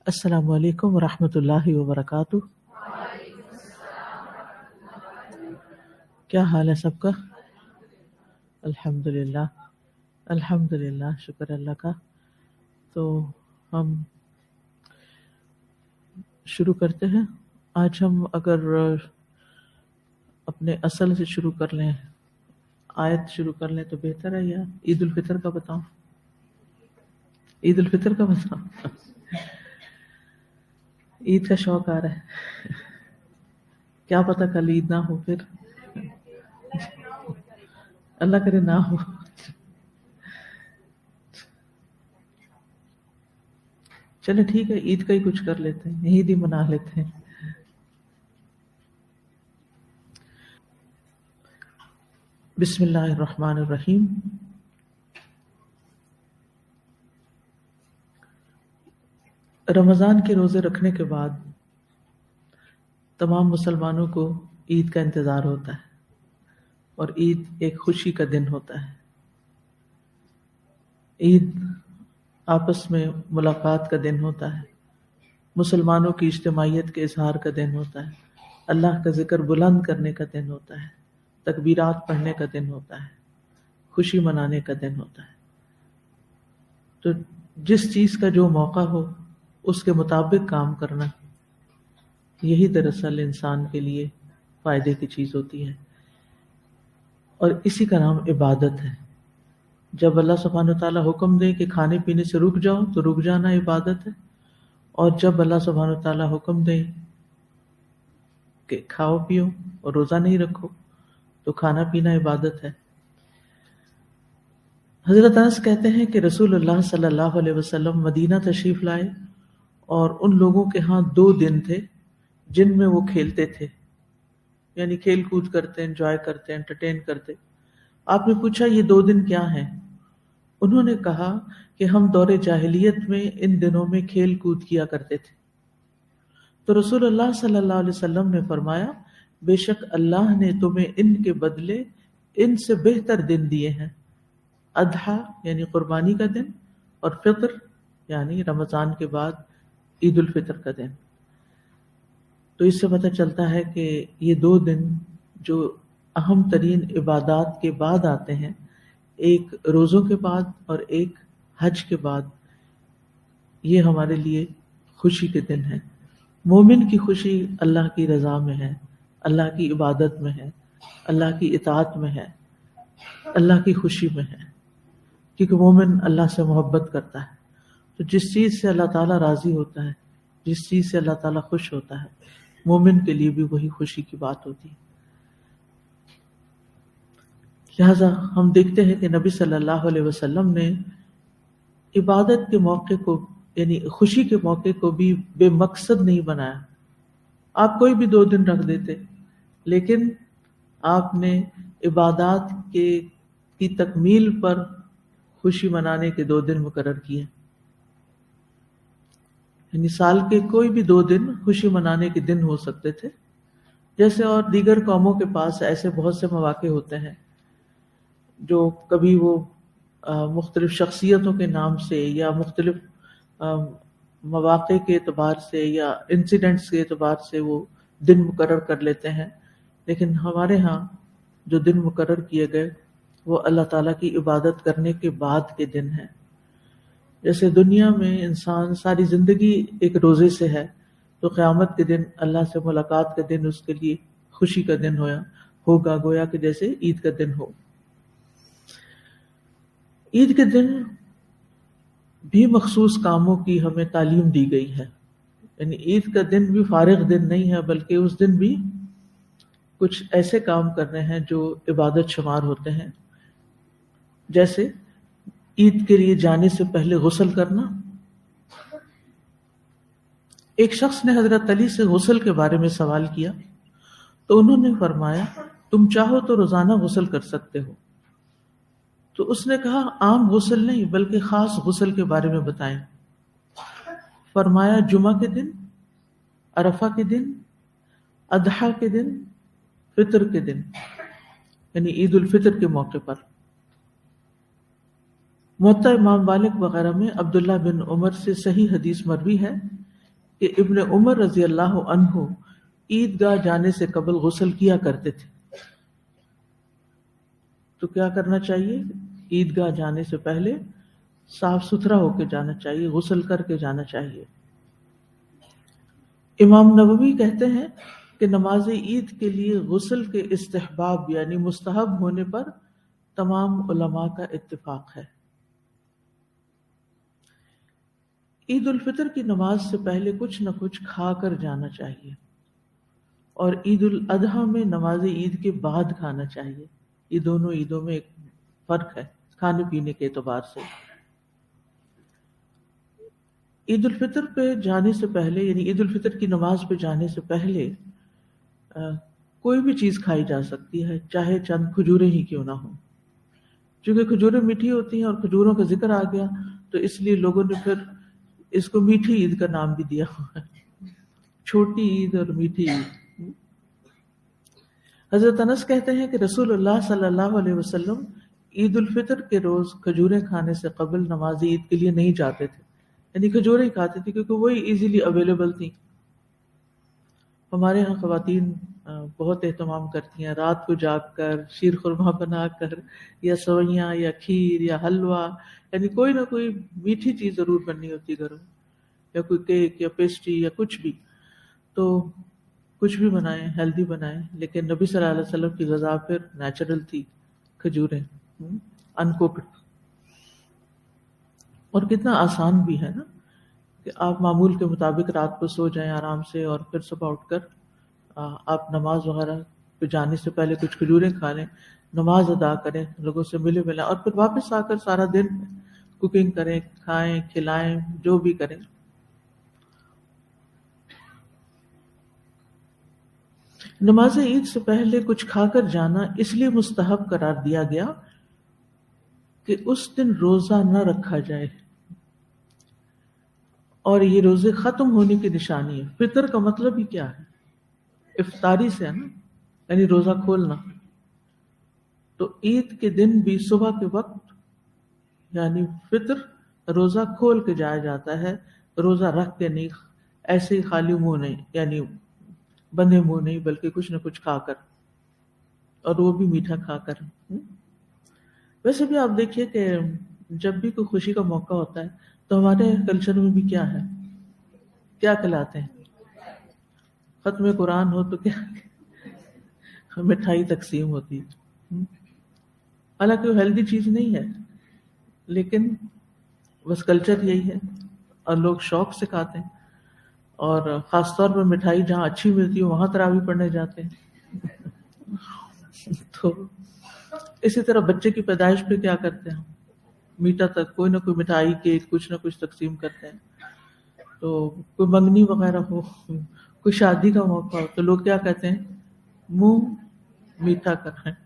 السلام علیکم ورحمۃ اللہ وبرکاتہ۔ کیا حال ہے سب کا؟ الحمد للہ، الحمد للہ، شکر اللہ کا۔ تو ہم شروع کرتے ہیں۔ آج ہم اگر اپنے اصل سے شروع کر لیں، آیت شروع کر لیں تو بہتر ہے، یا عید الفطر کا بتاؤں؟ عید الفطر کا بتاؤں؟ عید کا شوق آ رہا ہے، کیا پتہ کل عید نہ ہو، پھر اللہ کرے نہ ہو۔ چلے ٹھیک ہے، عید کا ہی کچھ کر لیتے ہیں، عید ہی منا لیتے ہیں۔ بسم اللہ الرحمن الرحیم۔ رمضان کے روزے رکھنے کے بعد تمام مسلمانوں کو عید کا انتظار ہوتا ہے، اور عید ایک خوشی کا دن ہوتا ہے۔ عید آپس میں ملاقات کا دن ہوتا ہے، مسلمانوں کی اجتماعیت کے اظہار کا دن ہوتا ہے، اللہ کا ذکر بلند کرنے کا دن ہوتا ہے، تکبیرات پڑھنے کا دن ہوتا ہے، خوشی منانے کا دن ہوتا ہے۔ تو جس چیز کا جو موقع ہو اس کے مطابق کام کرنا، یہی دراصل انسان کے لیے فائدے کی چیز ہوتی ہے، اور اسی کا نام عبادت ہے۔ جب اللہ سبحانہ وتعالیٰ حکم دے کہ کھانے پینے سے رک جاؤ تو رک جانا عبادت ہے، اور جب اللہ سبحانہ وتعالیٰ حکم دے کہ کھاؤ پیو اور روزہ نہیں رکھو تو کھانا پینا عبادت ہے۔ حضرت انس کہتے ہیں کہ رسول اللہ صلی اللہ علیہ وسلم مدینہ تشریف لائے، اور ان لوگوں کے ہاں 2 دن تھے جن میں وہ کھیلتے تھے، یعنی کھیل کود کرتے، انجوائے کرتے، انٹرٹین کرتے۔ آپ نے پوچھا یہ 2 دن کیا ہیں؟ انہوں نے کہا کہ ہم دور جاہلیت میں ان دنوں میں کھیل کود کیا کرتے تھے۔ تو رسول اللہ صلی اللہ علیہ وسلم نے فرمایا، بے شک اللہ نے تمہیں ان کے بدلے ان سے بہتر دن دیے ہیں، اضحیٰ یعنی قربانی کا دن، اور فطر یعنی رمضان کے بعد عید الفطر کا دن۔ تو اس سے پتہ چلتا ہے کہ یہ 2 دن جو اہم ترین عبادات کے بعد آتے ہیں، ایک روزوں کے بعد اور ایک حج کے بعد، یہ ہمارے لیے خوشی کے دن ہیں۔ مومن کی خوشی اللہ کی رضا میں ہے، اللہ کی عبادت میں ہے، اللہ کی اطاعت میں ہے، اللہ کی خوشی میں ہے، کیونکہ مومن اللہ سے محبت کرتا ہے۔ تو جس چیز سے اللہ تعالیٰ راضی ہوتا ہے، جس چیز سے اللہ تعالیٰ خوش ہوتا ہے، مومن کے لیے بھی وہی خوشی کی بات ہوتی ہے۔ لہذا ہم دیکھتے ہیں کہ نبی صلی اللہ علیہ وسلم نے عبادت کے موقع کو، یعنی خوشی کے موقع کو بھی بے مقصد نہیں بنایا۔ آپ کوئی بھی 2 دن رکھ دیتے، لیکن آپ نے عبادات کی تکمیل پر خوشی منانے کے 2 دن مقرر کیے، یعنی سال کے کوئی بھی 2 دن خوشی منانے کے دن ہو سکتے تھے۔ جیسے اور دیگر قوموں کے پاس ایسے بہت سے مواقع ہوتے ہیں جو کبھی وہ مختلف شخصیتوں کے نام سے یا مختلف مواقع کے اعتبار سے یا انسیڈنٹس کے اعتبار سے وہ دن مقرر کر لیتے ہیں، لیکن ہمارے ہاں جو دن مقرر کیے گئے وہ اللہ تعالیٰ کی عبادت کرنے کے بعد کے دن ہیں۔ جیسے دنیا میں انسان ساری زندگی ایک روزے سے ہے، تو قیامت کے دن اللہ سے ملاقات کا دن اس کے لیے خوشی کا دن ہوگا، گویا کہ جیسے عید کا دن ہو۔ عید کے دن بھی مخصوص کاموں کی ہمیں تعلیم دی گئی ہے، یعنی عید کا دن بھی فارغ دن نہیں ہے، بلکہ اس دن بھی کچھ ایسے کام کرنے ہیں جو عبادت شمار ہوتے ہیں۔ جیسے عید کے لیے جانے سے پہلے غسل کرنا۔ ایک شخص نے حضرت علی سے غسل کے بارے میں سوال کیا تو انہوں نے فرمایا، تم چاہو تو روزانہ غسل کر سکتے ہو۔ تو اس نے کہا، عام غسل نہیں بلکہ خاص غسل کے بارے میں بتائیں۔ فرمایا، جمعہ کے دن، عرفہ کے دن، اضحیٰ کے دن، فطر کے دن، یعنی عید الفطر کے موقع پر۔ موطا امام مالک وغیرہ میں عبداللہ بن عمر سے صحیح حدیث مروی ہے کہ ابن عمر رضی اللہ عنہ عیدگاہ جانے سے قبل غسل کیا کرتے تھے. تو کیا کرنا چاہیے؟ عیدگاہ جانے سے پہلے صاف ستھرا ہو کے جانا چاہیے، غسل کر کے جانا چاہیے. امام نووی کہتے ہیں کہ نماز عید کے لیے غسل کے استحباب یعنی مستحب ہونے پر تمام علماء کا اتفاق ہے. عید الفطر کی نماز سے پہلے کچھ نہ کچھ کھا کر جانا چاہیے، اور عید الاضحیٰ میں نماز عید کے بعد کھانا چاہیے. یہ دونوں عیدوں میں ایک فرق ہے کھانے پینے کے اعتبار سے. عید الفطر پہ جانے سے پہلے یعنی عید الفطر کی نماز پہ جانے سے پہلے کوئی بھی چیز کھائی جا سکتی ہے، چاہے چند کھجوریں ہی کیوں نہ ہوں. چونکہ کھجوریں میٹھی ہوتی ہیں اور کھجوروں کا ذکر آ گیا تو اس لیے لوگوں نے پھر اس کو میٹھی عید کا نام بھی دیا ہوا ہے، چھوٹی عید اور میٹھی عید. حضرت انس کہتے ہیں کہ رسول اللہ صلی اللہ علیہ وسلم عید الفطر کے روز کھجوریں کھانے سے قبل نماز عید کے لیے نہیں جاتے تھے، یعنی کھجوریں کھاتے تھے کیونکہ وہی ایزیلی اویلیبل تھیں. ہمارے ہاں خواتین بہت اہتمام کرتی ہیں، رات کو جاگ کر شیر خورما بنا کر یا سوئیاں یا کھیر یا حلوہ، یعنی کوئی نہ کوئی میٹھی چیز ضرور بننی ہوتی گھروں میں، یا کوئی کیک یا پیسٹری یا کچھ بھی. تو کچھ بھی بنائیں، ہیلدی بنائیں، لیکن نبی صلی اللہ علیہ وسلم کی غذا پھر نیچرل تھی، کھجوریں انکوکڈ. اور کتنا آسان بھی ہے نا کہ آپ معمول کے مطابق رات کو سو جائیں آرام سے، اور پھر صبح اٹھ کر آپ نماز وغیرہ پہ جانے سے پہلے کچھ کھجوریں کھا لیں، نماز ادا کریں، لوگوں سے ملیں، اور پھر واپس آ کر سارا دن کوکنگ کریں، کھائیں، کھلائیں، جو بھی کریں. نماز عید سے پہلے کچھ کھا کر جانا اس لیے مستحب قرار دیا گیا کہ اس دن روزہ نہ رکھا جائے، اور یہ روزے ختم ہونے کی نشانی ہے. فطر کا مطلب ہی کیا ہے؟ افطاری سے ہے نا، یعنی روزہ کھولنا. تو عید کے دن بھی صبح کے وقت یعنی فطر روزہ کھول کے جایا جاتا ہے، روزہ رکھ کے نہیں، ایسے ہی خالی منہ نہیں، یعنی بندے منہ نہیں، بلکہ کچھ نہ کچھ کھا کر، اور وہ بھی میٹھا کھا کر. ویسے بھی آپ دیکھیے کہ جب بھی کوئی خوشی کا موقع ہوتا ہے تو ہمارے کلچر میں بھی کیا ہے، کیا کھلاتے ہیں؟ ختم قرآن ہو تو کیا مٹھائی تقسیم ہوتی ہے. حالانکہ وہ ہیلدی چیز نہیں ہے، لیکن بس کلچر یہی ہے اور لوگ شوق سے کھاتے ہیں. اور خاص طور پر مٹھائی جہاں اچھی ملتی ہے وہاں تراویح پڑھنے جاتے ہیں. تو اسی طرح بچے کی پیدائش پہ کیا کرتے ہیں، میٹھا تک کوئی نہ کوئی مٹھائی کے کچھ نہ کچھ تقسیم کرتے ہیں. تو کوئی منگنی وغیرہ ہو، کوئی شادی کا موقع ہو، تو لوگ کیا کہتے ہیں، منہ میٹھا کر رہے ہیں.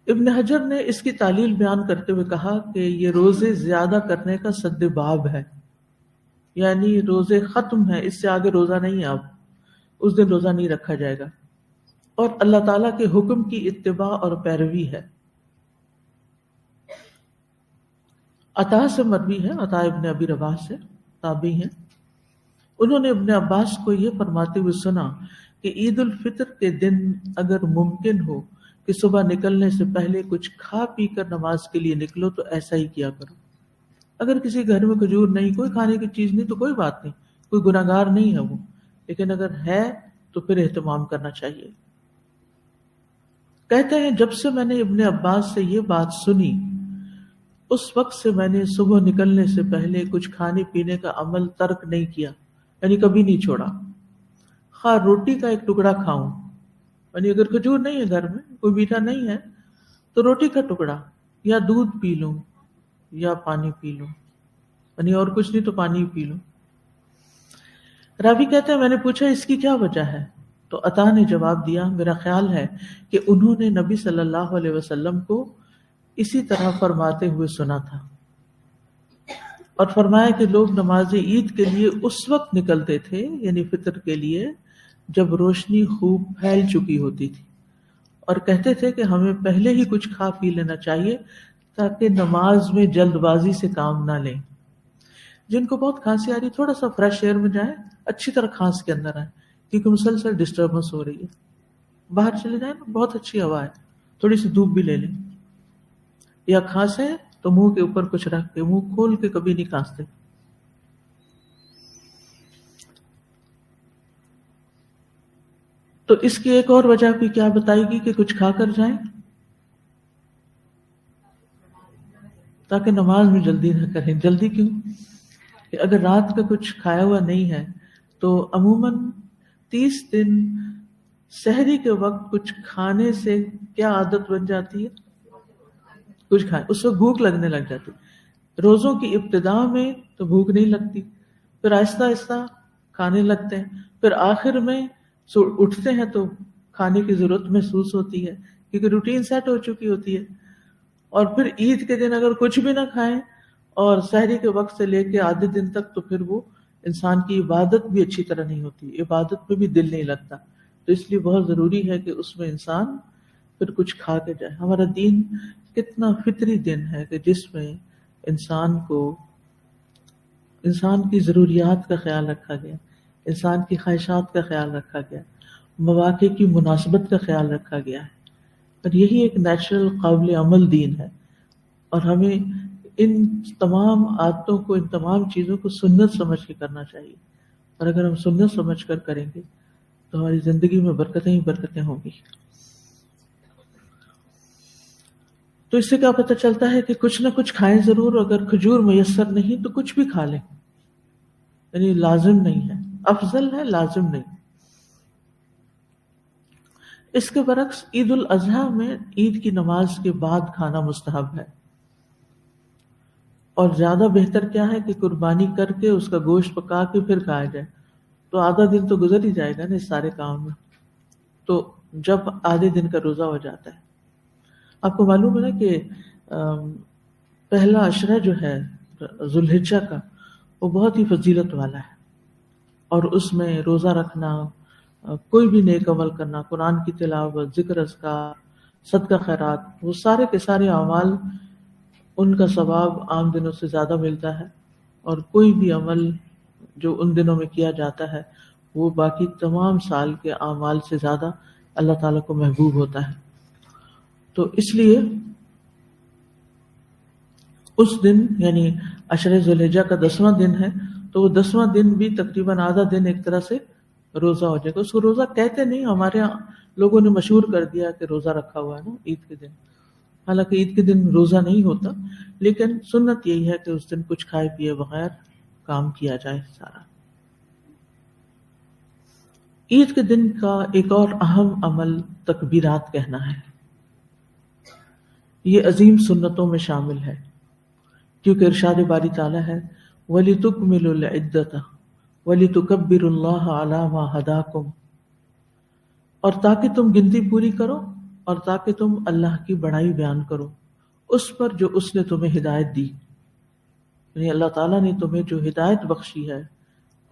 ابن حجر نے اس کی تعلیل بیان کرتے ہوئے کہا کہ یہ روزے زیادہ کرنے کا سد باب ہے، یعنی روزے ختم ہے، اس سے آگے روزہ نہیں ہے، اب اس دن روزہ نہیں رکھا جائے گا، اور اللہ تعالیٰ کے حکم کی اتباع اور پیروی ہے. عطا سے مروی ہے، عطا ابن ابی رباح سے، تابعی ہیں. انہوں نے ابن عباس کو یہ فرماتے ہوئے سنا کہ عید الفطر کے دن اگر ممکن ہو کہ صبح نکلنے سے پہلے کچھ کھا پی کر نماز کے لیے نکلو تو ایسا ہی کیا کرو. اگر کسی گھر میں کھجور نہیں، کوئی کھانے کی چیز نہیں، تو کوئی بات نہیں، کوئی گناہگار نہیں ہے وہ، لیکن اگر ہے تو پھر اہتمام کرنا چاہیے. کہتے ہیں جب سے میں نے ابن عباس سے یہ بات سنی اس وقت سے میں نے صبح نکلنے سے پہلے کچھ کھانے پینے کا عمل ترک نہیں کیا، یعنی کبھی نہیں چھوڑا. خواہ روٹی کا ایک ٹکڑا کھاؤں، یعنی اگر کھجور نہیں ہے گھر میں، کوئی میٹھا نہیں ہے، تو روٹی کا ٹکڑا یا دودھ پی لوں یا پانی پی لوں، یعنی اور کچھ نہیں تو پانی پی لوں. راوی کہتے ہیں میں نے پوچھا اس کی کیا وجہ ہے، تو عطا نے جواب دیا میرا خیال ہے کہ انہوں نے نبی صلی اللہ علیہ وسلم کو اسی طرح فرماتے ہوئے سنا تھا، اور فرمایا کہ لوگ نماز عید کے لیے اس وقت نکلتے تھے، یعنی فطر کے لیے، جب روشنی خوب پھیل چکی ہوتی تھی، اور کہتے تھے کہ ہمیں پہلے ہی کچھ کھا پی لینا چاہیے تاکہ نماز میں جلد بازی سے کام نہ لیں. جن کو بہت کھانسی آ رہی ہے تھوڑا سا فریش ایئر میں جائیں، اچھی طرح کھانس کے اندر آئیں، کیونکہ مسلسل ڈسٹربنس ہو رہی ہے. باہر چلے جائیں نا، بہت اچھی ہوا ہے، تھوڑی سی دھوپ بھی لے لیں. یا کھانسیں تو منہ کے اوپر کچھ رکھ کے، منہ کھول کے کبھی نہیں کھانستے. تو اس کی ایک اور وجہ بھی کیا بتائے گی کہ کچھ کھا کر جائیں، تاکہ نماز میں جلدی نہ کریں. جلدی کیوں؟ کہ اگر رات کا کچھ کھایا ہوا نہیں ہے تو عموماً 30 دن سحری کے وقت کچھ کھانے سے کیا عادت بن جاتی ہے؟ کچھ کھائے اس وقت بھوک لگنے لگ جاتی. روزوں کی ابتدا میں تو بھوک نہیں لگتی، پھر آہستہ آہستہ کھانے لگتے ہیں، پھر آخر میں اٹھتے ہیں تو کھانے کی ضرورت محسوس ہوتی ہے کیونکہ روٹین سیٹ ہو چکی ہوتی ہے. اور پھر عید کے دن اگر کچھ بھی نہ کھائیں اور سحری کے وقت سے لے کے آدھے دن تک، تو پھر وہ انسان کی عبادت بھی اچھی طرح نہیں ہوتی، عبادت میں بھی دل نہیں لگتا. تو اس لیے بہت ضروری ہے کہ اس میں انسان پھر کچھ کھا کے جائے. ہمارا دین کتنا فطری دن ہے کہ جس میں انسان کو انسان کی ضروریات کا خیال رکھا گیا، انسان کی خواہشات کا خیال رکھا گیا، مواقع کی مناسبت کا خیال رکھا گیا ہے. اور یہی ایک نیچرل قابل عمل دین ہے. اور ہمیں ان تمام عادتوں کو، ان تمام چیزوں کو سنت سمجھ کے کرنا چاہیے. اور اگر ہم سنت سمجھ کر کریں گے تو ہماری زندگی میں برکتیں ہی برکتیں ہوں گی. تو اس سے کیا پتہ چلتا ہے کہ کچھ نہ کچھ کھائیں ضرور. اگر کھجور میسر نہیں تو کچھ بھی کھا لیں، یعنی لازم نہیں ہے، افضل ہے، لازم نہیں. اس کے برعکس عید الاضحیٰ میں عید کی نماز کے بعد کھانا مستحب ہے. اور زیادہ بہتر کیا ہے کہ قربانی کر کے اس کا گوشت پکا کے پھر کھایا جائے. تو آدھا دن تو گزر ہی جائے گا نا اس سارے کام میں. تو جب آدھے دن کا روزہ ہو جاتا ہے، آپ کو معلوم ہے نا کہ پہلا عشرہ جو ہے ذوالحجہ کا، وہ بہت ہی فضیلت والا ہے. اور اس میں روزہ رکھنا، کوئی بھی نیک عمل کرنا، قرآن کی تلاوت، ذکر اذکار، صدقہ خیرات، وہ سارے کے سارے اعمال، ان کا ثواب عام دنوں سے زیادہ ملتا ہے. اور کوئی بھی عمل جو ان دنوں میں کیا جاتا ہے وہ باقی تمام سال کے اعمال سے زیادہ اللہ تعالیٰ کو محبوب ہوتا ہے. تو اس لیے اس دن، یعنی عشرہ ذوالحجہ کا 10واں دن ہے، تو وہ 10واں دن بھی تقریباً آدھا دن ایک طرح سے روزہ ہو جائے گا. اس کو روزہ کہتے نہیں، ہمارے یہاں لوگوں نے مشہور کر دیا کہ روزہ رکھا ہوا ہے نا عید کے دن. حالانکہ عید کے دن روزہ نہیں ہوتا، لیکن سنت یہی ہے کہ اس دن کچھ کھائے پیے بغیر کام کیا جائے سارا. عید کے دن کا ایک اور اہم عمل تکبیرات کہنا ہے. یہ عظیم سنتوں میں شامل ہے، کیونکہ ارشاد باری تعالیٰ ہے وَلِتُكْمِلُوا الْعِدَّةَ وَلِتُكَبِّرُوا اللَّهَ عَلَى مَا هَدَاكُمْ، اور تاکہ تم گنتی پوری کرو اور تاکہ تم اللہ کی بڑائی بیان کرو اس پر جو اس نے تمہیں ہدایت دی. یعنی اللہ تعالیٰ نے تمہیں جو ہدایت بخشی ہے،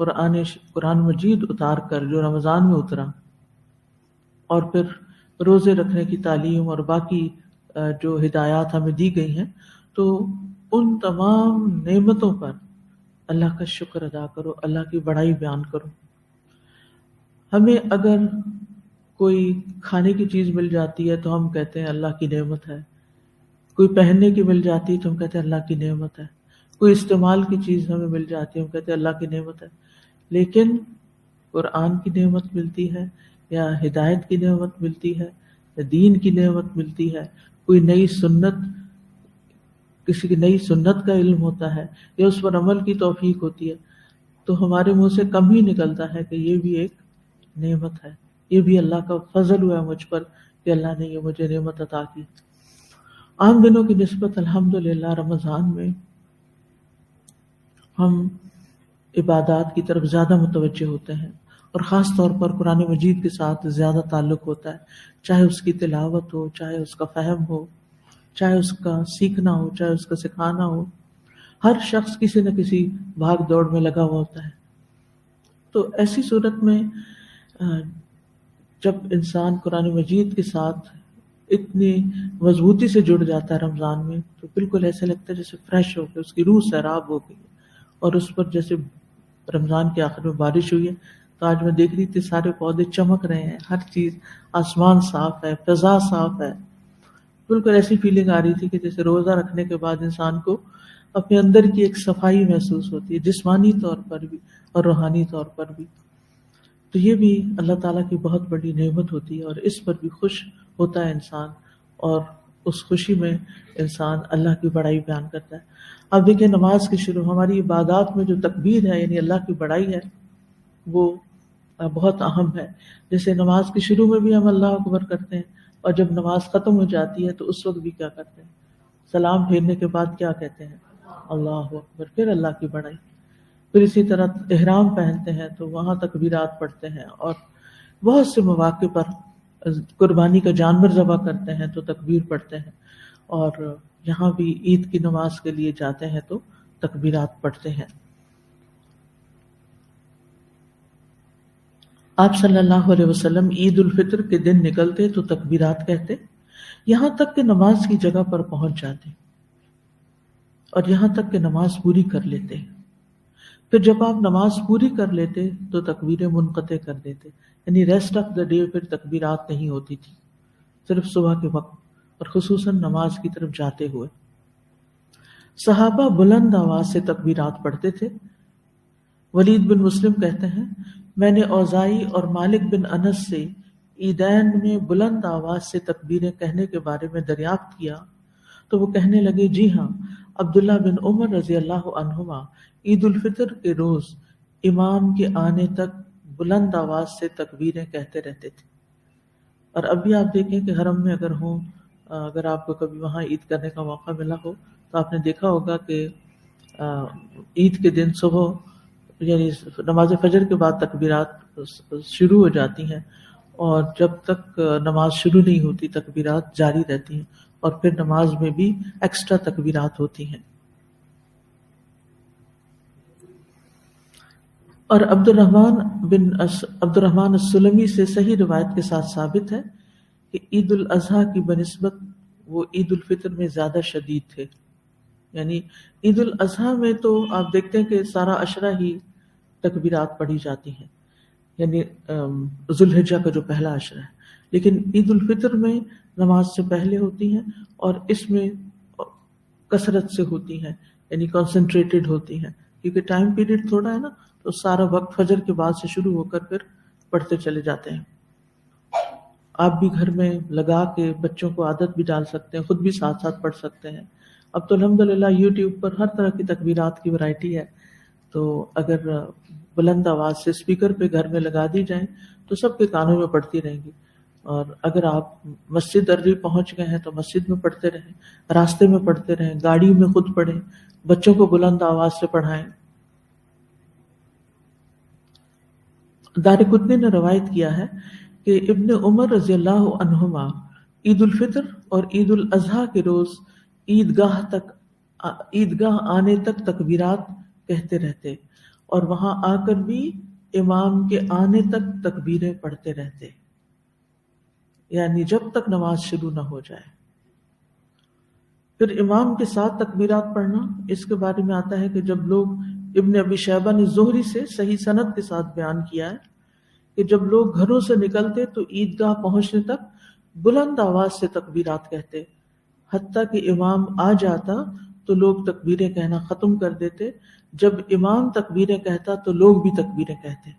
قرآن مجید اتار کر جو رمضان میں اترا، اور پھر روزے رکھنے کی تعلیم اور باقی جو ہدایات ہمیں دی گئی ہیں، تو ان تمام نعمتوں پر اللہ کا شکر ادا کرو، اللہ کی بڑائی بیان کرو. ہمیں اگر کوئی کھانے کی چیز مل جاتی ہے تو ہم کہتے ہیں اللہ کی نعمت ہے، کوئی پہننے کی مل جاتی ہے تو ہم کہتے ہیں اللہ کی نعمت ہے، کوئی استعمال کی چیز ہمیں مل جاتی ہے ہم کہتے ہیں اللہ کی نعمت ہے. لیکن قرآن کی نعمت ملتی ہے، یا ہدایت کی نعمت ملتی ہے، یا دین کی نعمت ملتی ہے، کوئی نئی سنت، کسی کی نئی سنت کا علم ہوتا ہے، یا اس پر عمل کی توفیق ہوتی ہے، تو ہمارے منہ سے کم ہی نکلتا ہے کہ یہ بھی ایک نعمت ہے، یہ بھی اللہ کا فضل ہوا ہے مجھ پر کہ اللہ نے یہ مجھے نعمت عطا کی. عام دنوں کی نسبت الحمدللہ رمضان میں ہم عبادات کی طرف زیادہ متوجہ ہوتے ہیں، اور خاص طور پر قرآن مجید کے ساتھ زیادہ تعلق ہوتا ہے، چاہے اس کی تلاوت ہو، چاہے اس کا فہم ہو، چاہے اس کا سیکھنا ہو، چاہے اس کا سکھانا ہو. ہر شخص کسی نہ کسی بھاگ دوڑ میں لگا ہوا ہوتا ہے. تو ایسی صورت میں جب انسان قرآن مجید کے ساتھ اتنی مضبوطی سے جڑ جاتا ہے رمضان میں، تو بالکل ایسے لگتا ہے جیسے فریش ہو کے اس کی روح سیراب ہو گئی، اور اس پر جیسے رمضان کے آخر میں بارش ہوئی ہے تو آج میں دیکھ رہی تھی سارے پودے چمک رہے ہیں، ہر چیز، آسمان صاف ہے، فضا صاف ہے. بالکل ایسی فیلنگ آ رہی تھی کہ جیسے روزہ رکھنے کے بعد انسان کو اپنے اندر کی ایک صفائی محسوس ہوتی ہے، جسمانی طور پر بھی اور روحانی طور پر بھی. تو یہ بھی اللہ تعالیٰ کی بہت بڑی نعمت ہوتی ہے اور اس پر بھی خوش ہوتا ہے انسان، اور اس خوشی میں انسان اللہ کی بڑائی بیان کرتا ہے. اب دیکھیں نماز کی شروع، ہماری عبادات میں جو تکبیر ہے یعنی اللہ کی بڑائی ہے وہ بہت اہم ہے. جیسے نماز کی شروع میں بھی ہم اللہ اکبر کرتے ہیں، اور جب نماز ختم ہو جاتی ہے تو اس وقت بھی کیا کرتے ہیں؟ سلام پھیرنے کے بعد کیا کہتے ہیں؟ اللہ اکبر، پھر اللہ کی بڑائی. پھر اسی طرح احرام پہنتے ہیں تو وہاں تکبیرات پڑھتے ہیں، اور بہت سے مواقع پر قربانی کا جانور ذبح کرتے ہیں تو تکبیر پڑھتے ہیں، اور یہاں بھی عید کی نماز کے لیے جاتے ہیں تو تکبیرات پڑھتے ہیں. آپ صلی اللہ علیہ وسلم عید الفطر کے دن نکلتے تو تکبیرات کہتے، یہاں تک کہ نماز کی جگہ پر پہنچ جاتے اور یہاں تک کہ نماز پوری کر لیتے. پھر جب آپ نماز پوری کر لیتے تو تکبیریں منقطع کر دیتے، یعنی ریسٹ آف دا ڈے پھر تکبیرات نہیں ہوتی تھی، صرف صبح کے وقت اور خصوصاً نماز کی طرف جاتے ہوئے. صحابہ بلند آواز سے تکبیرات پڑھتے تھے. ولید بن مسلم کہتے ہیں میں نے اوزاعی اور مالک بن انس سے عیدین میں بلند آواز سے تکبیریں کہنے کے بارے میں دریافت کیا تو وہ کہنے لگے جی ہاں، عبداللہ بن عمر رضی اللہ عنہما عید الفطر کے روز امام کے آنے تک بلند آواز سے تکبیریں کہتے رہتے تھے. اور اب بھی آپ دیکھیں کہ حرم میں اگر آپ کو کبھی وہاں عید کرنے کا موقع ملا ہو تو آپ نے دیکھا ہوگا کہ عید کے دن صبح یعنی نماز فجر کے بعد تکبیرات شروع ہو جاتی ہیں، اور جب تک نماز شروع نہیں ہوتی تکبیرات جاری رہتی ہیں، اور پھر نماز میں بھی ایکسٹرا تکبیرات ہوتی ہیں. اور عبد الرحمن السلمی سے صحیح روایت کے ساتھ ثابت ہے کہ عید الاضحیٰ کی بنسبت وہ عید الفطر میں زیادہ شدید تھے. یعنی عید الاضحیٰ میں تو آپ دیکھتے ہیں کہ سارا عشرہ ہی تکبیرات پڑھی جاتی ہیں، یعنی ذوالحجہ کا جو پہلا عشرہ ہے، لیکن عید الفطر میں نماز سے پہلے ہوتی ہیں اور اس میں کثرت سے ہوتی ہیں، یعنی کنسنٹریٹڈ ہوتی ہیں، کیونکہ ٹائم پیریڈ تھوڑا ہے نا، تو سارا وقت فجر کے بعد سے شروع ہو کر پھر پڑھتے چلے جاتے ہیں. آپ بھی گھر میں لگا کے بچوں کو عادت بھی ڈال سکتے ہیں، خود بھی ساتھ ساتھ پڑھ سکتے ہیں. اب تو الحمدللہ یوٹیوب پر ہر طرح کی تکبیرات کی ورائٹی ہے، تو اگر بلند آواز سے اسپیکر پہ گھر میں لگا دی جائیں تو سب کے کانوں میں پڑتی رہیں گی. اور اگر آپ مسجد ارلی پہنچ گئے ہیں تو مسجد میں پڑھتے رہیں، راستے میں پڑھتے رہیں، گاڑی میں خود پڑھیں، بچوں کو بلند آواز سے پڑھائیں. دارقطنی نے روایت کیا ہے کہ ابن عمر رضی اللہ عنہما عید الفطر اور عید الاضحیٰ کے روز عیدگاہ آنے تک تکبیرات کہتے رہتے اور وہاں آ کر بھی امام کے آنے تک تکبیریں پڑھتے رہتے، یعنی جب تک نماز شروع نہ ہو جائے. پھر امام کے ساتھ تکبیرات پڑھنا، اس کے بارے میں آتا ہے کہ جب لوگ ابن ابی شیبہ نے زہری سے صحیح سند کے ساتھ بیان کیا ہے کہ جب لوگ گھروں سے نکلتے تو عیدگاہ پہنچنے تک بلند آواز سے تکبیرات کہتے، حتیٰ کہ امام آ جاتا تو لوگ تکبیریں کہنا ختم کر دیتے. جب امام تکبیریں کہتا تو لوگ بھی تکبیریں کہتے.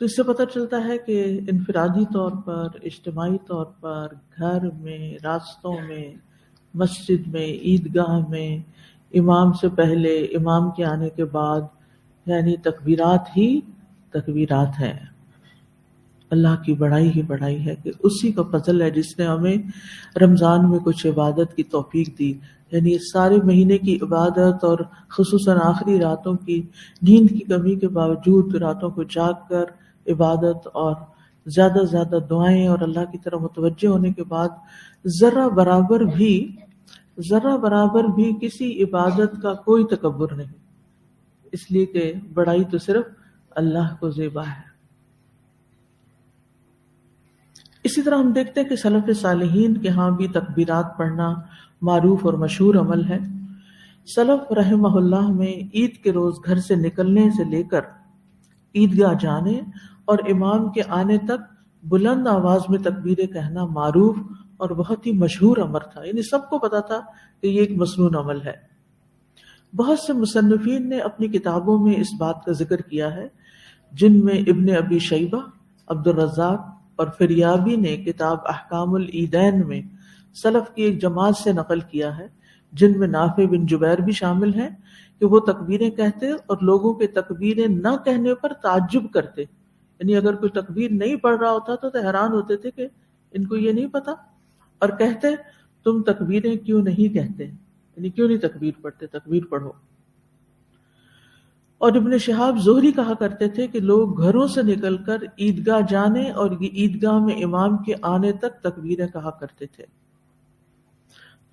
تو اس سے پتہ چلتا ہے کہ انفرادی طور پر، اجتماعی طور پر، گھر میں، راستوں میں، مسجد میں، عیدگاہ میں، امام سے پہلے، امام کے آنے کے بعد، یعنی تکبیرات ہی تکبیرات ہیں. اللہ کی بڑائی ہی بڑائی ہے کہ اسی کا فضل ہے جس نے ہمیں رمضان میں کچھ عبادت کی توفیق دی. یعنی سارے مہینے کی عبادت اور خصوصاً آخری راتوں کی نیند کی کمی کے باوجود راتوں کو جاگ کر عبادت اور زیادہ سے زیادہ دعائیں اور اللہ کی طرف متوجہ ہونے کے بعد ذرہ برابر بھی کسی عبادت کا کوئی تکبر نہیں، اس لیے کہ بڑائی تو صرف اللہ کو زیبا ہے. اسی طرح ہم دیکھتے ہیں کہ سلف صالحین کے ہاں بھی تکبیرات پڑھنا معروف اور مشہور عمل ہے. سلف رحمہ اللہ میں عید کے روز گھر سے نکلنے سے لے کر عیدگاہ جانے اور امام کے آنے تک بلند آواز میں تکبیریں کہنا معروف اور بہت ہی مشہور امر تھا، یعنی سب کو پتا تھا کہ یہ ایک مسنون عمل ہے۔ بہت سے مصنفین نے اپنی کتابوں میں اس بات کا ذکر کیا ہے، جن میں ابن ابی شیبہ، عبد الرزاق اور فریابی نے کتاب احکام العیدین میں سلف کی ایک جماعت سے نقل کیا ہے، جن میں نافع بن جبیر بھی شامل ہیں، کہ وہ تکبیریں کہتے اور لوگوں کے تکبیریں نہ کہنے پر تعجب کرتے، یعنی اگر کوئی تکبیر نہیں پڑھ رہا ہوتا تو حیران ہوتے تھے کہ ان کو یہ نہیں پتا، اور کہتے تم تکبیریں کیوں نہیں کہتے، یعنی کیوں نہیں تکبیر پڑھتے، تکبیر پڑھو۔ اور ابن شہاب زہری کہا کرتے تھے کہ لوگ گھروں سے نکل کر عیدگاہ جانے اور عیدگاہ میں امام کے آنے تک تکبیریں کہا کرتے تھے۔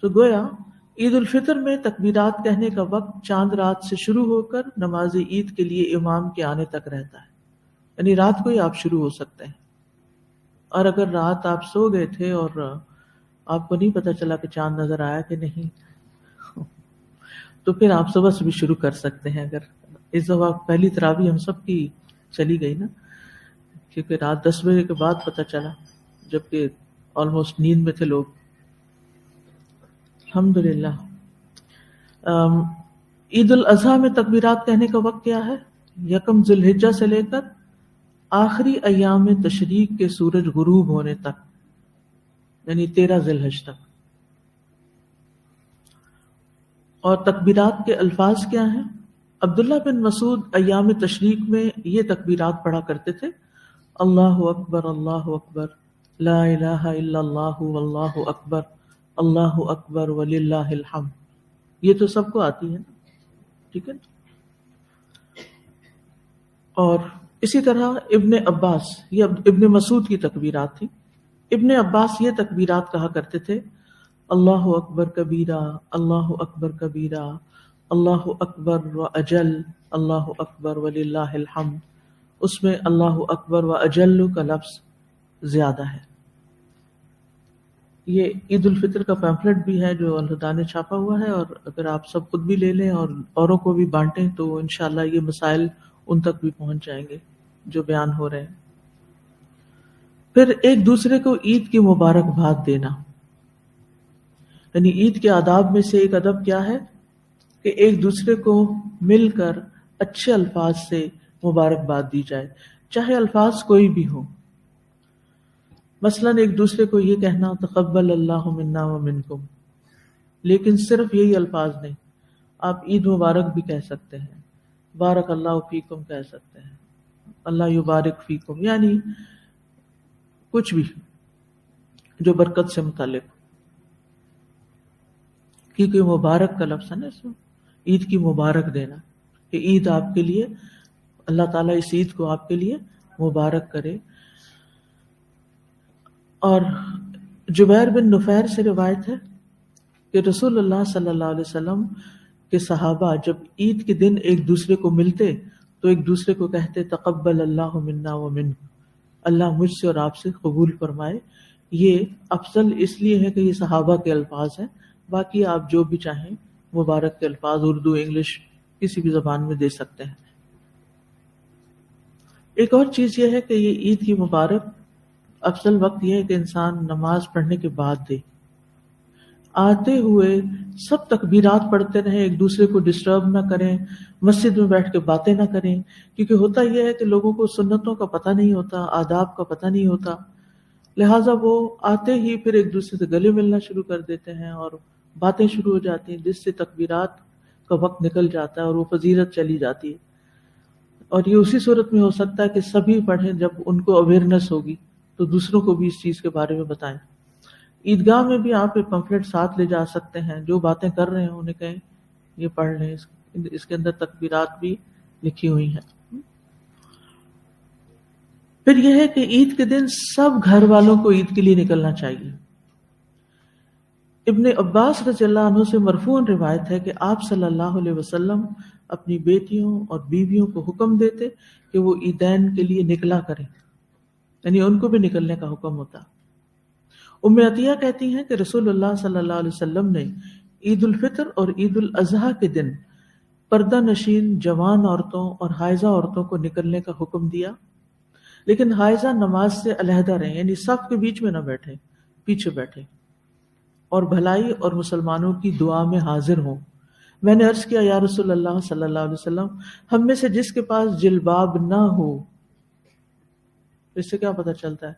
تو گویا عید الفطر میں تکبیرات کہنے کا وقت چاند رات سے شروع ہو کر نماز عید کے لیے امام کے آنے تک رہتا ہے، یعنی رات کو ہی آپ شروع ہو سکتے ہیں۔ اور اگر رات آپ سو گئے تھے اور آپ کو نہیں پتا چلا کہ چاند نظر آیا کہ نہیں، تو پھر آپ صبح سے بھی شروع کر سکتے ہیں۔ اگر اس دفعہ پہلی تراویح ہم سب کی چلی گئی نا، کیونکہ رات 10 بجے کے بعد پتہ چلا، جبکہ آلموسٹ نیند میں تھے لوگ۔ الحمدللہ۔ عید الاضحیٰ میں تکبیرات کہنے کا وقت کیا ہے؟ 1 ذی الحجہ سے لے کر آخری ایام تشریق کے سورج غروب ہونے تک، یعنی 13 ذی الحجہ تک۔ اور تکبیرات کے الفاظ کیا ہیں؟ عبداللہ بن مسعود ایام تشریق میں یہ تکبیرات پڑھا کرتے تھے: اللہ اکبر اللہ اکبر، لا الہ الا اللہ واللہ اکبر، اللہ اکبر وللہ الحمد۔ یہ تو سب کو آتی ہے، ٹھیک ہے۔ اور اسی طرح ابن عباس، یہ ابن مسعود کی تکبیرات تھی، ابن عباس یہ تکبیرات کہا کرتے تھے: اللہ اکبر کبیرہ، اللہ اکبر کبیرہ، اللہ اکبر و اجل، اللہ اکبر وللہ الحمد۔ اس میں اللہ اکبر و اجل کا لفظ زیادہ ہے۔ یہ عید الفطر کا پیمفلٹ بھی ہے جو الہدیٰ نے چھاپا ہوا ہے، اور اگر آپ سب خود بھی لے لیں اور اوروں کو بھی بانٹیں تو انشاءاللہ یہ مسائل ان تک بھی پہنچ جائیں گے جو بیان ہو رہے ہیں۔ پھر ایک دوسرے کو عید کی مبارکباد دینا، یعنی عید کے آداب میں سے ایک ادب کیا ہے کہ ایک دوسرے کو مل کر اچھے الفاظ سے مبارکباد دی جائے، چاہے الفاظ کوئی بھی ہو۔ مثلا ایک دوسرے کو یہ کہنا تقبل اللہ منا و منکم، لیکن صرف یہی الفاظ نہیں، آپ عید مبارک بھی کہہ سکتے ہیں، بارک اللہ فیکم کہہ سکتے ہیں، اللہ یبارک فیکم، یعنی کچھ بھی جو برکت سے متعلق، کیونکہ مبارک کا لفظ ہے نا اس میں، عید کی مبارک دینا کہ عید آپ کے لیے، اللہ تعالیٰ اس عید کو آپ کے لیے مبارک کرے۔ اور جبیر بن نفیر سے روایت ہے کہ رسول اللہ صلی اللہ علیہ وسلم کے صحابہ جب عید کے دن ایک دوسرے کو ملتے تو ایک دوسرے کو کہتے تقبل اللہ منا و منک، اللہ مجھ سے اور آپ سے قبول فرمائے۔ یہ افضل اس لیے ہے کہ یہ صحابہ کے الفاظ ہیں، باقی آپ جو بھی چاہیں مبارک کے الفاظ اردو، انگلش، کسی بھی زبان میں دے سکتے ہیں۔ ایک اور چیز یہ ہے کہ یہ عید کی مبارک افضل وقت یہ ہے کہ انسان نماز پڑھنے کے بعد دے، آتے ہوئے سب تکبیرات پڑھتے رہیں، ایک دوسرے کو ڈسٹرب نہ کریں، مسجد میں بیٹھ کے باتیں نہ کریں، کیونکہ ہوتا یہ ہے کہ لوگوں کو سنتوں کا پتہ نہیں ہوتا، آداب کا پتہ نہیں ہوتا، لہٰذا وہ آتے ہی پھر ایک دوسرے سے گلے ملنا شروع کر دیتے ہیں اور باتیں شروع ہو جاتی ہیں، جس سے تکبیرات کا وقت نکل جاتا ہے اور وہ فضیلت چلی جاتی ہے۔ اور یہ اسی صورت میں ہو سکتا ہے کہ سبھی پڑھیں جب ان کو اویئرنیس ہوگی تو دوسروں کو بھی اس چیز کے بارے میں بتائیں۔ عیدگاہ میں بھی آپ ایک پمفلٹ ساتھ لے جا سکتے ہیں، جو باتیں کر رہے ہیں انہیں کہیں یہ پڑھ لیں، اس کے اندر تکبیرات بھی لکھی ہوئی ہیں۔ پھر یہ ہے کہ عید کے دن سب گھر والوں کو عید کے لیے نکلنا چاہیے۔ ابن عباس رضی اللہ عنہ سے مرفوعاً روایت ہے کہ آپ صلی اللہ علیہ وسلم اپنی بیٹیوں اور بیویوں کو حکم دیتے کہ وہ عیدین کے لیے نکلا کریں، یعنی ان کو بھی نکلنے کا حکم ہوتا۔ ام عطیہ کہتی ہیں کہ رسول اللہ صلی اللہ علیہ وسلم نے عید الفطر اور عید الاضحیٰ کے دن پردہ نشین جوان عورتوں اور حائضہ عورتوں کو نکلنے کا حکم دیا، لیکن حائضہ نماز سے علیحدہ رہیں، یعنی صف کے بیچ میں نہ بیٹھیں، پیچھے بیٹھیں، اور بھلائی اور مسلمانوں کی دعا میں حاضر ہوں۔ میں نے عرض کیا یا رسول اللہ صلی اللہ علیہ وسلم، ہم میں سے جس کے پاس جلباب نہ ہو، اس سے کیا پتہ چلتا ہے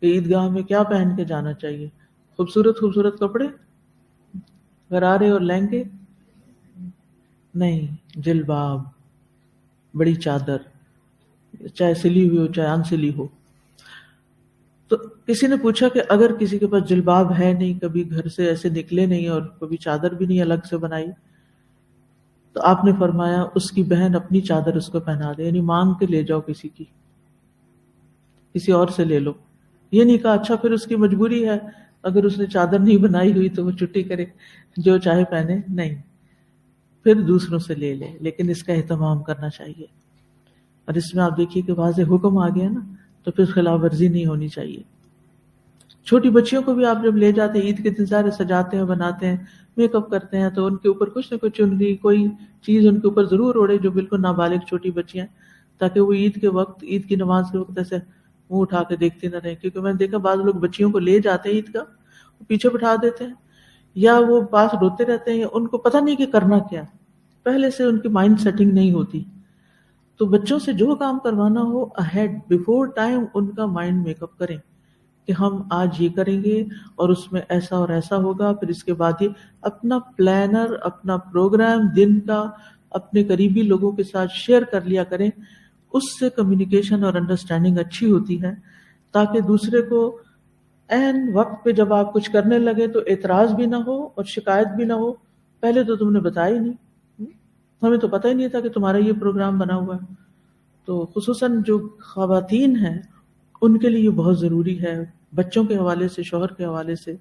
کہ عیدگاہ میں کیا پہن کے جانا چاہیے؟ خوبصورت خوبصورت کپڑے، غرارے اور لہنگے نہیں، جلباب، بڑی چادر، چاہے سلی ہوئی ہو چاہے ان سلی ہو۔ تو کسی نے پوچھا کہ اگر کسی کے پاس جلباب ہے نہیں، کبھی گھر سے ایسے نکلے نہیں اور کبھی چادر بھی نہیں الگ سے بنائی، تو آپ نے فرمایا اس کی بہن اپنی چادر اس کو پہنا دے، یعنی مانگ کے لے جاؤ، کسی اور سے لے لو۔ یہ نہیں کہا اچھا پھر اس کی مجبوری ہے، اگر اس نے چادر نہیں بنائی ہوئی تو وہ چھٹی کرے، جو چاہے پہنے، نہیں، پھر دوسروں سے لے لے، لیکن اس کا اہتمام کرنا چاہیے۔ اور اس میں آپ دیکھیے کہ واضح حکم آ گیا نا، تو پھر خلاف ورزی نہیں ہونی چاہیے۔ چھوٹی بچیوں کو بھی آپ جب لے جاتے ہیں عید کے دن، سارے سجاتے ہیں، بناتے ہیں، میک اپ کرتے ہیں، تو ان کے اوپر کچھ نہ کچھ چنری، کوئی چیز ان کے اوپر ضرور اوڑے جو بالکل نابالغ چھوٹی بچیاں، تاکہ وہ عید کے وقت، عید کی نماز کے وقت ایسے منہ اٹھا کے دیکھتی نہ رہے۔ کیونکہ میں نے دیکھا بعض لوگ بچیوں کو لے جاتے ہیں عید کا، پیچھے بٹھا دیتے ہیں، یا وہ پاس روتے رہتے ہیں، یا ان کو پتہ نہیں کہ کرنا کیا، پہلے سے ان کی مائنڈ سیٹنگ نہیں ہوتی۔ تو بچوں سے جو کام کروانا ہو اہیڈ، بیفور ٹائم ان کا مائنڈ میک اپ کریں کہ ہم آج یہ کریں گے اور اس میں ایسا اور ایسا ہوگا، پھر اس کے بعد یہ اپنا پلانر، اپنا پروگرام دن کا اپنے قریبی لوگوں کے ساتھ شیئر کر لیا کریں۔ اس سے کمیونیکیشن اور انڈرسٹینڈنگ اچھی ہوتی ہے، تاکہ دوسرے کو عین وقت پہ جب آپ کچھ کرنے لگے تو اعتراض بھی نہ ہو اور شکایت بھی نہ ہو، پہلے تو تم نے بتایا ہی نہیں، ہمیں تو پتہ ہی نہیں تھا کہ تمہارا یہ پروگرام بنا ہوا ہے۔ تو خصوصاً جو خواتین ہیں ان کے لیے یہ بہت ضروری ہے، بچوں کے حوالے سے، شوہر کے حوالے سے،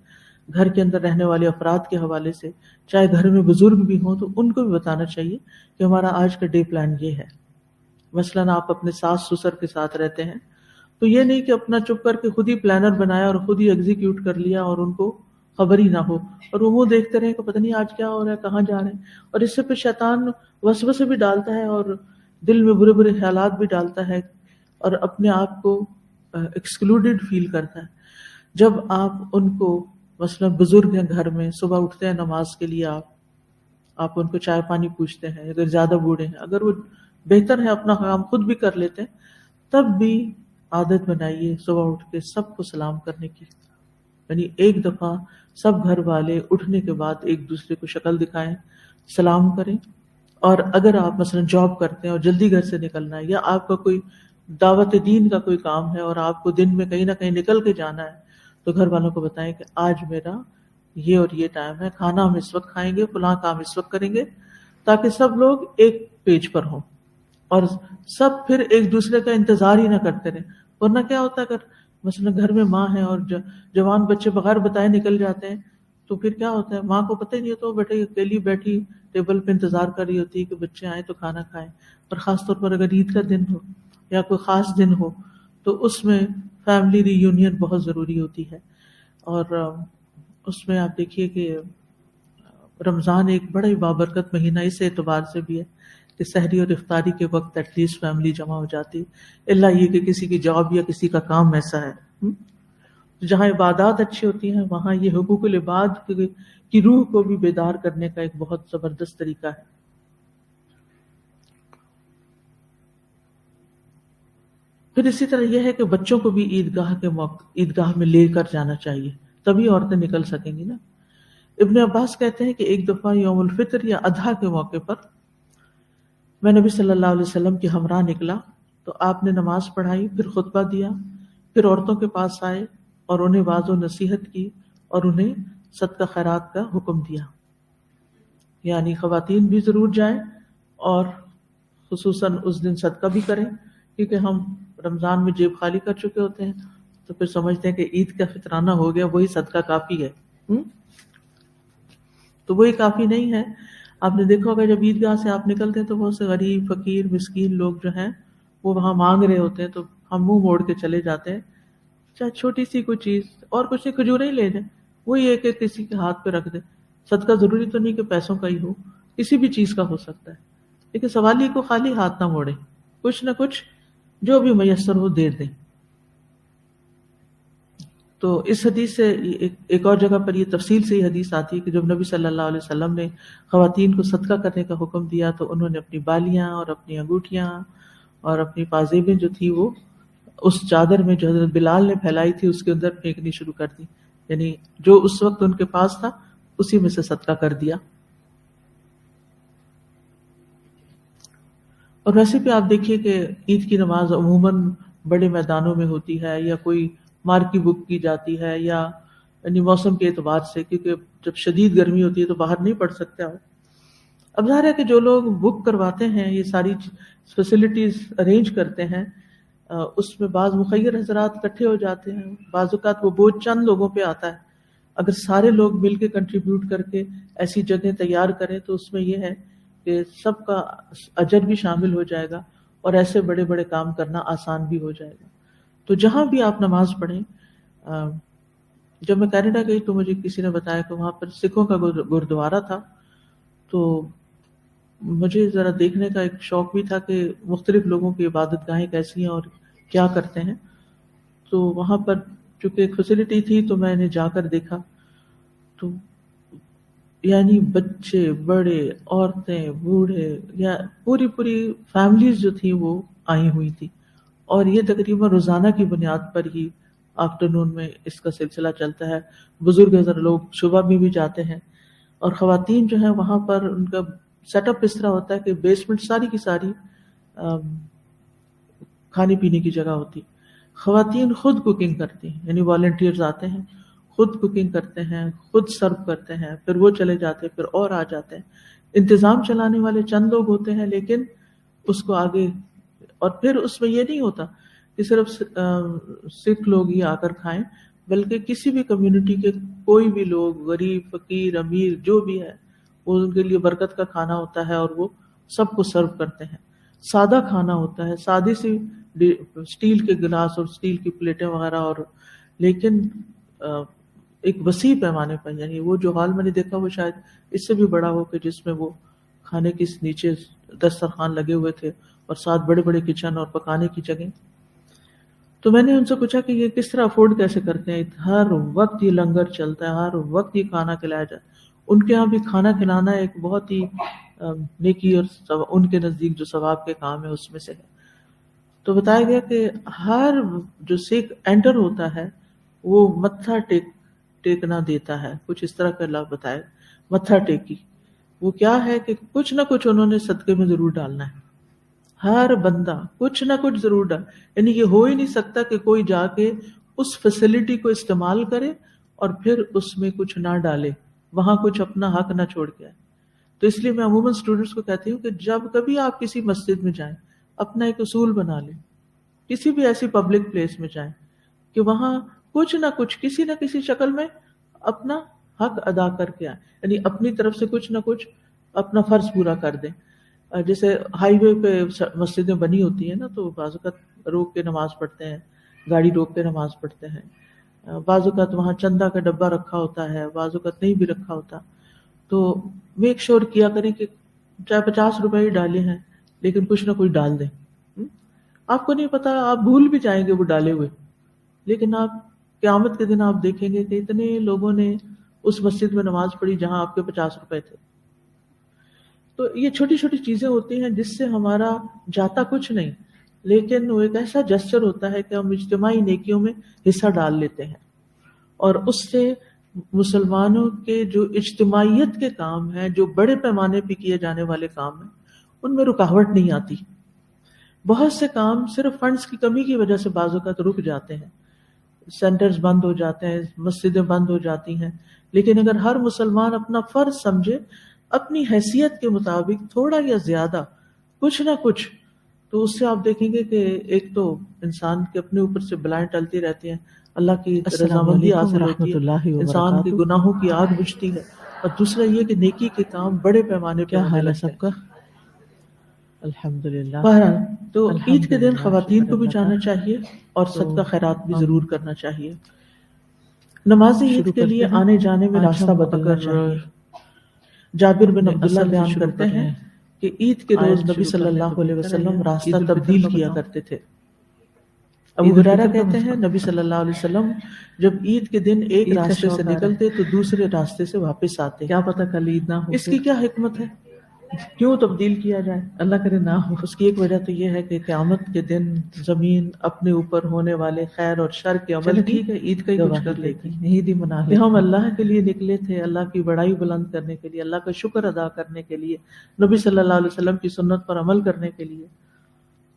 گھر کے اندر رہنے والے افراد کے حوالے سے، چاہے گھر میں بزرگ بھی ہوں تو ان کو بھی بتانا چاہیے کہ ہمارا آج کا ڈے پلان یہ ہے۔ مثلاً آپ اپنے ساس سسر کے ساتھ رہتے ہیں تو یہ نہیں کہ اپنا چپ کر کے خود ہی پلانر بنایا اور خود ہی ایگزیکیوٹ کر لیا اور ان کو خبر ہی نہ ہو، اور وہ دیکھتے رہے کہ پتہ نہیں آج کیا ہو رہا ہے، کہاں جا رہے ہیں۔ اور اس سے پھر شیطان وسوسے بھی ڈالتا ہے اور دل میں برے برے خیالات بھی ڈالتا ہے، اور اپنے آپ کو ایکسکلوڈیڈ فیل کرتا ہے۔ جب آپ ان کو، مثلا بزرگ ہیں گھر میں، صبح اٹھتے ہیں نماز کے لیے، آپ ان کو چائے پانی پوچھتے ہیں، اگر زیادہ بوڑھے ہیں، اگر وہ بہتر ہے اپنا کام خود بھی کر لیتے ہیں، تب بھی عادت بنائیے صبح اٹھ کے سب کو سلام کرنے کی، یعنی ایک دفعہ سب گھر والے اٹھنے کے بعد ایک دوسرے کو شکل دکھائیں، سلام کریں۔ اور اگر آپ مثلا جاب کرتے ہیں اور جلدی گھر سے نکلنا ہے، یا آپ کا کوئی دعوت دین کا کوئی کام ہے اور آپ کو دن میں کہیں نہ کہیں نکل کے جانا ہے، تو گھر والوں کو بتائیں کہ آج میرا یہ اور یہ ٹائم ہے، کھانا ہم اس وقت کھائیں گے، فلاں کام اس وقت کریں گے، تاکہ سب لوگ ایک پیج پر ہوں اور سب پھر ایک دوسرے کا انتظار ہی نہ کرتے رہیں۔ ورنہ کیا ہوتا ہے، اگر مثلا گھر میں ماں ہے اور جوان بچے بغیر بتائے نکل جاتے ہیں، تو پھر کیا ہوتا ہے، ماں کو پتہ ہی نہیں ہوتا، وہ بیٹے اکیلی بیٹھی ٹیبل پہ انتظار کر رہی ہوتی ہے کہ بچے آئیں تو کھانا کھائیں۔ اور خاص طور پر اگر عید کا دن ہو یا کوئی خاص دن ہو تو اس میں فیملی ری یونین بہت ضروری ہوتی ہے۔ اور اس میں آپ دیکھیے کہ رمضان ایک بڑا ہی بابرکت مہینہ اس اعتبار سے بھی ہے کہ سحری اور افطاری کے وقت ایٹ لیسٹ فیملی جمع ہو جاتی، اللہ یہ کہ کسی کی جاب یا کسی کا کام ایسا ہے۔ جہاں عبادات اچھی ہوتی ہیں وہاں یہ حقوق العباد کی روح کو بھی بیدار کرنے کا ایک بہت زبردست طریقہ ہے۔ پھر اسی طرح یہ ہے کہ بچوں کو بھی عیدگاہ میں لے کر جانا چاہیے، تبھی عورتیں نکل سکیں گی نا۔ ابن عباس کہتے ہیں کہ ایک دفعہ یوم الفطر یا اضحیٰ کے موقع پر میں نبی صلی اللہ علیہ وسلم کے ہمراہ نکلا تو آپ نے نماز پڑھائی، پھر خطبہ دیا، پھر عورتوں کے پاس آئے اور انہیں واعظ و نصیحت کی اور انہیں صدقہ خیرات کا حکم دیا، یعنی خواتین بھی ضرور جائیں اور خصوصاً اس دن صدقہ بھی کریں، کیونکہ ہم رمضان میں جیب خالی کر چکے ہوتے ہیں تو پھر سمجھتے ہیں کہ عید کا فطرانہ ہو گیا، وہی صدقہ کافی ہے۔ تو وہی کافی نہیں ہے۔ آپ نے دیکھا ہوگا جب عیدگاہ سے آپ نکلتے ہیں تو بہت سے غریب، فقیر، مسکین لوگ جو ہیں وہ وہاں مانگ رہے ہوتے ہیں، تو ہم منہ موڑ کے چلے جاتے ہیں، چاہے چھوٹی سی کوئی چیز، اور کچھ نہیں، کھجوریں ہی لے جائیں، وہی ایک ایک کسی کے ہاتھ پہ رکھ دیں، صدقہ ضروری تو نہیں کہ پیسوں کا ہی ہو، کسی بھی چیز کا ہو سکتا ہے، لیکن سوالی کو خالی ہاتھ نہ موڑیں، کچھ نہ کچھ جو بھی میسر ہو دے دیں۔ تو اس حدیث سے ایک اور جگہ پر یہ تفصیل سے یہ حدیث آتی ہے کہ جب نبی صلی اللہ علیہ وسلم نے خواتین کو صدقہ کرنے کا حکم دیا تو انہوں نے اپنی بالیاں اور اپنی انگوٹھیاں اور اپنی پازیبیں جو تھی وہ اس چادر میں جو حضرت بلال نے پھیلائی تھی اس کے اندر پھینکنی شروع کر دی، یعنی جو اس وقت ان کے پاس تھا اسی میں سے صدقہ کر دیا۔ اور ویسے بھی آپ دیکھیے کہ عید کی نماز عموماً بڑے میدانوں میں ہوتی ہے یا کوئی مارکی بک کی جاتی ہے، یا یعنی موسم کے اعتبار سے، کیونکہ جب شدید گرمی ہوتی ہے تو باہر نہیں پڑ سکتے آپ۔ اب ظاہر ہے کہ جو لوگ بک کرواتے ہیں، یہ ساری فیسلٹیز ارینج کرتے ہیں، اس میں بعض مخیر حضرات اکٹھے ہو جاتے ہیں، بعض اوقات وہ بوجھ چند لوگوں پہ آتا ہے۔ اگر سارے لوگ مل کے کنٹریبیوٹ کر کے ایسی جگہ تیار کریں تو اس میں یہ ہے کہ سب کا اجر بھی شامل ہو جائے گا اور ایسے بڑے بڑے کام کرنا آسان بھی ہو جائے گا۔ تو جہاں بھی آپ نماز پڑھیں، جب میں کینیڈا گئی تو مجھے کسی نے بتایا کہ وہاں پر سکھوں کا گردوارا تھا، تو مجھے ذرا دیکھنے کا ایک شوق بھی تھا کہ مختلف لوگوں کی عبادت گاہیں کیسی ہیں اور کیا کرتے ہیں۔ تو وہاں پر چونکہ ایک فیسلٹی تھی تو میں نے جا کر دیکھا، تو یعنی بچے، بڑے، عورتیں، بوڑھے، یا پوری فیملیز جو تھی وہ آئی ہوئی تھی، اور یہ تقریباً روزانہ کی بنیاد پر ہی آفٹرنون میں اس کا سلسلہ چلتا ہے۔ بزرگ حضرات لوگ صبح میں بھی جاتے ہیں، اور خواتین جو ہیں وہاں پر ان کا سیٹ اپ اس طرح ہوتا ہے کہ بیسمنٹ ساری کی ساری کھانے پینے کی جگہ ہوتی، خواتین خود کوکنگ کرتی ہیں، یعنی والنٹیئرز آتے ہیں، خود کوکنگ کرتے ہیں، خود سرو کرتے ہیں، پھر وہ چلے جاتے ہیں، پھر اور آ جاتے ہیں۔ انتظام چلانے والے چند لوگ ہوتے ہیں، لیکن اس کو آگے، اور پھر اس میں یہ نہیں ہوتا کہ صرف سکھ لوگ ہی آ کر کھائیں، بلکہ کسی بھی کمیونٹی کے کوئی بھی لوگ، غریب، فقیر، امیر، جو بھی ہے، وہ ان کے لیے برکت کا کھانا ہوتا ہے اور وہ سب کو سرو کرتے ہیں۔ سادہ کھانا ہوتا ہے، سادی سی اسٹیل کے گلاس اور اسٹیل کی پلیٹیں وغیرہ، اور لیکن ایک وسیع پیمانے پر، یعنی وہ جو ہال میں نے دیکھا وہ شاید اس سے بھی بڑا ہو، کہ جس میں وہ کھانے کے نیچے دسترخوان لگے ہوئے تھے اور ساتھ بڑے بڑے کچن اور پکانے کی جگہ۔ تو میں نے ان سے پوچھا کہ یہ کس طرح افورڈ کیسے کرتے ہیں، ہر وقت یہ لنگر چلتا ہے، ہر وقت یہ کھانا کھلایا جاتا ہے۔ ان کے ہاں بھی کھانا کھلانا ایک بہت ہی نیکی اور ان کے نزدیک جو ثواب کے کام ہے اس میں سے ہے۔ تو بتایا گیا کہ ہر جو سکھ انٹر ہوتا ہے وہ متھا ٹیکنا دیتا ہے، کچھ اس طرح کا اللہ بتائے، متھا ٹیکی، وہ کیا ہے کہ کچھ نہ کچھ انہوں نے صدقے میں ضرور ڈالنا ہے، ہر بندہ کچھ نہ کچھ ضرور ڈال، یعنی یہ ہو ہی نہیں سکتا کہ کوئی جا کے اس فیسلٹی کو استعمال کرے اور پھر اس میں کچھ نہ ڈالے، وہاں کچھ اپنا حق نہ چھوڑ کے آئے۔ تو اس لیے میں عموماً اسٹوڈنٹس کو کہتی ہوں کہ جب کبھی آپ کسی مسجد میں جائیں، اپنا ایک اصول بنا لیں، کسی بھی ایسی پبلک پلیس میں جائیں کہ وہاں کچھ نہ کچھ کسی نہ کسی شکل میں اپنا حق ادا کر کے آئیں، یعنی اپنی طرف سے کچھ نہ کچھ اپنا فرض پورا کر دیں۔ جیسے ہائی وے پہ مسجدیں بنی ہوتی ہیں نا، تو بعض اوقات روک کے نماز پڑھتے ہیں، گاڑی روک کے نماز پڑھتے ہیں، بعض اوقات وہاں چندہ کا ڈبہ رکھا ہوتا ہے، بعض اوقات نہیں بھی رکھا ہوتا۔ تو میک شور کیا کریں کہ چاہے 50 روپے ہی ڈالے ہیں لیکن کچھ نہ کچھ ڈال دیں۔ آپ کو نہیں پتا، آپ بھول بھی جائیں گے وہ ڈالے ہوئے، لیکن آپ قیامت کے دن آپ دیکھیں گے کہ اتنے لوگوں نے اس مسجد میں نماز پڑھی جہاں آپ کے 50 روپے تھے۔ تو یہ چھوٹی چھوٹی چیزیں ہوتی ہیں جس سے ہمارا جاتا کچھ نہیں، لیکن وہ ایک ایسا جسچر ہوتا ہے کہ ہم اجتماعی نیکیوں میں حصہ ڈال لیتے ہیں، اور اس سے مسلمانوں کے جو اجتماعیت کے کام ہیں، جو بڑے پیمانے پہ کیے جانے والے کام ہیں، ان میں رکاوٹ نہیں آتی۔ بہت سے کام صرف فنڈز کی کمی کی وجہ سے بعض اوقات رک جاتے ہیں، سینٹرز بند ہو جاتے ہیں، مسجدیں بند ہو جاتی ہیں، لیکن اگر ہر مسلمان اپنا فرض سمجھے، اپنی حیثیت کے مطابق تھوڑا یا زیادہ کچھ نہ کچھ، تو اس سے آپ دیکھیں گے کہ ایک تو انسان کے اپنے اوپر سے بلائیں ٹلتی رہتی ہیں، اللہ کی رضامندی حاصل ہوتی ہے، انسان کے گناہوں کی آگ بجھتی ہے، اور دوسرا یہ کہ نیکی کے کام بڑے پیمانے پہ ہونے لگتے ہیں۔ سب کا الحمدللہ۔ بہرحال تو عید کے دن خواتین کو بھی جانا چاہیے اور صدقہ خیرات بھی ضرور کرنا چاہیے۔ نماز عید کے لیے آنے جانے میں راستہ بدلنا چاہیے۔ جابر بن عبداللہ بیان کرتے ہیں کہ عید کے روز نبی صلی اللہ علیہ وسلم راستہ تبدیل کیا کرتے تھے۔ ابو ہریرہ کہتے ہیں نبی صلی اللہ علیہ وسلم جب عید کے دن ایک راستے سے نکلتے تو دوسرے راستے سے واپس آتے۔ کیا پتہ کل عید نہ ہو، اس کی کیا حکمت ہے، کیوں تبدیل کیا جائے؟ اللہ کرے نہ ہو۔ اس کی ایک وجہ تو یہ ہے کہ قیامت کے دن زمین اپنے اوپر ہونے والے خیر اور شر کے عمل کی ٹھیک ہے، عید کا ہی کچھ کر لیتی، عید ہی منا کہ لے۔ ہم اللہ کے لیے نکلے تھے، اللہ کی بڑائی بلند کرنے کے لیے، اللہ کا شکر ادا کرنے کے لیے، نبی صلی اللہ علیہ وسلم کی سنت پر عمل کرنے کے لیے،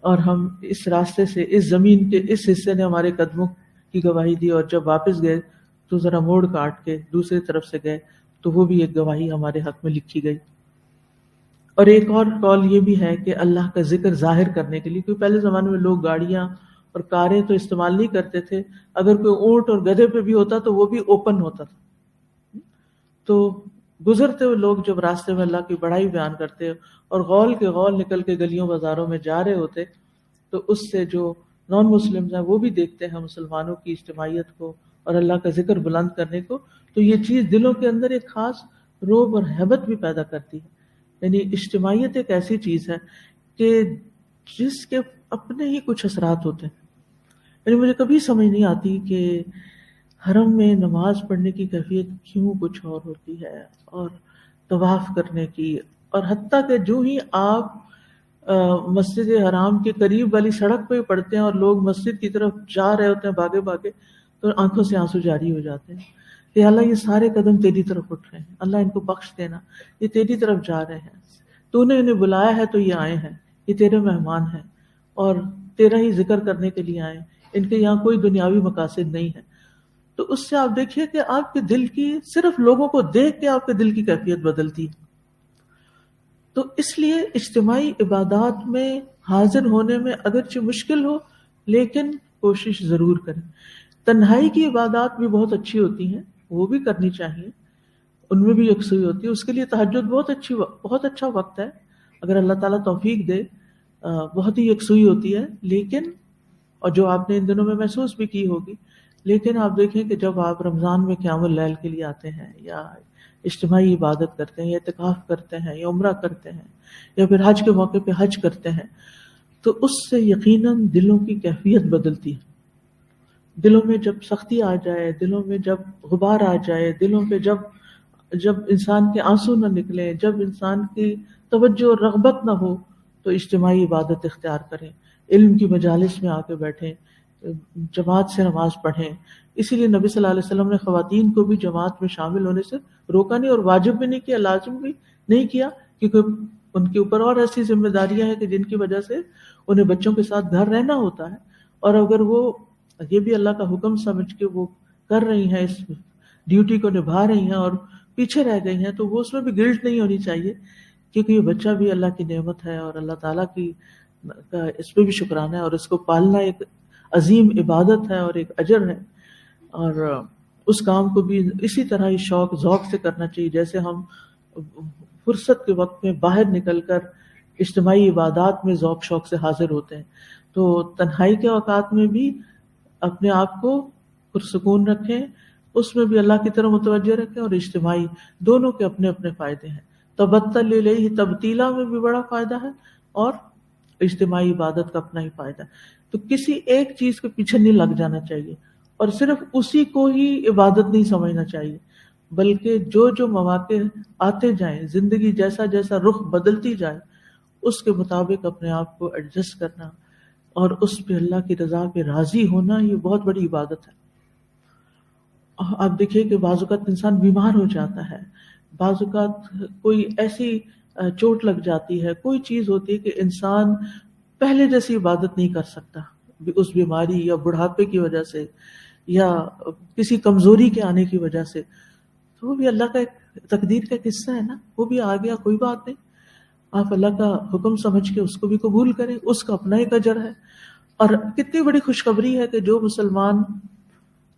اور ہم اس راستے سے، اس زمین کے اس حصے نے ہمارے قدموں کی گواہی دی، اور جب واپس گئے تو ذرا موڑ کاٹ کے دوسری طرف سے گئے تو وہ بھی ایک گواہی ہمارے حق میں لکھی گئی۔ اور ایک اور قول یہ بھی ہے کہ اللہ کا ذکر ظاہر کرنے کے لیے، کیونکہ پہلے زمانے میں لوگ گاڑیاں اور کاریں تو استعمال نہیں کرتے تھے، اگر کوئی اونٹ اور گدھے پہ بھی ہوتا تو وہ بھی اوپن ہوتا تھا، تو گزرتے ہوئے لوگ جب راستے میں اللہ کی بڑائی بیان کرتے اور غول کے غول نکل کے گلیوں بازاروں میں جا رہے ہوتے تو اس سے جو نان مسلمز ہیں وہ بھی دیکھتے ہیں مسلمانوں کی اجتماعیت کو اور اللہ کا ذکر بلند کرنے کو، تو یہ چیز دلوں کے اندر ایک خاص رعب اور ہیبت بھی پیدا کرتی ہے۔ یعنی اجتماعیت ایک ایسی چیز ہے کہ جس کے اپنے ہی کچھ اثرات ہوتے ہیں۔ یعنی مجھے کبھی سمجھ نہیں آتی کہ حرم میں نماز پڑھنے کی کیفیت کیوں کچھ اور ہوتی ہے، اور طواف کرنے کی، اور حتیٰ کہ جو ہی آپ مسجد حرام کے قریب والی سڑک پہ پڑھتے ہیں اور لوگ مسجد کی طرف جا رہے ہوتے ہیں بھاگے بھاگے، تو آنکھوں سے آنسو جاری ہو جاتے ہیں کہ اللہ یہ سارے قدم تیری طرف اٹھ رہے ہیں، اللہ ان کو بخش دینا، یہ تیری طرف جا رہے ہیں، تو نے انہیں بلایا ہے تو یہ آئے ہیں، یہ تیرے مہمان ہیں اور تیرا ہی ذکر کرنے کے لیے آئے، ان کے یہاں کوئی دنیاوی مقاصد نہیں ہے۔ تو اس سے آپ دیکھیے کہ آپ کے دل کی، صرف لوگوں کو دیکھ کے آپ کے دل کی کیفیت بدلتی ہے۔ تو اس لیے اجتماعی عبادات میں حاضر ہونے میں اگرچہ مشکل ہو لیکن کوشش ضرور کریں۔ تنہائی کی عبادات بھی بہت اچھی ہوتی ہیں، وہ بھی کرنی چاہیے، ان میں بھی یکسوئی ہوتی ہے۔ اس کے لیے تہجد بہت اچھا وقت ہے، اگر اللہ تعالیٰ توفیق دے، بہت ہی یکسوئی ہوتی ہے، لیکن اور جو آپ نے ان دنوں میں محسوس بھی کی ہوگی، لیکن آپ دیکھیں کہ جب آپ رمضان میں قیام اللیل کے لیے آتے ہیں یا اجتماعی عبادت کرتے ہیں یا اعتکاف کرتے ہیں یا عمرہ کرتے ہیں یا پھر حج کے موقع پہ حج کرتے ہیں، تو اس سے یقیناً دلوں کی کیفیت بدلتی ہے۔ دلوں میں جب سختی آ جائے، دلوں میں جب غبار آ جائے، دلوں پہ جب انسان کے آنسو نہ نکلیں، جب انسان کی توجہ اور رغبت نہ ہو، تو اجتماعی عبادت اختیار کریں، علم کی مجالس میں آ کے بیٹھیں، جماعت سے نماز پڑھیں۔ اسی لیے نبی صلی اللہ علیہ وسلم نے خواتین کو بھی جماعت میں شامل ہونے سے روکا نہیں، اور واجب بھی نہیں کیا، لازم بھی نہیں کیا، کیونکہ ان کے اوپر اور ایسی ذمہ داریاں ہیں کہ جن کی وجہ سے انہیں بچوں کے ساتھ گھر رہنا ہوتا ہے، اور اگر وہ یہ بھی اللہ کا حکم سمجھ کے وہ کر رہی ہیں، اس ڈیوٹی کو نبھا رہی ہیں اور پیچھے رہ گئی ہیں، تو وہ اس میں بھی گلٹ نہیں ہونی چاہیے، کیونکہ یہ بچہ بھی اللہ کی نعمت ہے اور اللہ تعالیٰ کی اس پہ بھی شکرانہ ہے، اور اس کو پالنا ایک عظیم عبادت ہے اور ایک اجر ہے، اور اس کام کو بھی اسی طرح ہی شوق ذوق سے کرنا چاہیے جیسے ہم فرصت کے وقت میں باہر نکل کر اجتماعی عبادات میں ذوق شوق سے حاضر ہوتے ہیں۔ تو تنہائی کے اوقات میں بھی اپنے آپ کو پرسکون رکھیں، اس میں بھی اللہ کی طرف متوجہ رکھیں، اور اجتماعی دونوں کے اپنے اپنے فائدے ہیں۔ تبتل الیہ تبتیلا میں بھی بڑا فائدہ ہے اور اجتماعی عبادت کا اپنا ہی فائدہ ہے۔ تو کسی ایک چیز کے پیچھے نہیں لگ جانا چاہیے اور صرف اسی کو ہی عبادت نہیں سمجھنا چاہیے، بلکہ جو مواقع آتے جائیں، زندگی جیسا جیسا رخ بدلتی جائے، اس کے مطابق اپنے آپ کو ایڈجسٹ کرنا اور اس پہ اللہ کی رضا پہ راضی ہونا، یہ بہت بڑی عبادت ہے۔ آپ دیکھیے کہ بعض اوقات انسان بیمار ہو جاتا ہے، بعض اوقات کوئی ایسی چوٹ لگ جاتی ہے، کوئی چیز ہوتی ہے کہ انسان پہلے جیسی عبادت نہیں کر سکتا، اس بیماری یا بڑھاپے کی وجہ سے یا کسی کمزوری کے آنے کی وجہ سے، تو وہ بھی اللہ کا ایک تقدیر کا حصہ ہے نا، وہ بھی آ گیا، کوئی بات نہیں، آپ اللہ کا حکم سمجھ کے اس کو بھی قبول کریں، اس کا اپنا ایک اجر ہے۔ اور کتنی بڑی خوشخبری ہے کہ جو مسلمان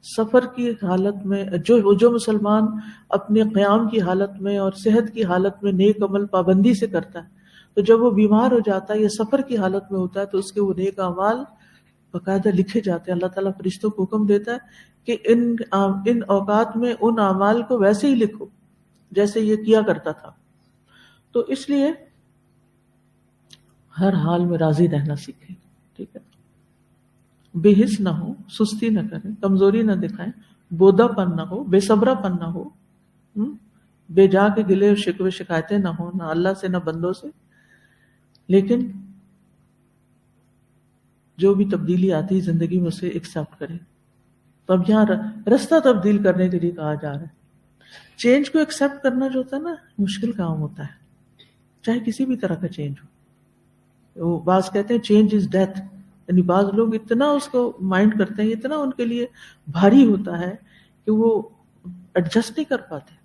سفر کی حالت میں، جو مسلمان اپنے قیام کی حالت میں اور صحت کی حالت میں نیک عمل پابندی سے کرتا ہے، تو جب وہ بیمار ہو جاتا ہے یا سفر کی حالت میں ہوتا ہے تو اس کے وہ نیک اعمال باقاعدہ لکھے جاتے ہیں۔ اللہ تعالیٰ فرشتوں کو حکم دیتا ہے کہ ان اوقات میں ان اعمال کو ویسے ہی لکھو جیسے یہ کیا کرتا تھا، تو اس لیے ہر حال میں راضی رہنا سیکھیں، ٹھیک ہے، بے حس نہ ہو، سستی نہ کریں، کمزوری نہ دکھائیں، بودا پن نہ ہو، بے صبرا پن نہ ہو، بے جا کے گلے اور شکوے شکایتیں نہ ہو، نہ اللہ سے نہ بندوں سے، لیکن جو بھی تبدیلی آتی ہے زندگی میں اسے ایکسپٹ کریں۔ تو اب یہاں رستہ تبدیل کرنے کے لیے کہا جا رہا ہے۔ چینج کو ایکسپٹ کرنا جو ہوتا ہے نا، مشکل کام ہوتا ہے، چاہے کسی بھی طرح کا چینج ہو۔ وہ بعض کہتے ہیں چینج از ڈیتھ، یعنی بعض لوگ اتنا اس کو مائنڈ کرتے ہیں، اتنا ان کے لیے بھاری ہوتا ہے کہ وہ ایڈجسٹ نہیں کر پاتے۔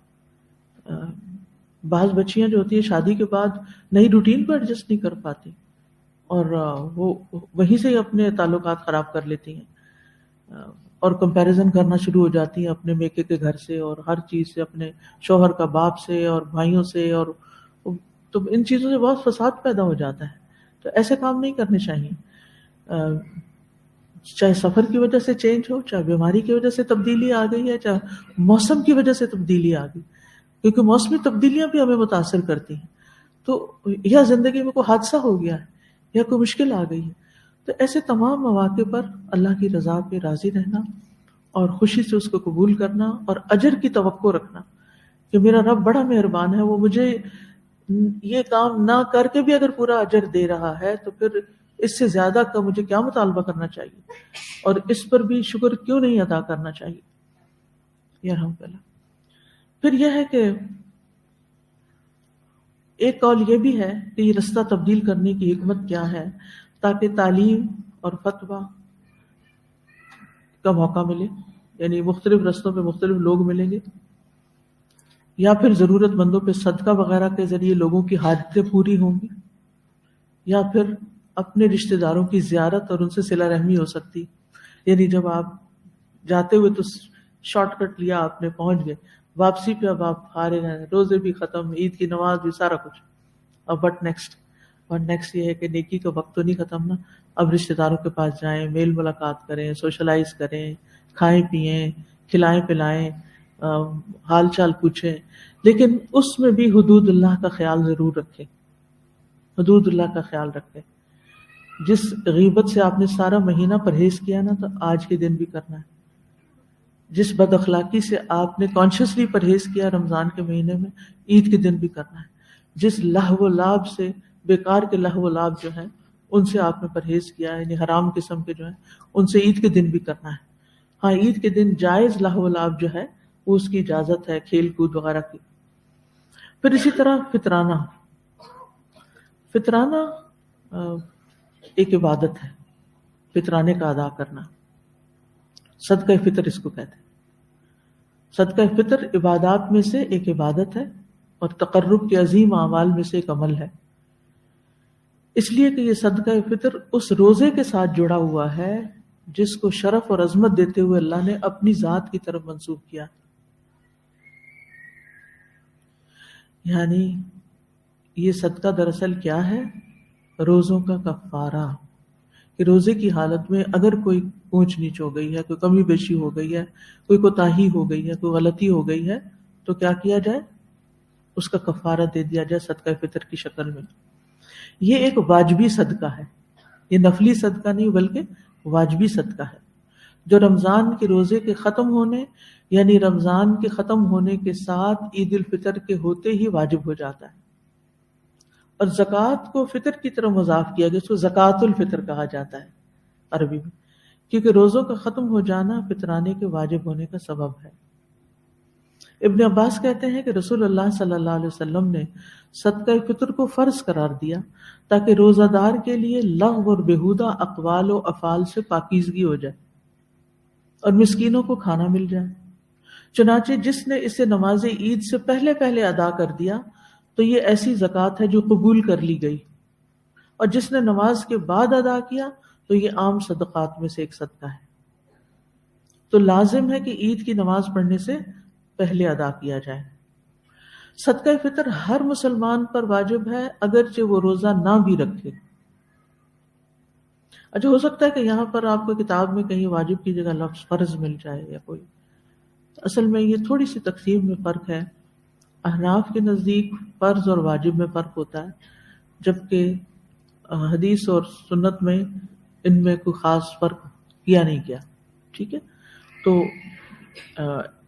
بعض بچیاں جو ہوتی ہیں شادی کے بعد نئی روٹین کو ایڈجسٹ نہیں کر پاتی، اور وہ وہیں سے ہی اپنے تعلقات خراب کر لیتی ہیں، اور کمپیریزن کرنا شروع ہو جاتی ہیں اپنے میکے کے گھر سے اور ہر چیز سے، اپنے شوہر کا باپ سے اور بھائیوں سے، اور تو ان چیزوں سے بہت فساد پیدا ہو جاتا ہے۔ تو ایسے کام نہیں کرنے چاہیے، چاہے سفر کی وجہ سے چینج ہو، چاہے بیماری کی وجہ سے تبدیلی آ گئی ہے، چاہے موسم کی وجہ سے تبدیلی آ گئی، کیونکہ موسمی تبدیلیاں بھی ہمیں متاثر کرتی ہیں۔ تو یا زندگی میں کوئی حادثہ ہو گیا ہے یا کوئی مشکل آ گئی ہے، تو ایسے تمام مواقع پر اللہ کی رضا پہ راضی رہنا اور خوشی سے اس کو قبول کرنا اور اجر کی توقع رکھنا کہ میرا رب بڑا مہربان ہے، وہ مجھے یہ کام نہ کر کے بھی اگر پورا اجر دے رہا ہے تو پھر اس سے زیادہ کا مجھے کیا مطالبہ کرنا چاہیے، اور اس پر بھی شکر کیوں نہیں ادا کرنا چاہیے۔ یرحمک اللہ۔ پھر یہ ہے کہ ایک قول یہ بھی ہے کہ یہ رستہ تبدیل کرنے کی حکمت کیا ہے، تاکہ تعلیم اور فتویٰ کا موقع ملے، یعنی مختلف رستوں پہ مختلف لوگ ملیں گے، یا پھر ضرورت مندوں پہ صدقہ وغیرہ کے ذریعے لوگوں کی حاجتیں پوری ہوں گی، یا پھر اپنے رشتہ داروں کی زیارت اور ان سے صلہ رحمی ہو سکتی، یعنی جب آپ جاتے ہوئے تو شارٹ کٹ لیا، آپ نے پہنچ گئے، واپسی پہ اب آپ فارغ ہیں، روزے بھی ختم، عید کی نماز بھی، سارا کچھ، اب بٹ نیکسٹ یہ ہے کہ نیکی کا وقت تو نہیں ختم نا، اب رشتہ داروں کے پاس جائیں، میل ملاقات کریں، سوشلائز کریں، کھائیں پئیں، کھلائیں پلائیں، حال چال پوچھیں، لیکن اس میں بھی حدود اللہ کا خیال ضرور رکھیں، حدود اللہ کا خیال رکھیں۔ جس غیبت سے آپ نے سارا مہینہ پرہیز کیا نا، تو آج کے دن بھی کرنا ہے۔ جس بد اخلاقی سے آپ نے کانشیسلی پرہیز کیا رمضان کے مہینے میں، عید کے دن بھی کرنا ہے۔ جس لہو و لعب سے، بیکار کے لہو و لعب جو ہیں ان سے آپ نے پرہیز کیا ہے، یعنی حرام قسم کے جو ہیں، ان سے عید کے دن بھی کرنا ہے۔ ہاں، عید کے دن جائز لہو و لعب جو ہے وہ اس کی اجازت ہے، کھیل کود وغیرہ کی۔ پھر اسی طرح فطرانہ ایک عبادت ہے، فطرانے کا ادا کرنا، صدقہ فطر اس کو کہتے ہیں۔ صدقہ فطر عبادات میں سے ایک عبادت ہے اور تقرب کے عظیم اعمال میں سے ایک عمل ہے، اس لیے کہ یہ صدقہ فطر اس روزے کے ساتھ جڑا ہوا ہے جس کو شرف اور عظمت دیتے ہوئے اللہ نے اپنی ذات کی طرف منسوب کیا، یعنی یہ صدقہ دراصل کیا ہے؟ روزوں کا کفارہ، کہ روزے کی حالت میں اگر کوئی اونچ نیچ ہو گئی ہے، کوئی کمی بیشی ہو گئی ہے، کوئی کوتاہی ہو گئی ہے، کوئی غلطی ہو گئی ہے، تو کیا کیا جائے؟ اس کا کفارہ دے دیا جائے صدقہ فطر کی شکل میں۔ یہ ایک واجبی صدقہ ہے، یہ نفلی صدقہ نہیں بلکہ واجبی صدقہ ہے، جو رمضان کے روزے کے ختم ہونے، یعنی رمضان کے ختم ہونے کے ساتھ عید الفطر کے ہوتے ہی واجب ہو جاتا ہے۔ اور زکوٰۃ کو فطر کی طرح مضاف کیا گیا، اس کو زکوٰۃ الفطر کہا جاتا ہے عربی میں، کیونکہ روزوں کا ختم ہو جانا فطرانے کے واجب ہونے کا سبب ہے۔ ابن عباس کہتے ہیں کہ رسول اللہ صلی اللہ علیہ وسلم نے صدقہ فطر کو فرض قرار دیا تاکہ روزہ دار کے لیے لغو اور بیہودہ اقوال و افعال سے پاکیزگی ہو جائے اور مسکینوں کو کھانا مل جائے۔ چنانچہ جس نے اسے نماز عید سے پہلے ادا کر دیا تو یہ ایسی زکوٰۃ ہے جو قبول کر لی گئی، اور جس نے نماز کے بعد ادا کیا تو یہ عام صدقات میں سے ایک صدقہ ہے۔ تو لازم ہے کہ عید کی نماز پڑھنے سے پہلے ادا کیا جائے۔ صدقہ فطر ہر مسلمان پر واجب ہے اگرچہ وہ روزہ نہ بھی رکھے۔ اچھا، ہو سکتا ہے کہ یہاں پر آپ کو کتاب میں کہیں واجب کی جگہ لفظ فرض مل جائے یا کوئی، اصل میں یہ تھوڑی سی تقسیم میں فرق ہے۔ احناف کے نزدیک فرض اور واجب میں فرق ہوتا ہے، جبکہ حدیث اور سنت میں ان میں کوئی خاص فرق کیا نہیں گیا. ٹھیک ہے، تو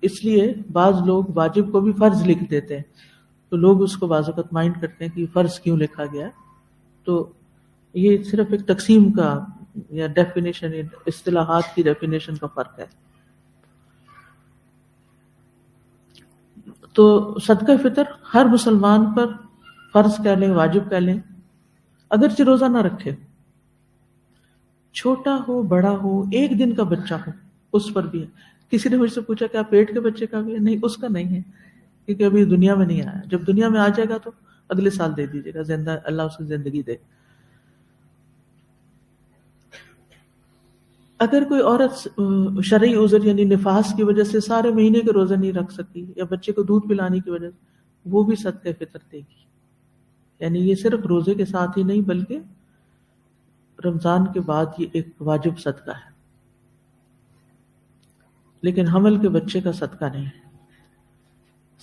اس لیے بعض لوگ واجب کو بھی فرض لکھ دیتے ہیں، تو لوگ اس کو بعض اوقات مائنڈ کرتے ہیں کہ فرض کیوں لکھا گیا ہے. تو یہ صرف ایک تقسیم کا یا ڈیفینیشن، اصطلاحات کی ڈیفینیشن کا فرق ہے. تو صدقہ فطر ہر مسلمان پر فرض کہہ لیں، واجب کہہ لیں، اگرچہ روزہ نہ رکھے، چھوٹا ہو بڑا ہو، ایک دن کا بچہ ہو، اس پر بھی ہے. کسی نے مجھ سے پوچھا کیا پیٹ کے بچے کا بھی ہے؟ نہیں، اس کا نہیں ہے، کیونکہ ابھی دنیا میں نہیں آیا. جب دنیا میں آ جائے گا تو اگلے سال دے دیجیے گا، زندہ اللہ اس کی زندگی دے. اگر کوئی عورت شرعی عذر یعنی نفاس کی وجہ سے سارے مہینے کے روزے نہیں رکھ سکی، یا بچے کو دودھ پلانے کی وجہ سے، وہ بھی صدقہ فطر دے گی. یعنی یہ صرف روزے کے ساتھ ہی نہیں بلکہ رمضان کے بعد یہ ایک واجب صدقہ ہے، لیکن حمل کے بچے کا صدقہ نہیں ہے.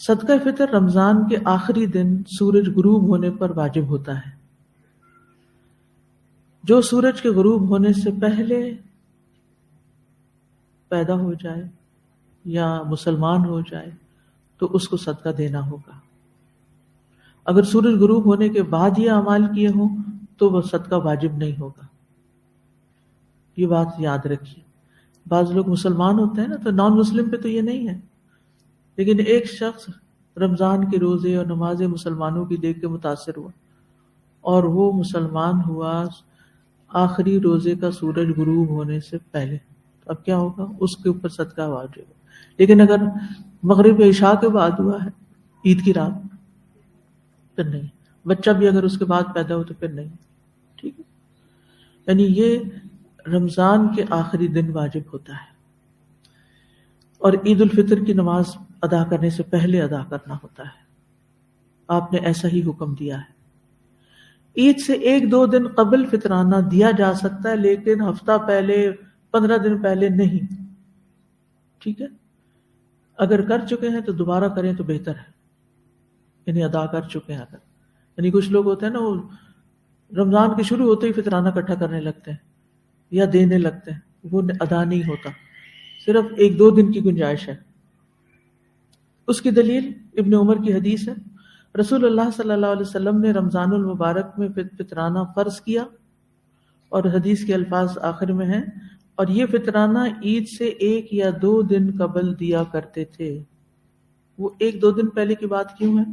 صدقہ فطر رمضان کے آخری دن سورج غروب ہونے پر واجب ہوتا ہے. جو سورج کے غروب ہونے سے پہلے پیدا ہو جائے یا مسلمان ہو جائے تو اس کو صدقہ دینا ہوگا. اگر سورج غروب ہونے کے بعد یہ اعمال کیے ہوں تو وہ صدقہ واجب نہیں ہوگا. یہ بات یاد رکھیے. بعض لوگ مسلمان ہوتے ہیں نا، تو نان مسلم پہ تو یہ نہیں ہے، لیکن ایک شخص رمضان کے روزے اور نمازیں مسلمانوں کی دیکھ کے متاثر ہوا اور وہ مسلمان ہوا آخری روزے کا سورج غروب ہونے سے پہلے، تو اب کیا ہوگا؟ اس کے اوپر صدقہ واجب ہے. لیکن اگر مغرب عشاء کے بعد ہوا ہے، عید کی رات، پھر نہیں. بچہ بھی اگر اس کے بعد پیدا ہو تو پھر نہیں. ٹھیک ہے، یعنی یہ رمضان کے آخری دن واجب ہوتا ہے، اور عید الفطر کی نماز ادا کرنے سے پہلے ادا کرنا ہوتا ہے. آپ نے ایسا ہی حکم دیا ہے. عید سے 1-2 دن قبل فطرانہ دیا جا سکتا ہے، لیکن ہفتہ پہلے، 15 دن پہلے نہیں. ٹھیک ہے، اگر کر چکے ہیں تو دوبارہ کریں تو بہتر ہے، یعنی ادا کر چکے ہیں. اگر یعنی کچھ لوگ ہوتے ہیں نا، وہ رمضان کے شروع ہوتے ہی فطرانہ اکٹھا کرنے لگتے ہیں یا دینے لگتے ہیں، وہ ادا نہیں ہوتا، صرف 1-2 دن کی گنجائش ہے. اس کی دلیل ابن عمر کی حدیث ہے، رسول اللہ صلی اللہ علیہ وسلم نے رمضان المبارک میں فطرانہ فرض کیا، اور حدیث کے الفاظ آخر میں ہیں، اور یہ فطرانہ عید سے 1 یا 2 دن قبل دیا کرتے تھے. وہ 1-2 دن پہلے کی بات کیوں ہے؟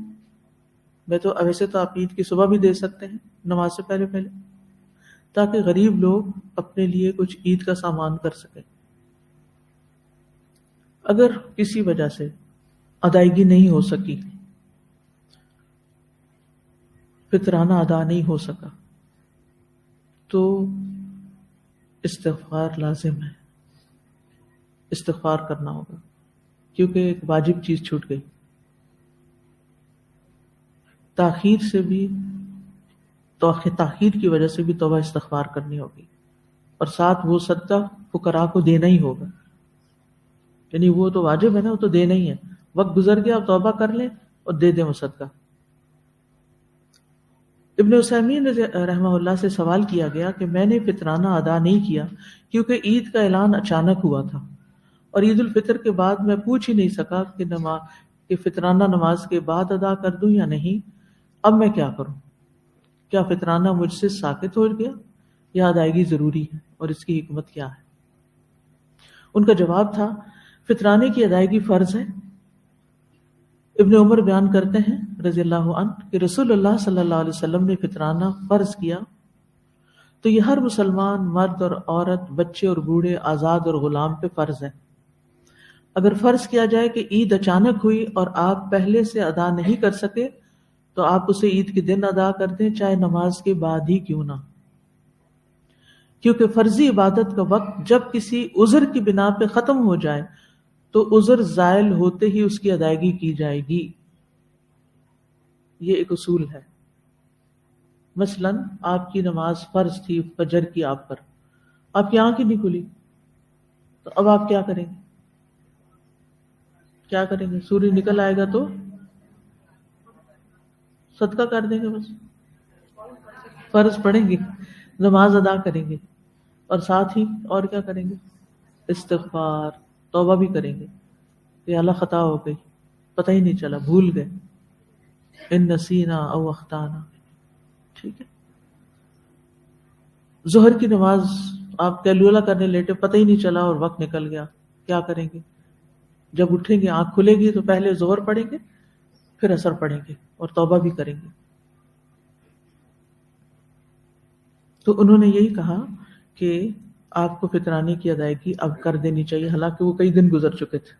میں تو ویسے تو آپ عید کی صبح بھی دے سکتے ہیں نماز سے پہلے تاکہ غریب لوگ اپنے لیے کچھ عید کا سامان کر سکیں. اگر کسی وجہ سے ادائیگی نہیں ہو سکی، فطرانہ ادا نہیں ہو سکا، تو استغفار لازم ہے، استغفار کرنا ہوگا، کیونکہ ایک واجب چیز چھوٹ گئی. تاخیر سے بھی، تاخیر کی وجہ سے بھی توبہ استغفار کرنی ہوگی، اور ساتھ وہ صدقہ فقراء کو دینا ہی ہوگا. یعنی وہ تو واجب ہے نا، وہ تو دینا ہی ہے. وقت گزر گیا، توبہ کر لیں اور دے دیں وہ صدقہ. ابن عثیمین رحمہ اللہ سے سوال کیا گیا کہ میں نے فطرانہ ادا نہیں کیا کیونکہ عید کا اعلان اچانک ہوا تھا، اور عید الفطر کے بعد میں پوچھ ہی نہیں سکا کہ فطرانہ نماز کے بعد ادا کر دوں یا نہیں. اب میں کیا کروں؟ کیا فطرانہ مجھ سے ساقط ہو گیا یا ادائیگی ضروری ہے، اور اس کی حکمت کیا ہے؟ ان کا جواب تھا، فطرانے کی ادائیگی فرض ہے. ابن عمر بیان کرتے ہیں رضی اللہ عنہ کہ رسول اللہ صلی اللہ علیہ وسلم نے فطرانہ فرض کیا تو یہ ہر مسلمان مرد اور عورت، بچے اور بوڑھے، آزاد اور غلام پہ فرض ہے. اگر فرض کیا جائے کہ عید اچانک ہوئی اور آپ پہلے سے ادا نہیں کر سکے تو آپ اسے عید کے دن ادا کر دیں، چاہے نماز کے بعد ہی کیوں نہ، کیونکہ فرضی عبادت کا وقت جب کسی عذر کی بنا پہ ختم ہو جائے تو عذر زائل ہوتے ہی اس کی ادائیگی کی جائے گی. یہ ایک اصول ہے. مثلا آپ کی نماز فرض تھی فجر کی، آپ پر، آپ کی آنکھ ہی نہیں کھلی، تو اب آپ کیا کریں گے؟ کیا کریں گے؟ سورج نکل آئے گا تو صدقہ کر دیں گے بس، فرض پڑھیں گے، نماز ادا کریں گے، اور ساتھ ہی اور کیا کریں گے؟ استغفار، توبہ بھی کریں گے کہ اللہ خطا ہو گئی، پتہ ہی نہیں چلا، بھول گئے، ان نسینا او اخطانا. ٹھیک ہے. ظہر کی نماز آپ کیلولا کرنے لیٹے، پتہ ہی نہیں چلا اور وقت نکل گیا، کیا کریں گے؟ جب اٹھیں گے، آنکھ کھلے گی تو پہلے ظہر پڑھیں گے، پھر عصر پڑھیں گے اور توبہ بھی کریں گے. تو انہوں نے یہی کہا کہ آپ کو فطرانے کی ادائیگی اب کر دینی چاہیے، حالانکہ وہ کئی دن گزر چکے تھے.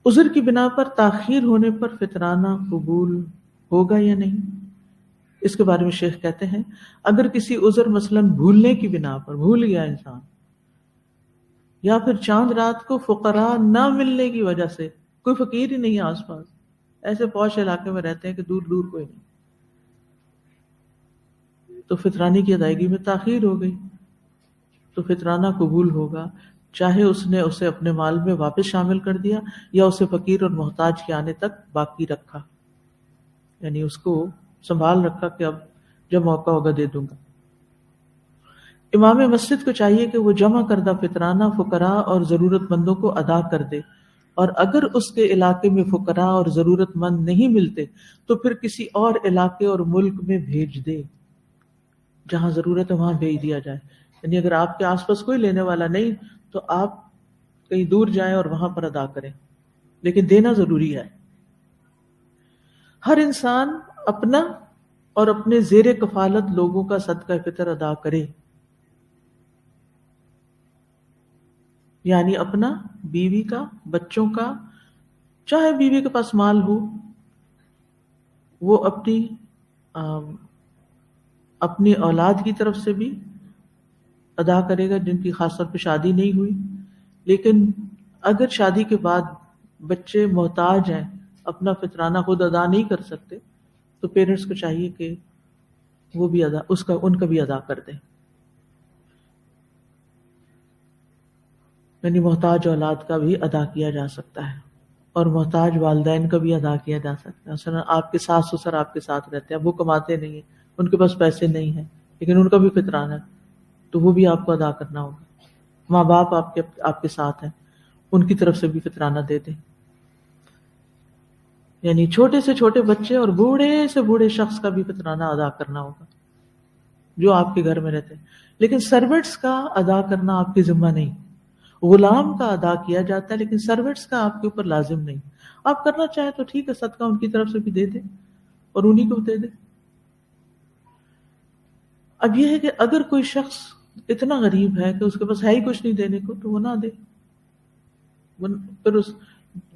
عذر کی بنا پر تاخیر ہونے پر فطرانہ قبول ہوگا یا نہیں، اس کے بارے میں شیخ کہتے ہیں اگر کسی عذر مثلاً بھولنے کی بنا پر، بھول گیا انسان، یا پھر چاند رات کو فقراء نہ ملنے کی وجہ سے، کوئی فقیر ہی نہیں ہے آس پاس، ایسے پوش علاقے میں رہتے ہیں کہ دور دور کوئی نہیں، تو فطرانے کی ادائیگی میں تاخیر ہو گئی، تو فطرانہ قبول ہوگا، چاہے اس نے اسے اپنے مال میں واپس شامل کر دیا یا اسے فقیر اور محتاج کے آنے تک باقی رکھا، یعنی اس کو سنبھال رکھا کہ اب جب موقع ہوگا دے دوں گا. امام مسجد کو چاہیے کہ وہ جمع کردہ فطرانہ فقراء اور ضرورت مندوں کو ادا کر دے، اور اگر اس کے علاقے میں فقراء اور ضرورت مند نہیں ملتے تو پھر کسی اور علاقے اور ملک میں بھیج دے، جہاں ضرورت ہے وہاں بھیج دیا جائے. یعنی اگر آپ کے آس پاس کوئی لینے والا نہیں تو آپ کہیں دور جائیں اور وہاں پر ادا کریں، لیکن دینا ضروری ہے. ہر انسان اپنا اور اپنے زیر کفالت لوگوں کا صدقہ فطر ادا کرے، یعنی اپنا، بیوی کا، بچوں کا، چاہے بیوی کے پاس مال ہو وہ اپنی اولاد کی طرف سے بھی ادا کرے گا جن کی خاص طور پہ شادی نہیں ہوئی. لیکن اگر شادی کے بعد بچے محتاج ہیں، اپنا فطرانہ خود ادا نہیں کر سکتے، تو پیرنٹس کو چاہیے کہ وہ بھی ان کا بھی ادا کر دیں. یعنی محتاج اولاد کا بھی ادا کیا جا سکتا ہے، اور محتاج والدین کا بھی ادا کیا جا سکتا ہے. مثلا آپ کے ساس سسر آپ کے ساتھ رہتے ہیں، وہ کماتے نہیں ہیں، ان کے پاس پیسے نہیں ہیں، لیکن ان کا بھی فطرانہ ہے، تو وہ بھی آپ کو ادا کرنا ہوگا. ماں باپ آپ کے ساتھ ہیں، ان کی طرف سے بھی فطرانہ دے دیں. یعنی چھوٹے سے چھوٹے بچے اور بوڑھے سے بوڑھے شخص کا بھی فطرانہ ادا کرنا ہوگا جو آپ کے گھر میں رہتے ہیں. لیکن سروٹس کا ادا کرنا آپ کی ذمہ نہیں. غلام کا ادا کیا جاتا ہے لیکن سروٹس کا آپ کے اوپر لازم نہیں. آپ کرنا چاہیں تو ٹھیک ہے، صدقہ ان کی طرف سے بھی دے دیں اور انہی کو دے دیں. اب یہ ہے کہ اگر کوئی شخص اتنا غریب ہے کہ اس کے پاس ہے ہی کچھ نہیں دینے کو، تو وہ نہ دے، پھر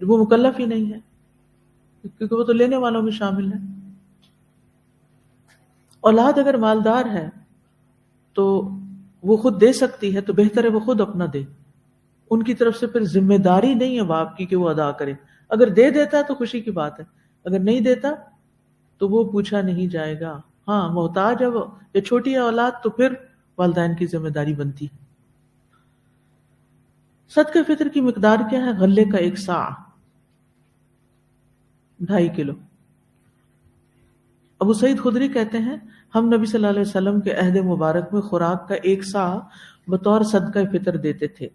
وہ مکلف ہی نہیں ہے، کیونکہ وہ تو لینے والوں میں شامل ہے. اولاد اگر مالدار ہے تو وہ خود دے سکتی ہے، تو بہتر ہے وہ خود اپنا دے. ان کی طرف سے پھر ذمہ داری نہیں ہے باپ کی کہ وہ ادا کرے. اگر دے دیتا ہے تو خوشی کی بات ہے، اگر نہیں دیتا تو وہ پوچھا نہیں جائے گا. ہاں محتاج ہے وہ یا چھوٹی ہے اولاد تو پھر والدین کی ذمہ داری بنتی. صدقہ فطر کی مقدار کیا ہے؟ غلے کا 1 صاع، 2.5 کلو. ابو سعید خدری کہتے ہیں ہم نبی صلی اللہ علیہ وسلم کے عہد مبارک میں خوراک کا 1 صاع بطور صدقہ فطر دیتے تھے.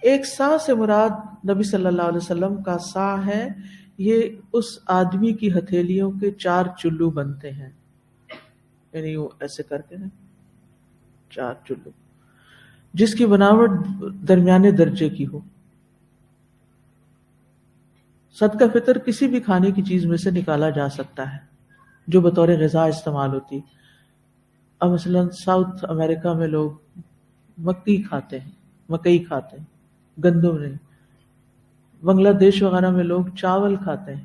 1 صاع سے مراد نبی صلی اللہ علیہ وسلم کا صاع ہے، یہ اس آدمی کی ہتھیلیوں کے 4 چلو بنتے ہیں، یعنی وہ ایسے کرتے ہیں 4 چلو، جس کی بناوٹ درمیانے درجے کی ہو. صدقہ فطر کسی بھی کھانے کی چیز میں سے نکالا جا سکتا ہے جو بطور غذا استعمال ہوتی. اب مثلا ساؤتھ امریکہ میں لوگ مکئی کھاتے ہیں، گندم نہیں. بنگلہ دیش وغیرہ میں لوگ چاول کھاتے ہیں،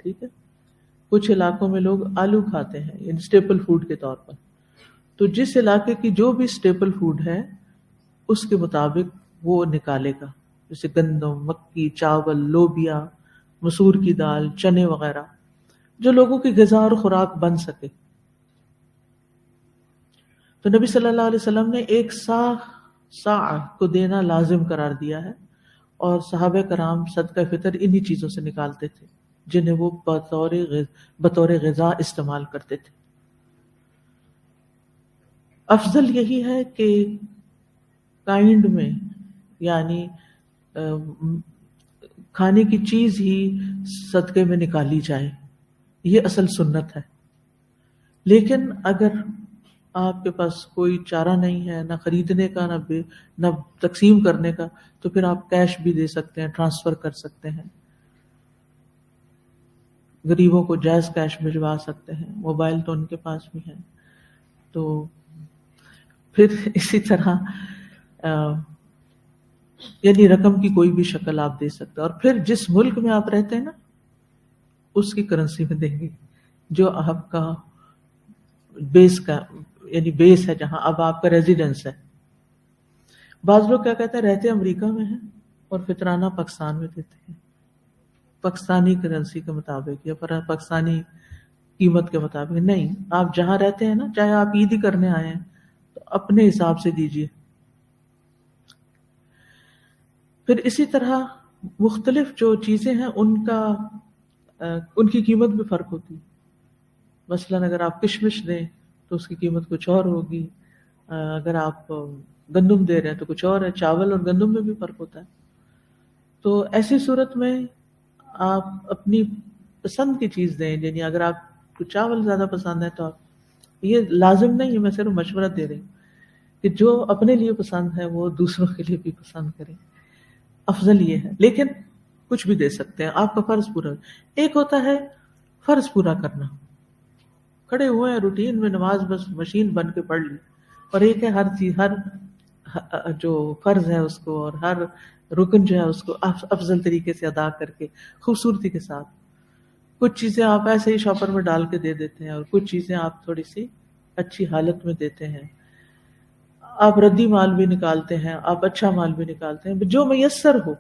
ٹھیک ہے. کچھ علاقوں میں لوگ آلو کھاتے ہیں، یعنی اسٹیپل فوڈ کے طور پر. تو جس علاقے کی جو بھی اسٹیپل فوڈ ہے اس کے مطابق وہ نکالے گا، جیسے گندم، مکی، چاول، لوبیا، مسور کی دال، چنے وغیرہ، جو لوگوں کی غذا اور خوراک بن سکے. تو نبی صلی اللہ علیہ وسلم نے 1 صاع کو دینا لازم قرار دیا ہے، اور صحابہ کرام صدقہ فطر انہی چیزوں سے نکالتے تھے جنہیں وہ بطور غذا استعمال کرتے تھے۔ افضل یہی ہے کہ کائنڈ میں، یعنی کھانے کی چیز ہی صدقے میں نکالی جائے، یہ اصل سنت ہے۔ لیکن اگر آپ کے پاس کوئی چارہ نہیں ہے، نہ خریدنے کا، نہ تقسیم کرنے کا، تو پھر آپ کیش بھی دے سکتے ہیں، ٹرانسفر کر سکتے ہیں، غریبوں کو جائز کیش بھجوا سکتے ہیں، موبائل تو ان کے پاس بھی ہے۔ تو پھر اسی طرح یعنی رقم کی کوئی بھی شکل آپ دے سکتے ہیں، اور پھر جس ملک میں آپ رہتے ہیں نا اس کی کرنسی میں دیں گے، جو آپ کا بیس کا یعنی بیس ہے، جہاں اب آپ کا ریزیڈنس ہے۔ بعض لوگ کیا کہتے ہیں رہتے امریکہ میں ہیں اور فطرانہ پاکستان میں دیتے ہیں، پاکستانی کرنسی کے مطابق یا پاکستانی قیمت کے مطابق۔ نہیں، آپ جہاں رہتے ہیں نا، چاہے آپ عید ہی کرنے آئے ہیں تو اپنے حساب سے دیجیے۔ پھر اسی طرح مختلف جو چیزیں ہیں ان کی قیمت بھی فرق ہوتی ہے۔ مثلاً اگر آپ کشمش دیں تو اس کی قیمت کچھ اور ہوگی، اگر آپ گندم دے رہے ہیں تو کچھ اور ہے، چاول اور گندم میں بھی فرق ہوتا ہے۔ تو ایسی صورت میں آپ اپنی پسند کی چیز دیں، یعنی اگر آپ کو چاول زیادہ پسند ہے تو آپ، یہ لازم نہیں ہے، میں صرف مشورہ دے رہی ہوں کہ جو اپنے لیے پسند ہے وہ دوسروں کے لیے بھی پسند کریں، افضل یہ ہے۔ لیکن کچھ بھی دے سکتے ہیں، آپ کا فرض پورا۔ ایک ہوتا ہے فرض پورا کرنا، کھڑے ہوئے ہیں روٹین میں نماز بس مشین بن کے پڑھ لی، اور ایک ہے ہر چیز، ہر جو فرض ہے اس کو اور ہر رکن جو ہے اس کو افضل طریقے سے ادا کر کے خوبصورتی کے ساتھ۔ کچھ چیزیں آپ ایسے ہی شاپر میں ڈال کے دے دیتے ہیں، اور کچھ چیزیں آپ تھوڑی سی اچھی حالت میں دیتے ہیں، آپ ردی مال بھی نکالتے ہیں، آپ اچھا مال بھی نکالتے ہیں، جو میسر ہو۔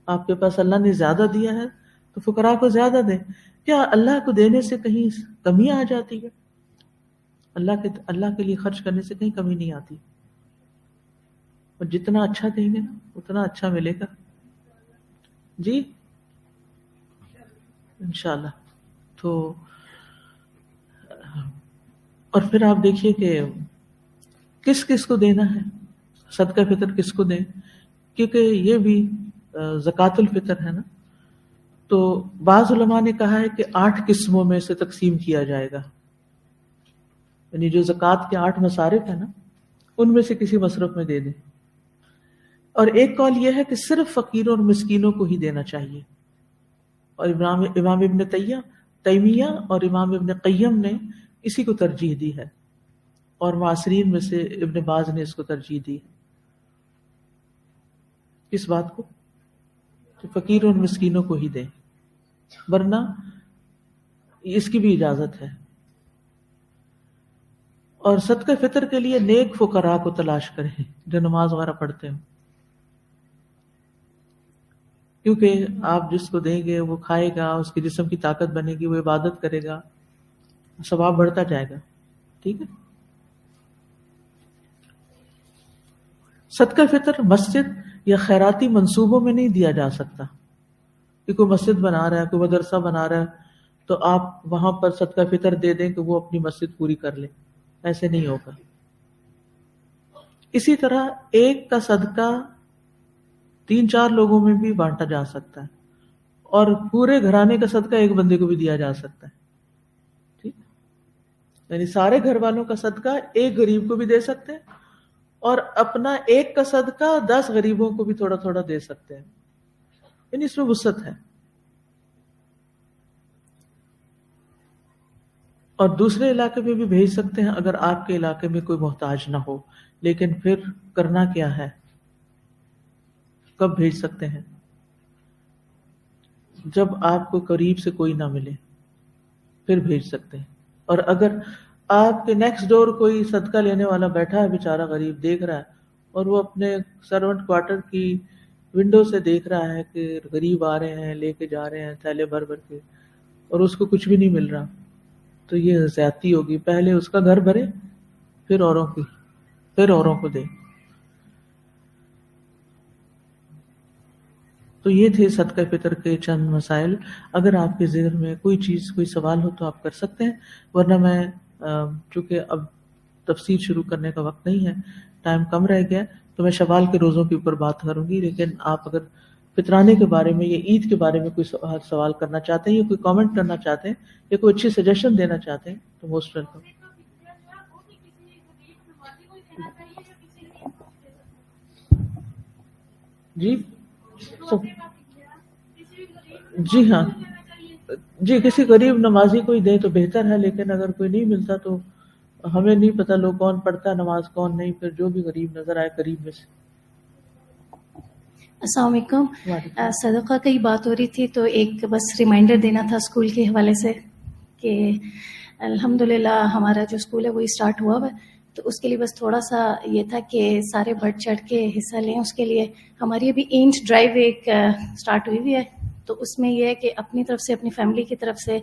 آپ کے پاس اللہ نے زیادہ دیا ہے تو فقراء کو زیادہ دیں۔ کیا اللہ کو دینے سے کہیں کمی آ جاتی ہے؟ اللہ کے لیے خرچ کرنے سے کہیں کمی نہیں آتی، اور جتنا اچھا دیں گے نا اتنا اچھا ملے گا۔ جی انشاءاللہ۔ تو اور پھر آپ دیکھیے کہ کس کس کو دینا ہے، صدقہ فطر کس کو دیں، کیونکہ یہ بھی زکوٰۃ الفطر ہے نا۔ تو بعض علماء نے کہا ہے کہ 8 قسموں میں سے تقسیم کیا جائے گا، یعنی جو زکوٰۃ کے 8 مصارف ہیں نا ان میں سے کسی مصرف میں دے دیں۔ اور ایک قول یہ ہے کہ صرف فقیروں اور مسکینوں کو ہی دینا چاہیے، اور امام ابن تیمیہ اور امام ابن قیم نے اسی کو ترجیح دی ہے، اور معاصرین میں سے ابن باز نے اس کو ترجیح دی ہے۔ کس بات کو؟ کہ فقیروں اور مسکینوں کو ہی دیں، ورنہ اس کی بھی اجازت ہے۔ اور صدقہ فطر کے لیے نیک فقراء کو تلاش کریں جو نماز وغیرہ پڑھتے ہیں، کیونکہ آپ جس کو دیں گے وہ کھائے گا، اس کے جسم کی طاقت بنے گی، وہ عبادت کرے گا، ثواب بڑھتا جائے گا۔ ٹھیک ہے۔ صدقہ فطر مسجد یا خیراتی منصوبوں میں نہیں دیا جا سکتا کہ کوئی مسجد بنا رہا ہے، کوئی مدرسہ بنا رہا ہے تو آپ وہاں پر صدقہ فطر دے دیں کہ وہ اپنی مسجد پوری کر لے، ایسے نہیں ہوگا۔ اسی طرح ایک کا صدقہ 3-4 لوگوں میں بھی بانٹا جا سکتا ہے، اور پورے گھرانے کا صدقہ ایک بندے کو بھی دیا جا سکتا ہے۔ ٹھیک، یعنی سارے گھر والوں کا صدقہ ایک غریب کو بھی دے سکتے ہیں، اور اپنا ایک کا صدقہ 10 غریبوں کو بھی تھوڑا تھوڑا دے سکتے ہیں، یعنی اس میں وسعت ہے۔ اور دوسرے علاقے میں بھی بھیج سکتے ہیں اگر آپ کے علاقے میں کوئی محتاج نہ ہو۔ لیکن پھر کرنا کیا ہے، کب بھیج سکتے ہیں؟ جب آپ کو قریب سے کوئی نہ ملے پھر بھیج سکتے ہیں۔ اور اگر آپ کے نیکسٹ ڈور کوئی صدقہ لینے والا بیٹھا ہے، بیچارہ غریب دیکھ رہا ہے، اور وہ اپنے سرونٹ کوارٹر کی ونڈو سے دیکھ رہا ہے کہ غریب آ رہے ہیں، لے کے جا رہے ہیں تھیلے بھر بھر کے، اور اس کو کچھ بھی نہیں مل رہا، تو یہ زیادتی ہوگی۔ پہلے اس کا گھر بھرے، پھر اوروں کو دے۔ تو یہ تھے صدقہ فطر کے چند مسائل. اگر آپ کے ذہن میں کوئی چیز، کوئی سوال ہو تو آپ کر سکتے ہیں، ورنہ میں چونکہ اب تفسیر شروع کرنے کا وقت نہیں ہے، ٹائم کم رہ گیا، تو میں شوال کے روزوں کے اوپر بات کروں گی. لیکن آپ اگر فطرانے کے بارے میں یا عید کے بارے میں کوئی سوال کرنا چاہتے ہیں یا کوئی کامنٹ کرنا چاہتے ہیں یا کوئی اچھی سجیشن دینا چاہتے ہیں تو موسٹ ویلکم. جی جی ہاں جی، کسی غریب نمازی کوئی دے تو بہتر ہے، لیکن اگر کوئی نہیں ملتا تو ہمیں نہیں پتہ لوگ کون پڑھتا ہے نماز کون نہیں، پھر جو بھی غریب نظر آئے قریب میں سے. السلام علیکم. صدقہ کی بات ہو رہی تھی تو ایک بس ریمائنڈر دینا تھا اسکول کے حوالے سے کہ الحمدللہ ہمارا جو اسکول ہے وہ اسٹارٹ ہوا ہے، تو اس کے لیے بس تھوڑا سا یہ تھا کہ سارے بڑھ چڑھ کے حصہ لیں. اس کے لیے ہماری ابھی اینٹ ڈرائیو ایک اسٹارٹ ہوئی ہے، تو اس میں یہ ہے کہ اپنی طرف سے، اپنی فیملی کی طرف سے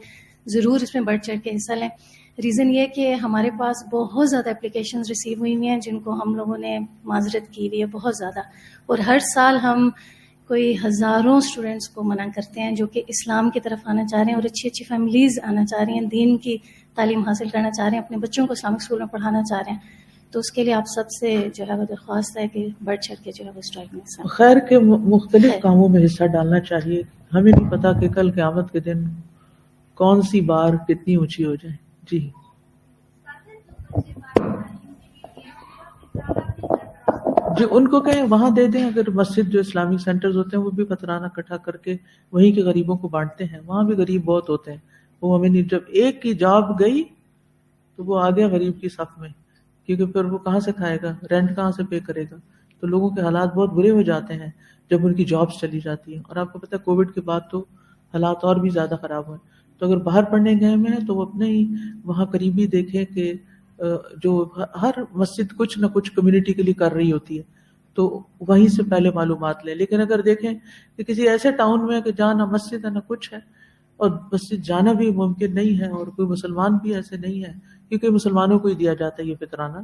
ضرور اس میں بڑھ چڑھ کے حصہ لیں. ریزن یہ کہ ہمارے پاس بہت زیادہ اپلیکیشنز ریسیو ہوئی ہوئی ہیں جن کو ہم لوگوں نے معذرت کی ہوئی ہے بہت زیادہ، اور ہر سال ہم کوئی ہزاروں اسٹوڈینٹس کو منع کرتے ہیں جو کہ اسلام کی طرف آنا چاہ رہے ہیں اور اچھی اچھی فیملیز آنا چاہ رہی ہیں، دین کی تعلیم حاصل کرنا چاہ رہے ہیں، اپنے بچوں کو اسلامک اسکول میں پڑھانا چاہ رہے ہیں. تو اس کے لیے آپ سب سے جو ہے وہ درخواست ہے کہ بڑھ چڑھ کے جو ہے وہ اسٹرائک میں حصہ خیر کے مختلف کاموں میں حصہ ڈالنا چاہیے. ہمیں نہیں پتا کہ کل قیامت کے دن کون سی بار کتنی اونچی ہو جائے. جی جی، ان کو کہیں وہاں دے دیں. اگر مسجد جو اسلامک سینٹرز ہوتے ہیں وہ بھی فطرانہ اکٹھا کر کے وہیں کے غریبوں کو بانٹتے ہیں، وہاں بھی غریب بہت ہوتے ہیں. وہ ہمیں نہیں، جب ایک کی جاب گئی تو وہ آ گیا غریب کی صف میں، کیونکہ پھر وہ کہاں سے کھائے گا، رینٹ کہاں سے پے کرے گا. تو لوگوں کے حالات بہت برے ہو جاتے ہیں جب ان کی جابس چلی جاتی ہیں. اور آپ کو پتہ ہے کووڈ کے بعد تو حالات اور بھی زیادہ خراب ہوئے. تو اگر باہر پڑھنے گئے ہوئے ہیں تو وہ اپنے ہی وہاں قریبی دیکھیں کہ جو ہر مسجد کچھ نہ کچھ کمیونٹی کے لیے کر رہی ہوتی ہے، تو وہیں سے پہلے معلومات لیں. لیکن اگر دیکھیں کہ کسی ایسے ٹاؤن میں کہ جہاں نہ مسجد ہے نہ کچھ ہے، اور مسجد جانا بھی ممکن نہیں ہے، اور کوئی مسلمان بھی ایسے نہیں ہے کیونکہ مسلمانوں کو ہی دیا جاتا ہے یہ فطرانہ،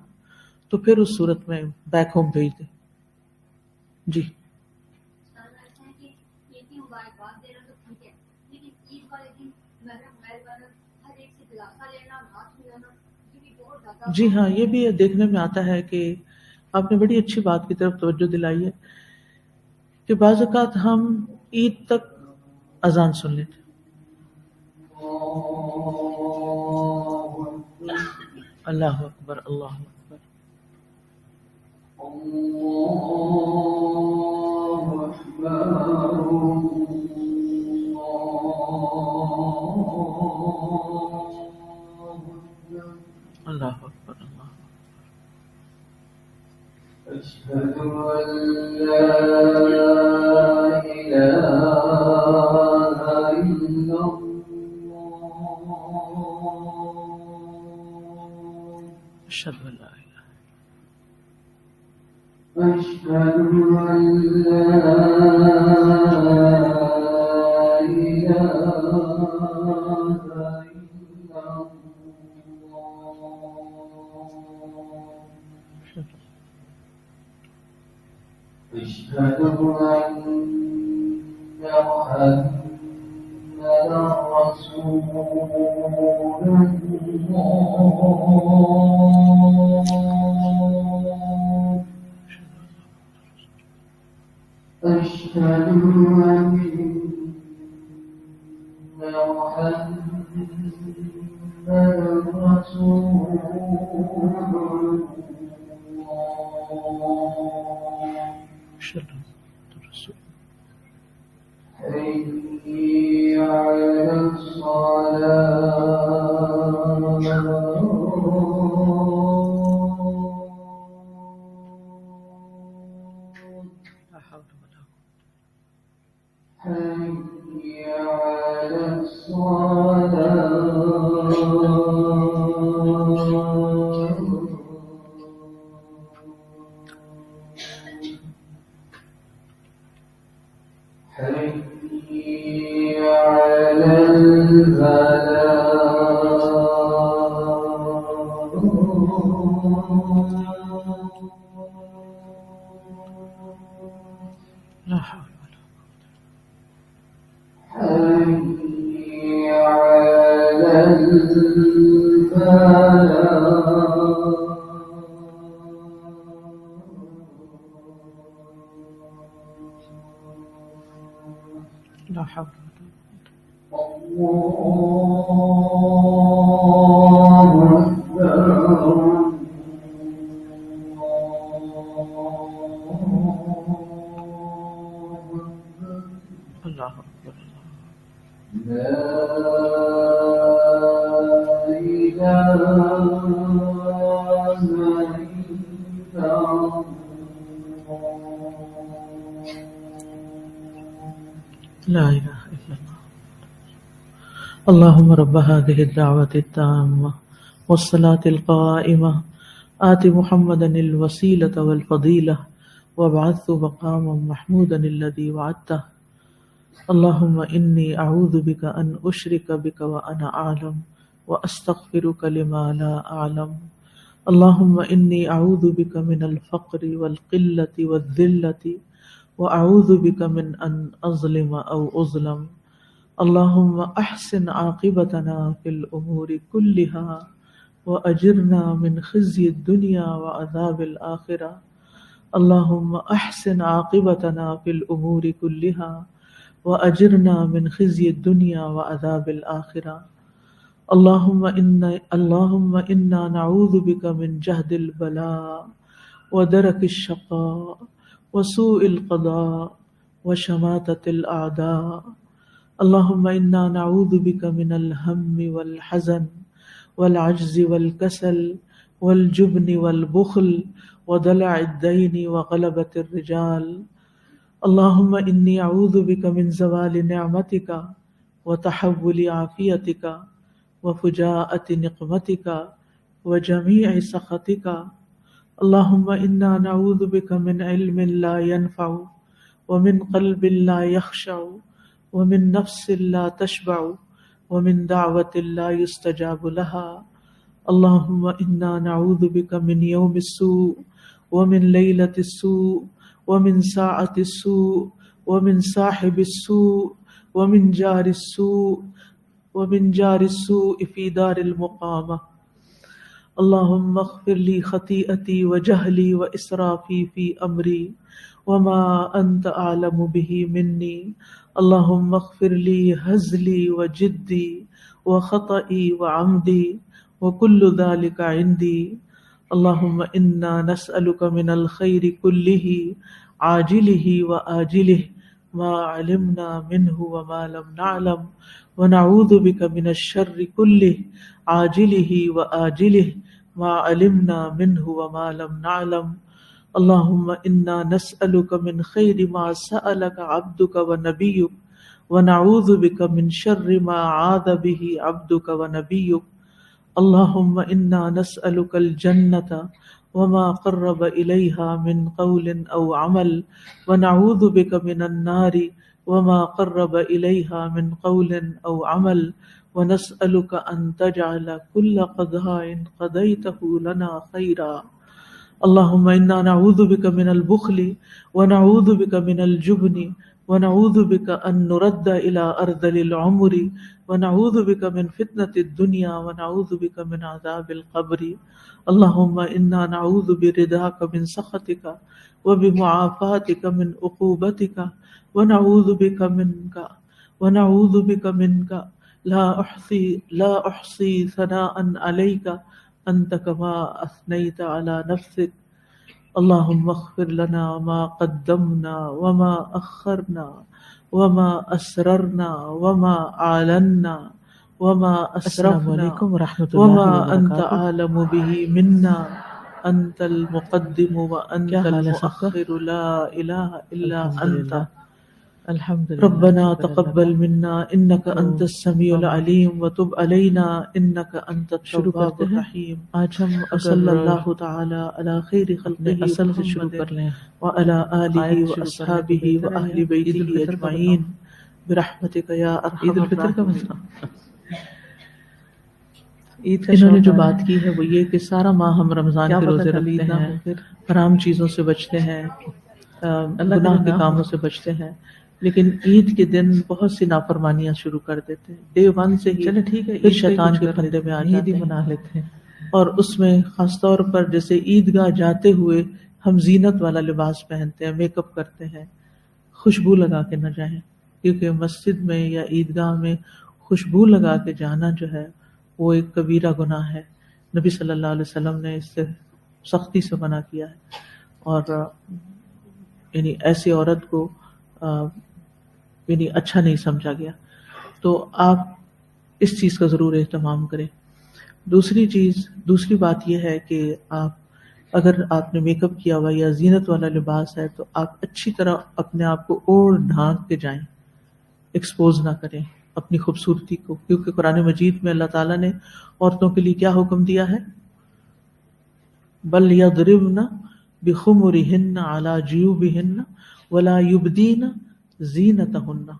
تو پھر اس صورت میں بیک ہوم بھیج دیں. جی جی ہاں، یہ بھی دیکھنے میں آتا ہے کہ آپ نے بڑی اچھی بات کی طرف توجہ دلائی ہے کہ بعض اوقات ہم عید تک اذان سن لیتے. اللہ اکبر اللہ اکبر. اللہ اکبر اللہ. أشهد أن لا إله إلا الله اشهد ان لا الہ أشهد أن لا إله إلا الله أشهد أن محمدا رسول الله أشهد أن محمدا رسول الله اشهد ان رسول حي على لا حول ولا قوة. حي على الصلاة حول ولا الله قوة. أكبر. لا إله إلا الله. اللهم رب هذه الدعوة التامة والصلاة القائمة آت محمدا الوسيلة والفضيلة وابعثه مقاما محمودا الذي وعدته. اللهم إني أعوذ بك أن أشرك بك وأنا أعلم وأستغفرك لما لا أعلم. اللهم إني أعوذ بك من الفقر والقلة والذلة وأعوذ بك من أن أظلم أو أظلم. اللهم أحسن عاقبتنا في الأمور كلها وأجرنا من خزي الدنيا وعذاب الآخرة. اللهم أحسن عاقبتنا في الأمور كلها وأجرنا من خزي الدنيا وعذاب الآخرة. اللهم إنا نعوذ بك من جهد البلاء ودرك الشقاء وسوء القضاء وشماتة الأعداء. اللهم إنا نعوذ بك من الهم والحزن والعجز والكسل والجبن والبخل ودلع الدين وغلبة الرجال. اللهم إني أعوذ بك من زوال نعمتك وتحول عافيتك وفجاءة نقمتك وجميع سخطك. اللهم إنا نعوذ بك من علم لا ينفع ومن قلب لا يخشع ومن نفس لا تشبع ومن دعوة لا يستجاب لها. اللهم إنا نعوذ بك من يوم السوء ومن ليلة السوء ومن ساعة السوء ومن صاحب السوء ومن جار السوء في دار المقامة. اللهم اغفر لي خطيئتي وجهلي وإسرافي في أمري وما أنت أعلم به مني. اللهم اغفر لي هزلي وجدي وخطئي وعمدي وكل ذلك عندي. اللهم إنا نسألك من الخير كله عاجله وآجله ما علمنا منه وما لم نعلم ونعوذ بك من الشر كله عاجله وآجله ما علمنا منه وما لم نعلم. اللهم إنا نسألك من خير ما سألك عبدك ونبيك ونعوذ بك من شر ما عاذ به عبدك ونبيك. اللهم إنا نسألك الجنة وما قرب إليها من قول أو عمل ونعوذ بك من النار وما قرب إليها من قول أو عمل ونسألك أن تجعل كل قضاء قضيته لنا خيرا. اللهم إنا نعوذ بك من البخل ونعوذ بك من الجبن ونعوذ بك أن نرد إلى أرذل العمر ونعوذ بك من فتنة الدنيا ونعوذ بك من عذاب القبر. اللهم إنا نعوذ برضاك من سخطك وبمعافاتك من عقوبتك ونعوذ بك منك لا أحصي ثناء عليك أنت كما أثنيت على نفسك. اللهم اغفر لنا ما قدمنا وما أخرنا وما أسررنا وما أعلنا وما أسرفنا وما أنت أعلم به منا. أنت المقدم وأنت المؤخر لا إله إلا أنت. ربنا تقبل منا إنك أنت السميع العليم وتب علينا إنك أنت التواب الرحيم. آج ہم صلی اللہ تعالی علی خیر خلقہ اصل سے شروع کر لیں وعلی آلہ واصحابہ واہل بیتہ اجمعین برحمتک یا ارحم الراحمین. عید کا انہوں نے جو بات کی ہے وہ یہ کہ سارا ماہ ہم رمضان کے روزے رکھتے ہیں، حرام چیزوں سے بچتے ہیں، گناہ کے کاموں سے بچتے ہیں، لیکن عید کے دن بہت سی نافرمانیاں شروع کر دیتے ہیں. ڈے 1 سے ہی چلے ٹھیک ہے پھر شیطان کے پھندے میں آ جاتے ہیں، منا لیتے ہیں. اور اس میں خاص طور پر جیسے عیدگاہ جاتے ہوئے ہم زینت والا لباس پہنتے ہیں، میک اپ کرتے ہیں، خوشبو لگا کے نہ جائیں. کیونکہ مسجد میں یا عیدگاہ میں خوشبو لگا کے جانا جو ہے وہ ایک کبیرہ گناہ ہے. نبی صلی اللہ علیہ وسلم نے اس سے سختی سے منع کیا ہے، اور یعنی ایسی عورت کو یعنی اچھا نہیں سمجھا گیا. تو آپ اس چیز کا ضرور اہتمام کریں. دوسری بات یہ ہے کہ اگر آپ نے میک اپ کیا ہوا یا زینت والا لباس ہے تو آپ اچھی طرح اپنے آپ کو اوڑھ ڈھانک کے جائیں، ایکسپوز نہ کریں اپنی خوبصورتی کو، کیونکہ قرآن مجید میں اللہ تعالیٰ نے عورتوں کے لیے کیا حکم دیا ہے؟ بل یضربن بخمرہن علی جیوبہن ولا یبدین زینتہن.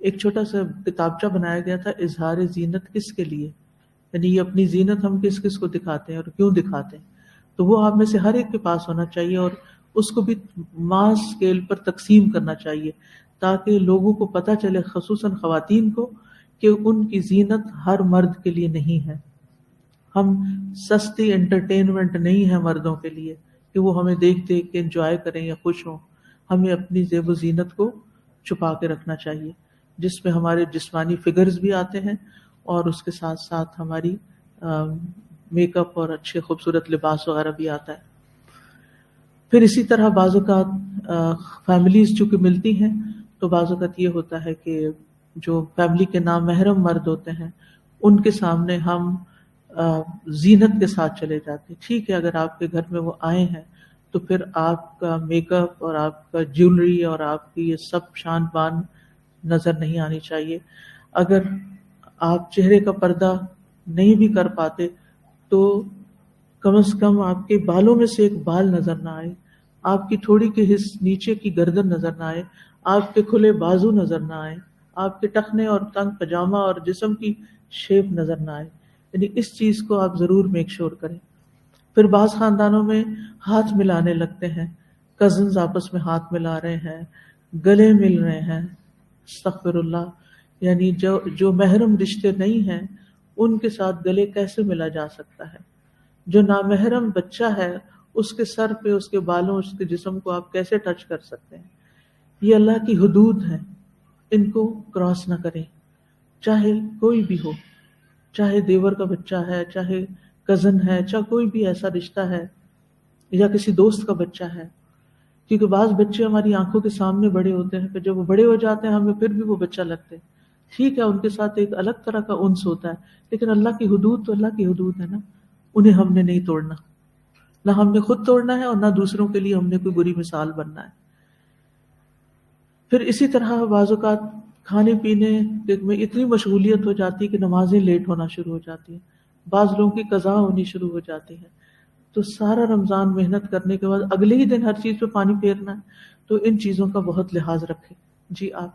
ایک چھوٹا سا کتابچہ بنایا گیا تھا اظہار زینت کس کے لیے، یعنی یہ اپنی زینت ہم کس کس کو دکھاتے ہیں اور کیوں دکھاتے ہیں. تو وہ آپ میں سے ہر ایک کے پاس ہونا چاہیے، اور اس کو بھی ماس اسکیل پر تقسیم کرنا چاہیے تاکہ لوگوں کو پتہ چلے، خصوصاً خواتین کو، کہ ان کی زینت ہر مرد کے لیے نہیں ہے. ہم سستی انٹرٹینمنٹ نہیں ہے مردوں کے لیے کہ وہ ہمیں دیکھ دیکھ کے انجوائے کریں یا خوش ہوں. ہمیں اپنی زیب و زینت کو چھپا کے رکھنا چاہیے، جس میں ہمارے جسمانی فگرز بھی آتے ہیں اور اس کے ساتھ ساتھ ہماری میک اپ اور اچھے خوبصورت لباس وغیرہ بھی آتا ہے. پھر اسی طرح بعض اوقات فیملیز چونکہ ملتی ہیں تو بعض اوقات یہ ہوتا ہے کہ جو فیملی کے نامحرم مرد ہوتے ہیں ان کے سامنے ہم زینت کے ساتھ چلے جاتے ہیں. ٹھیک ہے، اگر آپ کے گھر میں وہ آئے ہیں تو پھر آپ کا میک اپ اور آپ کا جیولری اور آپ کی یہ سب شان بان نظر نہیں آنی چاہیے. اگر آپ چہرے کا پردہ نہیں بھی کر پاتے تو کم از کم آپ کے بالوں میں سے ایک بال نظر نہ آئے، آپ کی تھوڑی کے نیچے کی گردن نظر نہ آئے، آپ کے کھلے بازو نظر نہ آئے، آپ کے ٹخنے اور تنگ پجامہ اور جسم کی شیپ نظر نہ آئے. یعنی اس چیز کو آپ ضرور میک شور کریں. پھر بعض خاندانوں میں ہاتھ ملانے لگتے ہیں، کزنز آپس میں ہاتھ ملا رہے ہیں، گلے مل رہے ہیں. استغفر اللہ، یعنی جو محرم رشتے نہیں ہیں ان کے ساتھ گلے کیسے ملا جا سکتا ہے؟ جو نامحرم بچہ ہے اس کے سر پہ، اس کے بالوں، اس کے جسم کو آپ کیسے ٹچ کر سکتے ہیں؟ یہ اللہ کی حدود ہیں، ان کو کراس نہ کریں. چاہے کوئی بھی ہو، چاہے دیور کا بچہ ہے، چاہے کزن ہے، چاہے کوئی بھی ایسا رشتہ ہے یا کسی دوست کا بچہ ہے. کیونکہ بعض بچے ہماری آنکھوں کے سامنے بڑے ہوتے ہیں، پھر جب وہ بڑے ہو جاتے ہیں ہمیں پھر بھی وہ بچہ لگتے ہیں. ٹھیک ہے، ان کے ساتھ ایک الگ طرح کا انس ہوتا ہے، لیکن اللہ کی حدود تو اللہ کی حدود ہے نا، انہیں ہم نے نہیں توڑنا، نہ ہم نے خود توڑنا ہے اور نہ دوسروں کے لیے ہم نے کوئی بری مثال بننا ہے. پھر اسی طرح بعض اوقات کھانے پینے میں اتنی مشغولیت ہو جاتی ہے کہ نمازیں لیٹ ہونا شروع ہو جاتی ہیں، بعض لوگوں کی قضا ہونی شروع ہو جاتی ہے. تو سارا رمضان محنت کرنے کے بعد اگلے ہی دن ہر چیز پہ پانی پھیرنا ہے، تو ان چیزوں کا بہت لحاظ رکھیں. جی آپ.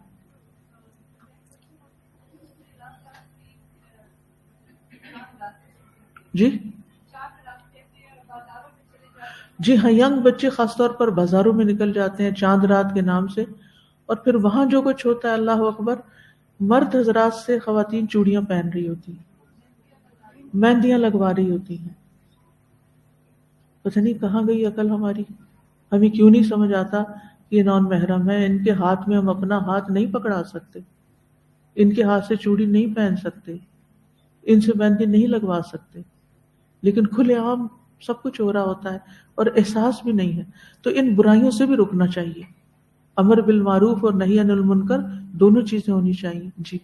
جی ہاں، ینگ بچے خاص طور پر بازاروں میں نکل جاتے ہیں چاند رات کے نام سے، اور پھر وہاں جو کچھ ہوتا ہے اللہ اکبر. مرد حضرات سے خواتین چوڑیاں پہن رہی ہوتی ہیں، مہندیاں لگوا رہی ہوتی ہیں. پتہ نہیں کہاں گئی عقل ہماری، ہمیں کیوں نہیں سمجھ آتا کہ یہ نان محرم ہے، ان کے ہاتھ میں ہم اپنا ہاتھ نہیں پکڑا سکتے، ان کے ہاتھ سے چوڑی نہیں پہن سکتے، ان سے مہندی نہیں لگوا سکتے، لیکن کھلے عام سب کچھ ہو رہا ہوتا ہے اور احساس بھی نہیں ہے. تو ان برائیوں سے بھی رکنا چاہیے. امر بالمعروف اور نہی عن المنکر دونوں چیزیں ہونی چاہیے. جی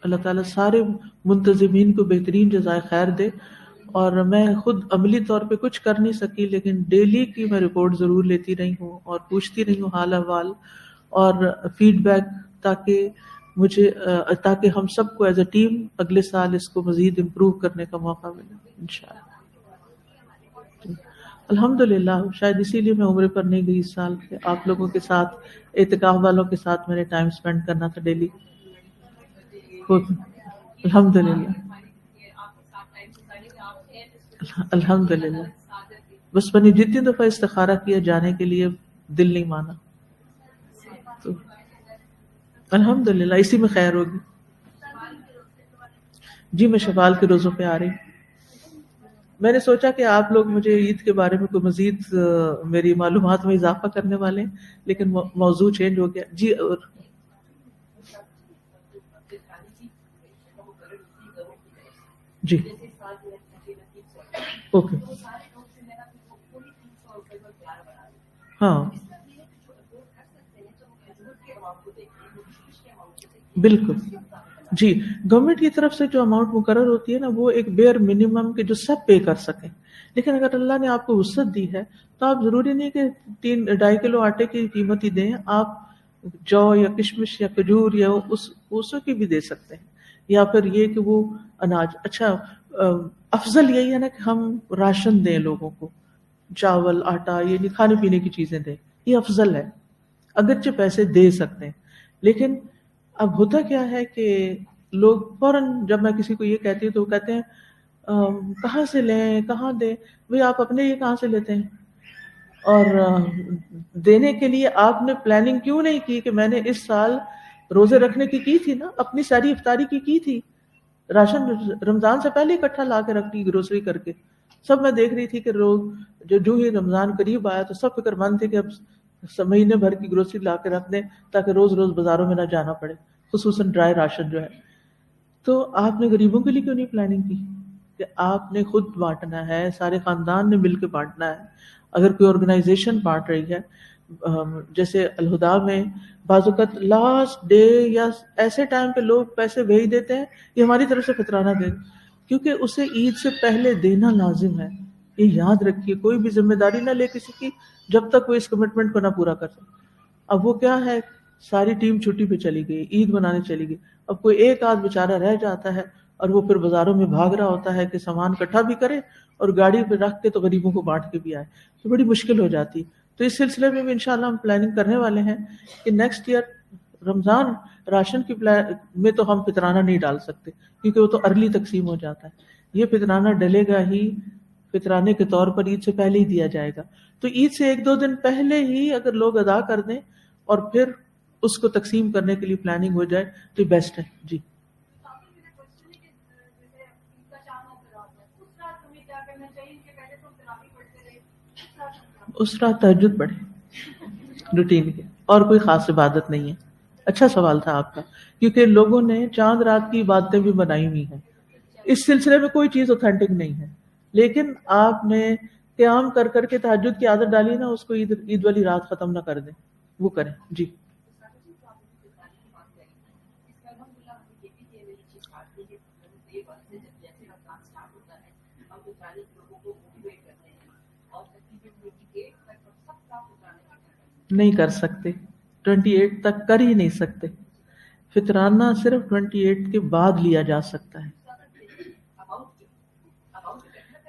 اللہ تعالیٰ سارے منتظمین کو بہترین جزائے خیر دے. اور میں خود عملی طور پہ کچھ کر نہیں سکی، لیکن ڈیلی کی میں رپورٹ ضرور لیتی رہی ہوں اور پوچھتی رہی ہوں حال احوال اور فیڈ بیک، تاکہ ہم سب کو ایز اے ٹیم اگلے سال اس کو مزید امپروو کرنے کا موقع ملے انشاءاللہ. الحمدللہ، شاید اسی لیے میں عمرے پر نہیں گئی اس سال، کہ آپ لوگوں کے ساتھ، اعتکاف والوں کے ساتھ میں نے ٹائم سپینڈ کرنا تھا ڈیلی. الحمدللہ الحمدللہ. بس میں نے جتنی دفعہ استخارہ کیا جانے کے لیے دل نہیں مانا. تو الحمدللہ اسی میں خیر ہوگی. جی میں شوال کے روزوں پہ آ رہی ہوں. میں نے سوچا کہ آپ لوگ مجھے عید کے بارے میں کوئی مزید میری معلومات میں اضافہ کرنے والے ہیں، لیکن موضوع چینج ہو گیا. جی اور جی اوکے ہاں بالکل. جی گورنمنٹ کی طرف سے جو اماؤنٹ مقرر ہوتی ہے نا وہ ایک بیئر منیمم کے جو سب پے کر سکیں، لیکن اگر اللہ نے آپ کو وسعت دی ہے تو آپ ضروری نہیں کہ 2.5 کلو آٹے کی قیمت ہی دیں، آپ جو یا کشمش یا کھجور یا اسوں کی بھی دے سکتے ہیں، یا پھر یہ کہ وہ اناج. اچھا افضل یہی ہے نا کہ ہم راشن دیں لوگوں کو، چاول آٹا یعنی کھانے پینے کی چیزیں دیں، یہ افضل ہے اگرچہ پیسے دے سکتے ہیں. لیکن اب ہوتا کیا ہے کہ لوگ فوراً جب میں کسی کو یہ کہتی ہوں تو وہ کہتے ہیں کہاں سے لیں کہاں دیں. بھئی آپ اپنے لیے کہاں سے لیتے ہیں؟ اور دینے کے لیے آپ نے پلاننگ کیوں نہیں کی کہ میں نے اس سال روزے رکھنے کی تھی نا، اپنی ساری افطاری کی تھی، راشن رمضان سے پہلے اکٹھا لا کے رکھ لی گروسری کر کے. سب میں دیکھ رہی تھی کہ جو ہی رمضان قریب آیا تو سب فکر مند تھے کہ اب مہینے بھر کی گروسری لا کے رکھ دیں تاکہ روز روز بازاروں میں نہ جانا پڑے، خصوصاً ڈرائی راشن جو ہے. تو آپ نے غریبوں کے لیے کیوں نہیں پلاننگ کی کہ آپ نے خود بانٹنا ہے، سارے خاندان نے مل کے بانٹنا ہے. اگر کوئی آرگنائزیشن بانٹ رہی ہے، جیسے الہدا میں بعض اوقات لاسٹ ڈے یا ایسے ٹائم پہ لوگ پیسے بھیج دیتے ہیں، یہ ہماری طرف سے فطرانہ دے، کیونکہ اسے عید سے پہلے دینا لازم ہے. یہ یاد رکھیے، کوئی بھی ذمہ داری نہ لے کسی کی جب تک وہ اس کمٹمنٹ کو نہ پورا کر سکے. اب وہ کیا ہے، ساری ٹیم چھٹی پہ چلی گئی، عید منانے چلی گئی، اب کوئی ایک آدھ بیچارہ رہ جاتا ہے اور وہ پھر بازاروں میں بھاگ رہا ہوتا ہے کہ سامان اکٹھا بھی کرے اور گاڑی پہ رکھ کے تو غریبوں کو بانٹ کے بھی آئے، تو بڑی مشکل ہو جاتی. تو اس سلسلے میں بھی انشاءاللہ ہم پلاننگ کرنے والے ہیں کہ نیکسٹ ایئر رمضان راشن کی میں تو ہم فطرانہ نہیں ڈال سکتے کیونکہ وہ تو ارلی تقسیم ہو جاتا ہے. یہ فطرانہ ڈلے گا ہی فطرانے کے طور پر عید سے پہلے ہی دیا جائے گا. تو عید سے 1-2 دن پہلے ہی اگر لوگ ادا کر دیں اور پھر اس کو تقسیم کرنے کے لیے پلاننگ ہو جائے تو بیسٹ ہے. جی اس رات تہجد پڑھے روٹین کے، اور کوئی خاص عبادت نہیں ہے. اچھا سوال تھا آپ کا، کیونکہ لوگوں نے چاند رات کی عبادتیں بھی بنائی ہوئی ہیں. اس سلسلے میں کوئی چیز اوتھینٹک نہیں ہے، لیکن آپ نے قیام کر کر کے تہجد کی عادت ڈالی نا، اس کو عید والی رات ختم نہ کر دیں، وہ کریں. جی نہیں کر سکتے، 28 تک کر ہی نہیں سکتے. فطرانہ صرف 28 کے بعد لیا جا سکتا ہے.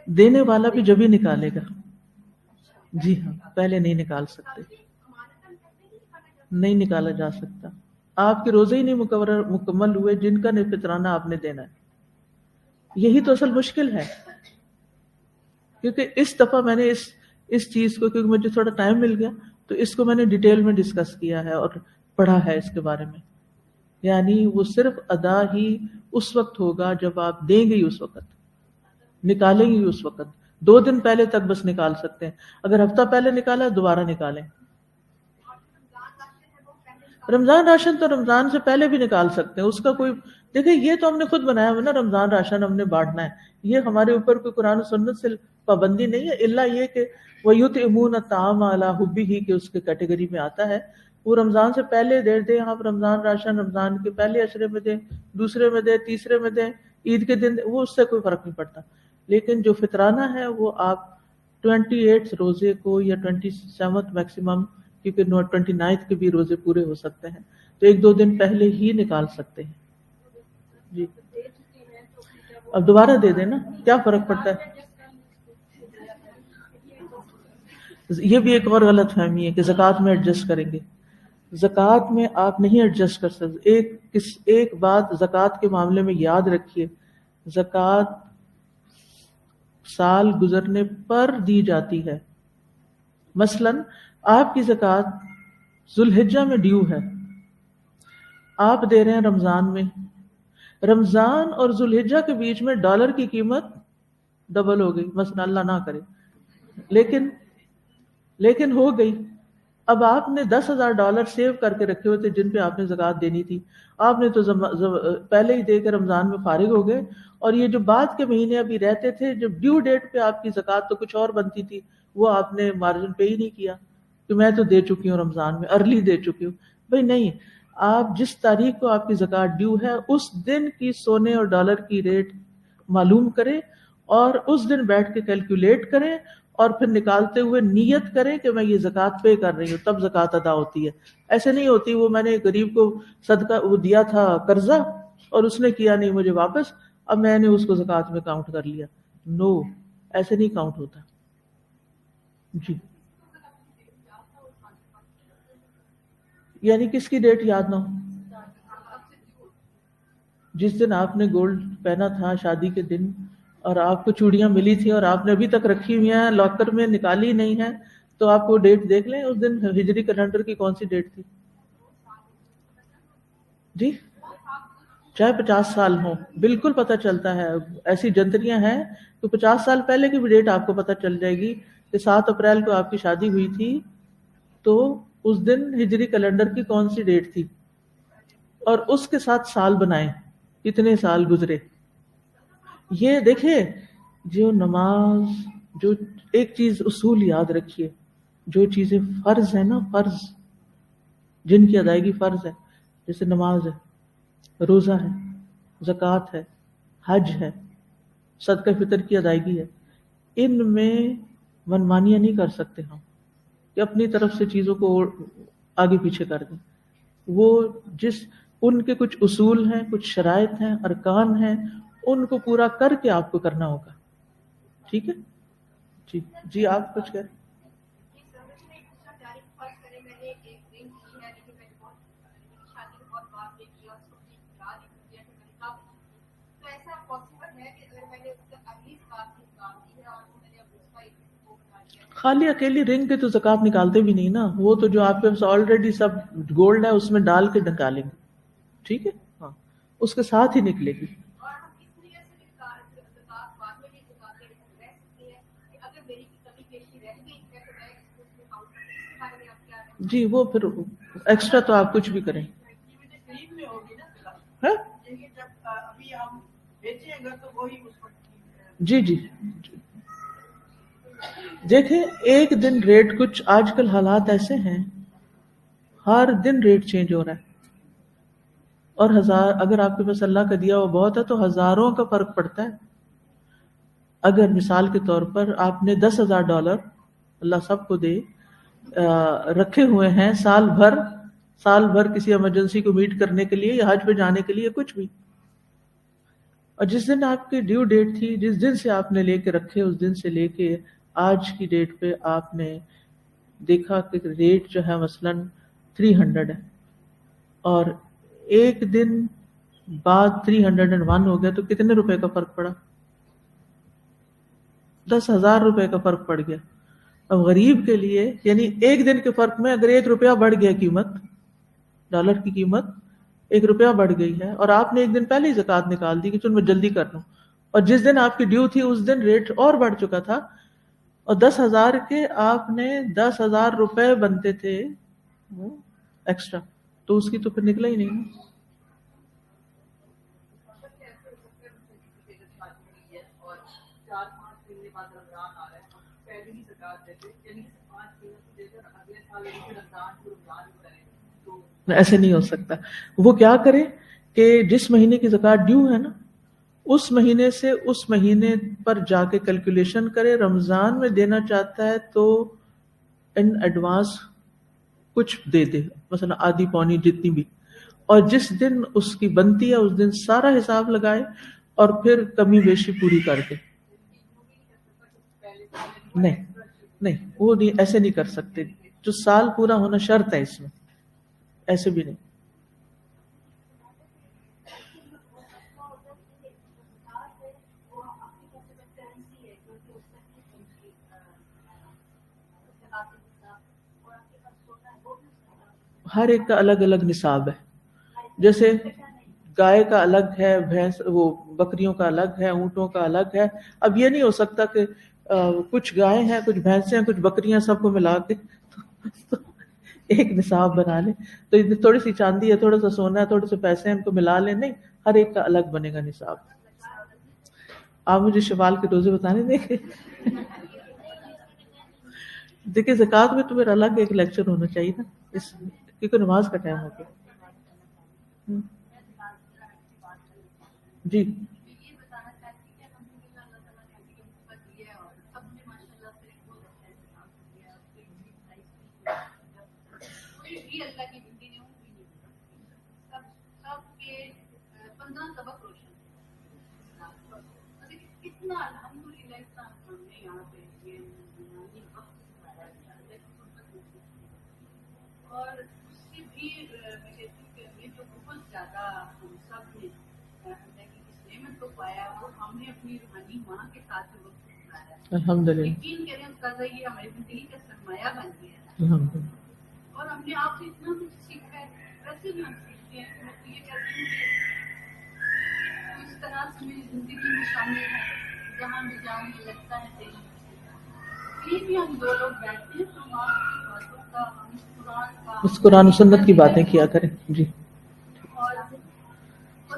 دینے والا بھی جب ہی نکالے گا. جی ہاں، پہلے نہیں نکال سکتے، نہیں نکالا جا سکتا. آپ کے روزے ہی نہیں مکمل ہوئے جن کا فطرانہ آپ نے دینا ہے. یہی تو اصل مشکل ہے، کیونکہ اس دفعہ میں نے اس چیز کو، کیونکہ مجھے تھوڑا ٹائم مل گیا تو اس کو میں نے ڈیٹیل میں ڈسکس کیا ہے اور پڑھا ہے اس کے بارے میں. یعنی وہ صرف ادا ہی اس وقت ہوگا جب آپ دیں گے، اس وقت نکالیں گے، اس وقت 2 دن پہلے تک بس نکال سکتے ہیں. اگر ہفتہ پہلے نکالا دوبارہ نکالیں. رمضان راشن تو رمضان سے پہلے بھی نکال سکتے ہیں، اس کا کوئی دیکھیں، یہ تو ہم نے خود بنایا ہوا نا، رمضان راشن ہم نے بانٹنا ہے، یہ ہمارے اوپر کوئی قرآن و سنت سے پابندی نہیں ہے، الا یہ کہ وَيُطْعِمُونَ الطَّعَامَ عَلَىٰ حُبِّهِ کہ اس کے کیٹیگری میں آتا ہے. وہ رمضان سے پہلے دے آپ رمضان راشن رمضان کے پہلے عشرے میں دیں، دوسرے میں دیں، تیسرے میں دیں، عید کے دن، وہ اس سے کوئی فرق نہیں پڑتا. لیکن جو فطرانہ ہے وہ آپ 28 روزے کو یا 27 میکسیمم، کیونکہ 29 کے بھی روزے پورے ہو سکتے ہیں، تو 1-2 دن پہلے ہی نکال سکتے ہیں. جی اب دوبارہ دے دیں نا، کیا فرق پڑتا ہے. یہ بھی ایک اور غلط فہمی ہے کہ زکوٰۃ میں ایڈجسٹ کریں گے. زکوٰۃ میں آپ نہیں ایڈجسٹ کر سکتے. ایک بات زکوٰۃ کے معاملے میں یاد رکھیے، زکوٰۃ سال گزرنے پر دی جاتی ہے. مثلا آپ کی زکوٰۃ ذوالحجہ میں ڈیو ہے، آپ دے رہے ہیں رمضان میں، رمضان اور ذوالحجہ کے بیچ میں ڈالر کی قیمت ڈبل ہو گئی مثلا، اللہ نہ کرے، لیکن ہو گئی. اب آپ نے $10,000 سیو کر کے رکھے ہوئے تھے جن پہ آپ نے زکوٰۃ دینی تھی، آپ نے تو پہلے ہی دے کے رمضان میں فارغ ہو گئے، اور یہ جو بعد کے مہینے ابھی رہتے تھے جب ڈیو ڈیٹ پہ آپ کی زکوٰۃ تو کچھ اور بنتی تھی، وہ آپ نے مارجن پے ہی نہیں کیا کہ میں تو دے چکی ہوں رمضان میں، ارلی دے چکی ہوں. بھائی نہیں، آپ جس تاریخ کو آپ کی زکوٰۃ ڈیو ہے اس دن کی سونے اور ڈالر کی ریٹ معلوم کریں اور اس دن بیٹھ کے کیلکولیٹ کریں اور پھر نکالتے ہوئے نیت کریں کہ میں یہ زکوٰۃ پے کر رہی ہوں، تب زکوٰۃ ادا ہوتی ہے. ایسے نہیں ہوتی وہ میں نے غریب کو صدقہ وہ دیا تھا قرضہ اور اس نے کیا نہیں مجھے واپس، اب میں نے اس کو زکوٰۃ میں کاؤنٹ کر لیا. نو، ایسے نہیں کاؤنٹ ہوتا. جی، یعنی کس کی ڈیٹ یاد نہ ہو؟ جس دن آپ نے گولڈ پہنا تھا شادی کے دن اور آپ کو چوڑیاں ملی تھی اور آپ نے ابھی تک رکھی ہوئی ہیں لاکر میں، نکالی نہیں ہے، تو آپ وہ ڈیٹ دیکھ لیں اس دن ہجری کیلنڈر کی کون سی ڈیٹ تھی. جی، چاہے 50 سال ہوں، بالکل پتہ چلتا ہے. ایسی جنتریاں ہیں تو 50 سال پہلے کی بھی ڈیٹ آپ کو پتہ چل جائے گی کہ 7 اپریل کو آپ کی شادی ہوئی تھی تو اس دن ہجری کیلنڈر کی کون سی ڈیٹ تھی، اور اس کے ساتھ سال بنائیں کتنے سال گزرے. یہ دیکھیں، جو نماز، جو ایک چیز اصول یاد رکھیے، جو چیزیں فرض ہیں نا، فرض جن کی ادائیگی فرض ہے، جیسے نماز ہے، روزہ ہے، زکوٰۃ ہے، حج ہے، صدقہ فطر کی ادائیگی ہے، ان میں منمانیاں نہیں کر سکتے ہم کہ اپنی طرف سے چیزوں کو آگے پیچھے کر دیں. وہ ان کے کچھ اصول ہیں، کچھ شرائط ہیں، ارکان ہیں، ان کو پورا کر کے آپ کو کرنا ہوگا. ٹھیک ہے جی. جی آپ کچھ کہہ رہے ہیں؟ خالی اکیلی رنگ کے تو زکوٰۃ نکالتے بھی نہیں نا، وہ تو جو آپ کے پاس آلریڈی سب گولڈ ہے اس میں ڈال کے نکالیں گے. ٹھیک ہے، ہاں، اس کے ساتھ ہی نکلے گی. جی، وہ پھر ایکسٹرا تو آپ کچھ بھی کریں. ہاں؟ جی جی جی. دیکھیں ایک دن ریٹ، کچھ آج کل حالات ایسے ہیں ہر دن ریٹ چینج ہو رہا ہے، اور اگر آپ کے پاس اللہ کا دیا ہوا بہت ہے تو ہزاروں کا فرق پڑتا ہے. اگر مثال کے طور پر آپ نے $10,000 اللہ سب کو دے رکھے ہوئے ہیں سال بھر کسی ایمرجنسی کو میٹ کرنے کے لیے یا حج پہ جانے کے لیے کچھ بھی، اور جس دن آپ کی ڈیو ڈیٹ تھی، جس دن سے آپ نے لے کے رکھے، اس دن سے لے کے آج کی ڈیٹ پہ آپ نے دیکھا کہ ریٹ جو ہے مثلا 300 ہے، اور ایک دن بعد 301 ہو گیا، تو کتنے روپے کا فرق پڑا؟ 10,000 روپے کا فرق پڑ گیا. اب غریب کے لیے یعنی ایک دن کے فرق میں اگر $1 بڑھ گیا، قیمت ڈالر کی قیمت $1 بڑھ گئی ہے، اور آپ نے ایک دن پہلے ہی زکوٰۃ نکال دی کہ چل میں جلدی کر لوں، اور جس دن آپ کی ڈیو تھی اس دن ریٹ اور بڑھ چکا تھا، اور 10,000 کے آپ نے 10,000 روپے بنتے تھے ایکسٹرا، تو اس کی تو پھر نکلا ہی نہیں. ایسے نہیں ہو سکتا. وہ کیا کرے کہ جس مہینے کی زکوٰۃ ڈیو ہے نا، اس مہینے سے اس مہینے پر جا کے کیلکولیشن کرے. رمضان میں دینا چاہتا ہے تو ان ایڈوانس کچھ دے دے، مثلا آدھی پونی جتنی بھی، اور جس دن اس کی بنتی ہے اس دن سارا حساب لگائے اور پھر کمی بیشی پوری کر دے. نہیں وہ نہیں، ایسے نہیں کر سکتے. جو سال پورا ہونا شرط ہے اس میں، ایسے بھی نہیں. ہر ایک کا الگ الگ نصاب ہے. جیسے گائے کا الگ ہے، بھینس وہ بکریوں کا الگ ہے، اونٹوں کا الگ ہے. اب یہ نہیں ہو سکتا کہ کچھ گائے ہیں، کچھ بھینسیں ہیں، کچھ بکریاں، سب کو ملا کے ایک نصاب بنا لیں. تو تھوڑی سی چاندی ہے، تھوڑا سا سونا ہے، تھوڑے سے پیسے ہیں، ان کو ملا لیں. نہیں، ہر ایک کا الگ بنے گا نصاب. آپ مجھے شوال کے روزے بتانے دیں گے؟ دیکھیے زکوٰۃ میں تو میرا الگ ایک لیکچر ہونا چاہیے نا، اس کیونکہ نماز کا ٹائم ہو گیا. جی الحمد للہ. اور ہم نے آپ سے اتنا کچھ سیکھا ہے، ویسے بھی ہم سیکھتے ہیں. میں یہ کہتی ہوں کہ اس طرح سے میری زندگی میں شامل ہے، جہاں بھی جاؤں مجھے لگتا ہے کہیں بھی ہم دو لوگ بیٹھتے ہیں تو ہم آپ کی باتوں کا، ہم قرآن کا، اس قرآن و سنت کی باتیں کیا کریں. جی اور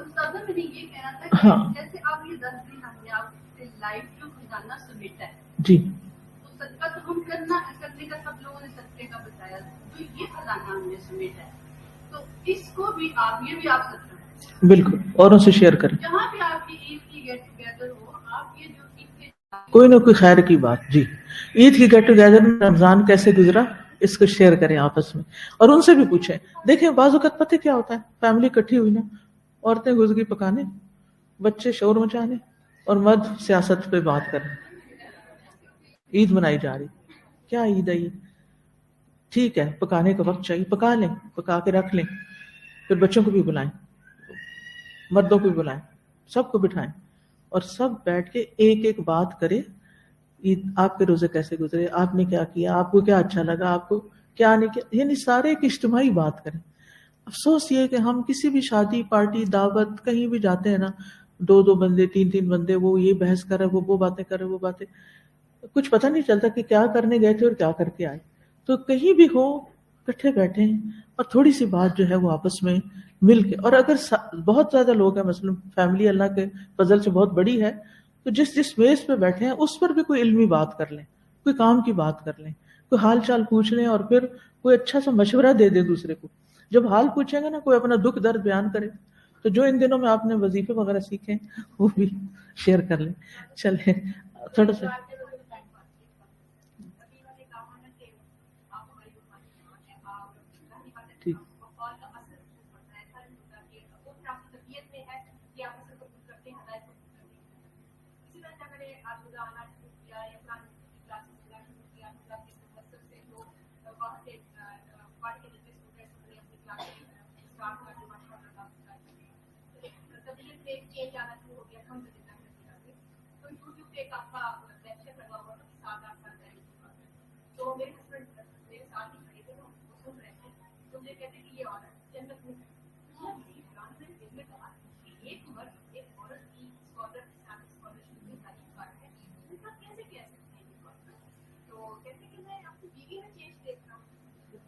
زیادہ میں نے یہ کہنا تھا کہ جیسے آپ یہ 10 دن ہم نے آپ سے لائف جو خزانہ سمیٹا ہے، جی تو صدقہ تو ہم کرنے کا سب لوگوں نے صدقے کا بتایا، تو یہ خزانہ ہم نے سمیٹا ہے، تو اس کو بھی آپ، یہ بھی آپ صدقہ کریں. بالکل، اوروں سے شیئر کریں. جہاں بھی آپ کی عید کی گیٹ ٹوگیدر ہو، آپ یہ جو عید کے کوئی نہ کوئی خیر کی بات. جی عید کی گیٹ ٹوگیدر میں رمضان کیسے گزرا اس کو شیئر کریں آپس میں، اور ان سے بھی پوچھیں. دیکھیں بعض اوقات پتہ کیا ہوتا ہے، فیملی اکٹھی ہوئی نا، عورتیں گھس گئی پکانے، بچے شور مچانے، اور مرد سیاست پہ بات کریں. عید منائی جا رہی، کیا عید ہے یہ؟ ٹھیک ہے پکانے کا وقت چاہیے، پکا لیں، پکا کے رکھ لیں، پھر بچوں کو بھی بلائیں، مردوں کو بھی بلائیں، سب کو بٹھائیں، اور سب بیٹھ کے ایک ایک بات کرے. عید آپ کے روزے کیسے گزرے، آپ نے کیا کیا، آپ کو کیا اچھا لگا، آپ کو کیا نہیں کیا، یعنی سارے ایک اجتماعی بات کریں. افسوس یہ ہے کہ ہم کسی بھی شادی پارٹی دعوت کہیں بھی جاتے ہیں نا، 2 بندے 3 بندے، وہ یہ بحث کر رہے، وہ باتیں کر رہے، وہ باتیں، کچھ پتہ نہیں چلتا کہ کیا کرنے گئے تھے اور کیا کر کے آئے. تو کہیں بھی ہو اکٹھے بیٹھے ہیں اور تھوڑی سی بات جو ہے وہ آپس میں مل کے، اور اگر بہت زیادہ لوگ ہیں، مثلا فیملی اللہ کے فضل سے بہت بڑی ہے، تو جس بیس پہ بیٹھے ہیں اس پر بھی کوئی علمی بات کر لیں، کوئی کام کی بات کر لیں، کوئی حال چال پوچھ لیں، اور پھر کوئی اچھا سا مشورہ دے دے دوسرے کو. جب حال پوچھیں گے نا، کوئی اپنا دکھ درد بیان کرے. تو جو ان دنوں میں آپ نے وظیفے وغیرہ سیکھے وہ بھی شیئر کر لیں. چلیں تھوڑا سا ٹھیک.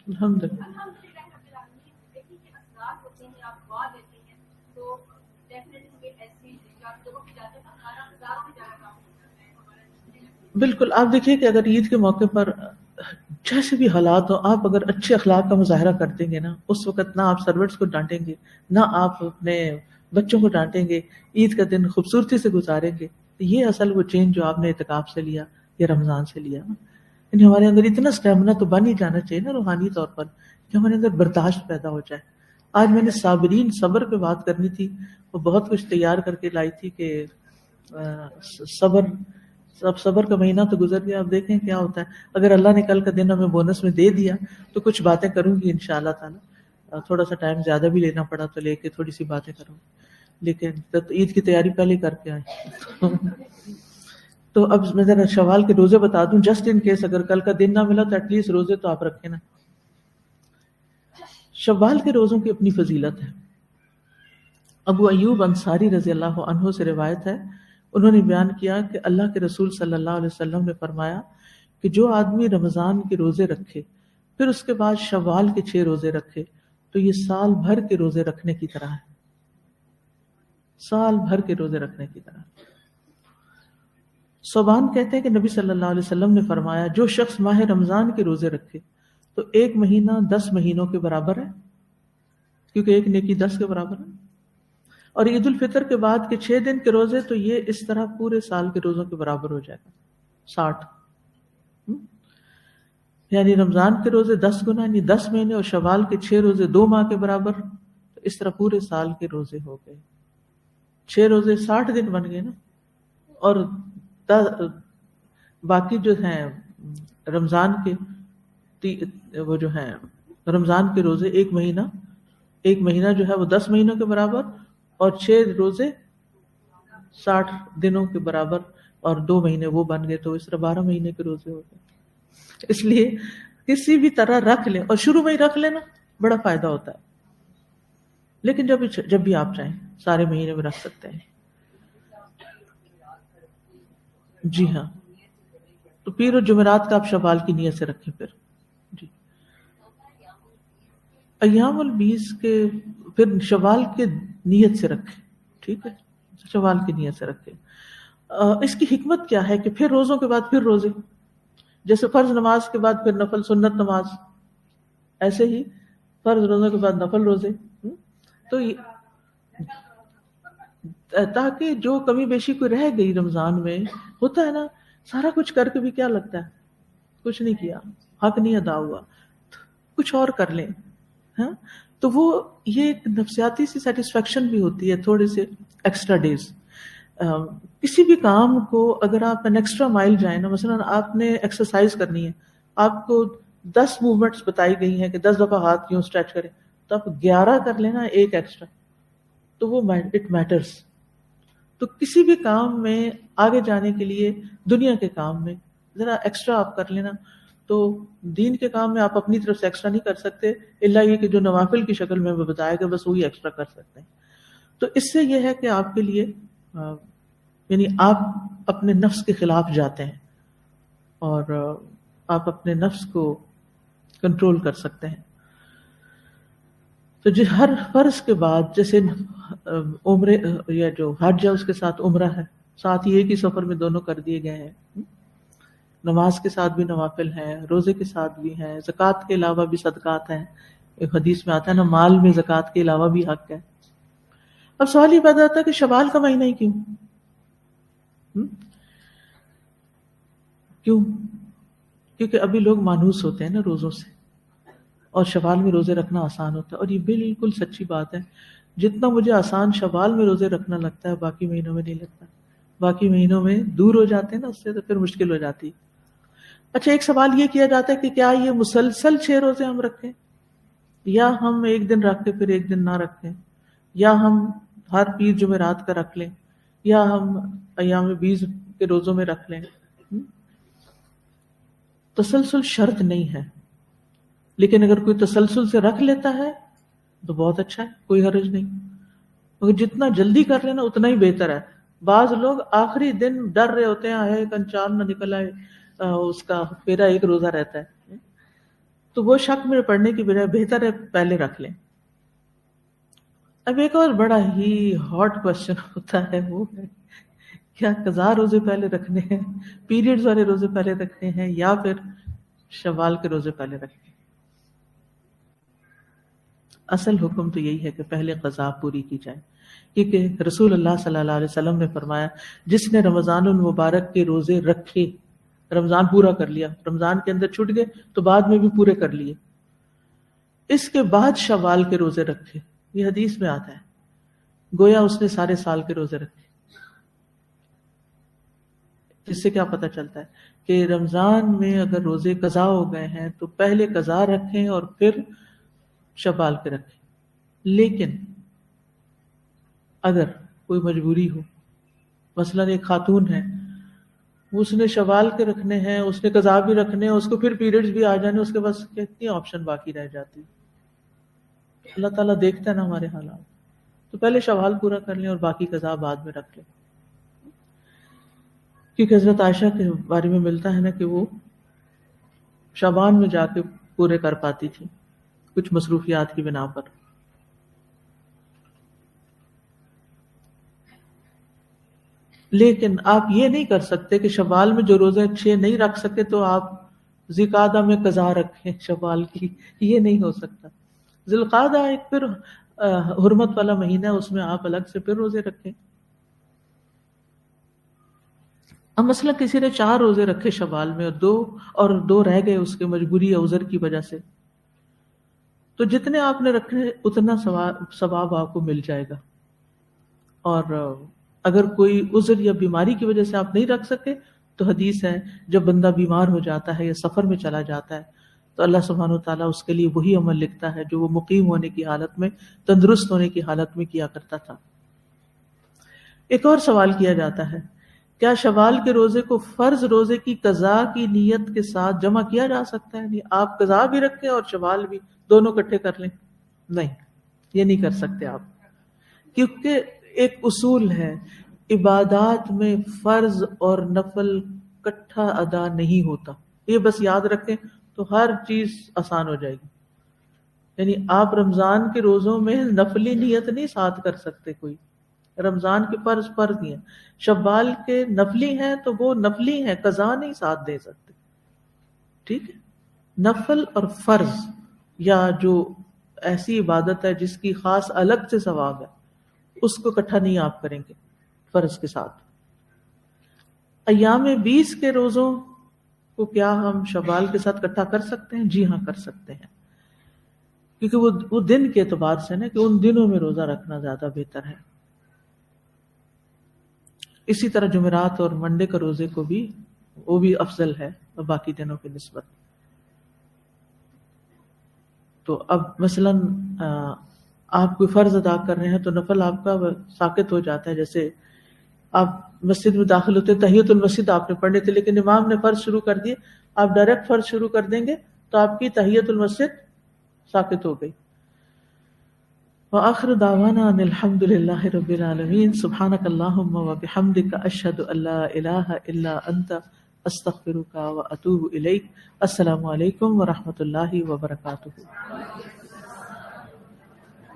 الحمد للہ. بالکل. آپ دیکھیے کہ اگر عید کے موقع پر جیسے بھی حالات ہو، آپ اگر اچھے اخلاق کا مظاہرہ کر دیں گے نا، اس وقت نہ آپ سروٹس کو ڈانٹیں گے، نہ آپ اپنے بچوں کو ڈانٹیں گے، عید کا دن خوبصورتی سے گزاریں گے. تو یہ اصل وہ چینج جو آپ نے اعتکاف سے لیا یا رمضان سے لیا نا، یعنی ہمارے اندر اتنا اسٹیمنا تو بن ہی جانا چاہیے نا روحانی طور پر، کہ ہمارے اندر برداشت پیدا ہو جائے. آج میں نے صابرین صبر پہ بات کرنی تھی، وہ بہت کچھ تیار کر کے لائی تھی کہ صبر کا مہینہ تو گزر گیا، اب دیکھیں کیا ہوتا ہے. اگر اللہ نے کل کا دن ہمیں بونس میں دے دیا تو کچھ باتیں کروں گی انشاءاللہ تعالی. تھوڑا سا ٹائم زیادہ بھی لینا پڑا تو لے کے تھوڑی سی باتیں کروں، لیکن عید کی تیاری پہلے کر کے آئے. تو اب میں ذرا شوال کے روزے بتا دوں، جسٹ ان کیس اگر کل کا دن نہ ملا تو ایٹ لیسٹ روزے تو آپ رکھیں نا. شوال کے روزوں کی اپنی فضیلت ہے. ابو ایوب انصاری رضی اللہ عنہ سے روایت ہے، انہوں نے بیان کیا کہ اللہ کے رسول صلی اللہ علیہ وسلم نے فرمایا کہ جو آدمی رمضان کے روزے رکھے پھر اس کے بعد شوال کے 6 روزے رکھے تو یہ سال بھر کے روزے رکھنے کی طرح ہے، سال بھر کے روزے رکھنے کی طرح۔ صوبان کہتے ہیں کہ نبی صلی اللہ علیہ وسلم نے فرمایا جو شخص ماہ رمضان کے روزے رکھے تو 1 مہینہ 10 مہینوں کے برابر ہے، کیونکہ ایک نیکی 10 کے برابر ہے، اور عید الفطر کے بعد کے 6 دن کے روزے تو یہ اس طرح پورے سال کے روزوں کے برابر ہو جائے گا، 60۔ یعنی رمضان کے روزے 10 گنا یعنی 10 مہینے، اور شوال کے 6 روزے 2 ماہ کے برابر، تو اس طرح پورے سال کے روزے ہو گئے، 6 روزے 60 دن بن گئے نا، اور باقی جو ہیں رمضان کے وہ جو ہیں رمضان کے روزے 1 مہینہ جو ہے وہ 10 مہینوں کے برابر، اور 6 روزے 60 دنوں کے برابر، اور 2 مہینے وہ بن گئے، تو اس طرح 12 مہینے کے روزے ہو گئے۔ اس لیے کسی بھی طرح رکھ لیں، اور شروع میں ہی رکھ لینا بڑا فائدہ ہوتا ہے، لیکن جب بھی آپ چاہیں سارے مہینے میں رکھ سکتے ہیں۔ جی ہاں، تو پیر و جمعرات کا آپ شوال کی نیت سے رکھیں۔ جی ایام البیض کے پھر شوال کے نیت سے رکھیں، ٹھیک ہے، شوال کی نیت سے رکھیں۔ اس کی حکمت کیا ہے کہ پھر روزوں کے بعد پھر روزے، جیسے فرض نماز کے بعد پھر نفل سنت نماز، ایسے ہی فرض روزوں کے بعد نفل روزے، تو تاکہ جو کمی بیشی کوئی رہ گئی رمضان میں، ہوتا ہے نا سارا کچھ کر کے بھی کیا لگتا ہے کچھ نہیں کیا، حق نہیں ادا ہوا، کچھ اور کر لیں، ہاں، تو وہ یہ ایک نفسیاتی سی سیٹسفیکشن بھی ہوتی ہے، تھوڑے سے ایکسٹرا ڈیز۔ کسی بھی کام کو اگر آپ این ایکسٹرا مائل جائیں نا، مثلا آپ نے ایکسرسائز کرنی ہے، آپ کو 10 موومنٹس بتائی گئی ہیں کہ 10 دفعہ ہاتھ کیوں اسٹریچ کریں، تو آپ 11 کر لینا، ایک ایکسٹرا، تو وہ اٹ میٹرز۔ تو کسی بھی کام میں آگے جانے کے لیے، دنیا کے کام میں ذرا ایکسٹرا آپ کر لینا، تو دین کے کام میں آپ اپنی طرف سے ایکسٹرا نہیں کر سکتے، الا یہ کہ جو نوافل کی شکل میں بتایا گیا بس وہی ایکسٹرا کر سکتے ہیں۔ تو اس سے یہ ہے کہ آپ کے لیے یعنی آپ اپنے نفس کے خلاف جاتے ہیں، اور آپ اپنے نفس کو کنٹرول کر سکتے ہیں۔ تو ہر فرض کے بعد، جیسے عمرے یا جو حج ہے اس کے ساتھ عمرہ ہے، ساتھ ہی ایک ہی سفر میں دونوں کر دیے گئے ہیں، نماز کے ساتھ بھی نوافل ہیں، روزے کے ساتھ بھی ہیں، زکوٰۃ کے علاوہ بھی صدقات ہیں، ایک حدیث میں آتا ہے نا مال میں زکوٰۃ کے علاوہ بھی حق ہے۔ اب سوال یہ پیدا ہوتا ہے کہ شوال کا مہینہ ہی کیوں؟ کیونکہ ابھی لوگ مانوس ہوتے ہیں نا روزوں سے، اور شوال میں روزے رکھنا آسان ہوتا ہے، اور یہ بالکل سچی بات ہے، جتنا مجھے آسان شوال میں روزے رکھنا لگتا ہے باقی مہینوں میں نہیں لگتا، باقی مہینوں میں دور ہو جاتے ہیں نا اس سے، تو پھر مشکل ہو جاتی۔ اچھا، ایک سوال یہ کیا جاتا ہے کہ کیا یہ مسلسل 6 روزے ہم رکھیں، یا ہم ایک دن رکھ کے پھر ایک دن نہ رکھیں، یا ہم ہر پیر جمعرات کا رکھ لیں، یا ہم ایام بیض کے روزوں میں رکھ لیں۔ تسلسل شرط نہیں ہے، لیکن اگر کوئی تسلسل سے رکھ لیتا ہے تو بہت اچھا ہے، کوئی حرج نہیں، مگر جتنا جلدی کر لینا اتنا ہی بہتر ہے۔ بعض لوگ آخری دن ڈر رہے ہوتے ہیں ہے کنچار نہ نکل آئے، اس کا میرا ایک روزہ رہتا ہے، تو وہ شک میں پڑنے کی بجائے بہتر ہے پہلے رکھ لیں۔ اب ایک اور بڑا ہی ہاٹ کوشچن ہوتا ہے، وہ ہے کیا قضا روزے پہلے رکھنے ہیں، پیریڈز والے روزے پہلے رکھنے ہیں، یا پھر شوال کے روزے پہلے رکھنے ہیں؟ اصل حکم تو یہی ہے کہ پہلے قضا پوری کی جائے، کیونکہ رسول اللہ صلی اللہ علیہ وسلم نے فرمایا جس نے رمضان المبارک کے روزے رکھے، رمضان پورا کر لیا، رمضان کے اندر چھوٹ گئے تو بعد میں بھی پورے کر لیے، اس کے بعد شوال کے روزے رکھے، یہ حدیث میں آتا ہے، گویا اس نے سارے سال کے روزے رکھے۔ اس سے کیا پتہ چلتا ہے کہ رمضان میں اگر روزے قضا ہو گئے ہیں تو پہلے قضا رکھیں اور پھر شوال کے رکھیں۔ لیکن اگر کوئی مجبوری ہو، مثلا ایک خاتون ہے، اس نے شوال کے رکھنے ہیں، اس نے قضا بھی رکھنے ہیں، اس کو پھر پیریڈز بھی آ جانے، اس کے پاس کتنی آپشن باقی رہ جاتی، اللہ تعالیٰ دیکھتا ہے نا ہمارے حالات، تو پہلے شوال پورا کر لیں اور باقی قضا بعد میں رکھ لیں. کیونکہ حضرت عائشہ کے بارے میں ملتا ہے نا کہ وہ شعبان میں جا کے پورے کر پاتی تھی کچھ مصروفیات کی بنا پر. لیکن آپ یہ نہیں کر سکتے کہ شوال میں جو روزے 6 نہیں رکھ سکے تو آپ ذوالقعدہ میں قضا رکھیں شوال کی، یہ نہیں ہو سکتا. ذوالقعدہ ایک پھر حرمت والا مہینہ ہے، اس میں آپ الگ سے پھر روزے رکھیں. اب مثلا کسی نے 4 روزے رکھے شوال میں اور دو رہ گئے اس کے مجبوری یا عذر کی وجہ سے، تو جتنے آپ نے رکھے اتنا ثواب آپ کو مل جائے گا. اور اگر کوئی عذر یا بیماری کی وجہ سے آپ نہیں رکھ سکے تو حدیث ہے جب بندہ بیمار ہو جاتا ہے یا سفر میں چلا جاتا ہے تو اللہ سبحانہ و تعالیٰ اس کے لیے وہی عمل لکھتا ہے جو وہ مقیم ہونے کی حالت میں، تندرست ہونے کی حالت میں کیا کرتا تھا. ایک اور سوال کیا جاتا ہے، کیا شوال کے روزے کو فرض روزے کی قضا کی نیت کے ساتھ جمع کیا جا سکتا ہے؟ یعنی آپ قضا بھی رکھیں اور شوال بھی دونوں اکٹھے کر لیں؟ نہیں، یہ نہیں کر سکتے آپ، کیونکہ ایک اصول ہے عبادات میں فرض اور نفل اکٹھا ادا نہیں ہوتا. یہ بس یاد رکھیں تو ہر چیز آسان ہو جائے گی. یعنی آپ رمضان کے روزوں میں نفلی نیت نہیں ساتھ کر سکتے، کوئی رمضان کے فرض ہی ہیں، شوال کے نفلی ہیں تو وہ نفلی ہیں، قضا نہیں ساتھ دے سکتے. ٹھیک ہے، نفل اور فرض یا جو ایسی عبادت ہے جس کی خاص الگ سے ثواب ہے اس کو اکٹھا نہیں آپ کریں گے فرض کے ساتھ. ایام 20 کے روزوں کو کیا ہم شوال کے ساتھ اکٹھا کر سکتے ہیں؟ جی ہاں، کر سکتے ہیں، کیونکہ وہ دن کے اعتبار سے نا کہ ان دنوں میں روزہ رکھنا زیادہ بہتر ہے. اسی طرح جمعرات اور منڈے کا روزے کو بھی وہ بھی افضل ہے باقی دنوں کی نسبت. تو اب مثلا آپ کوئی فرض ادا کر رہے ہیں تو نفل آپ کا ساقط ہو جاتا ہے. جیسے آپ مسجد میں داخل ہوتے تحیۃ المسجد آپ نے پڑھنے تھے لیکن امام نے فرض شروع کر دیے، آپ ڈائریکٹ فرض شروع کر دیں گے تو آپ کی تحیۃ المسجد ساقط ہو گئی. وآخر دعوانا ان الحمد للہ رب العالمین. سبحانک اللہم وبحمدک، اشہد ان لا الہ الا انت، استغفرک واتوب الیک. السلام علیکم ورحمۃ اللہ وبرکاتہ.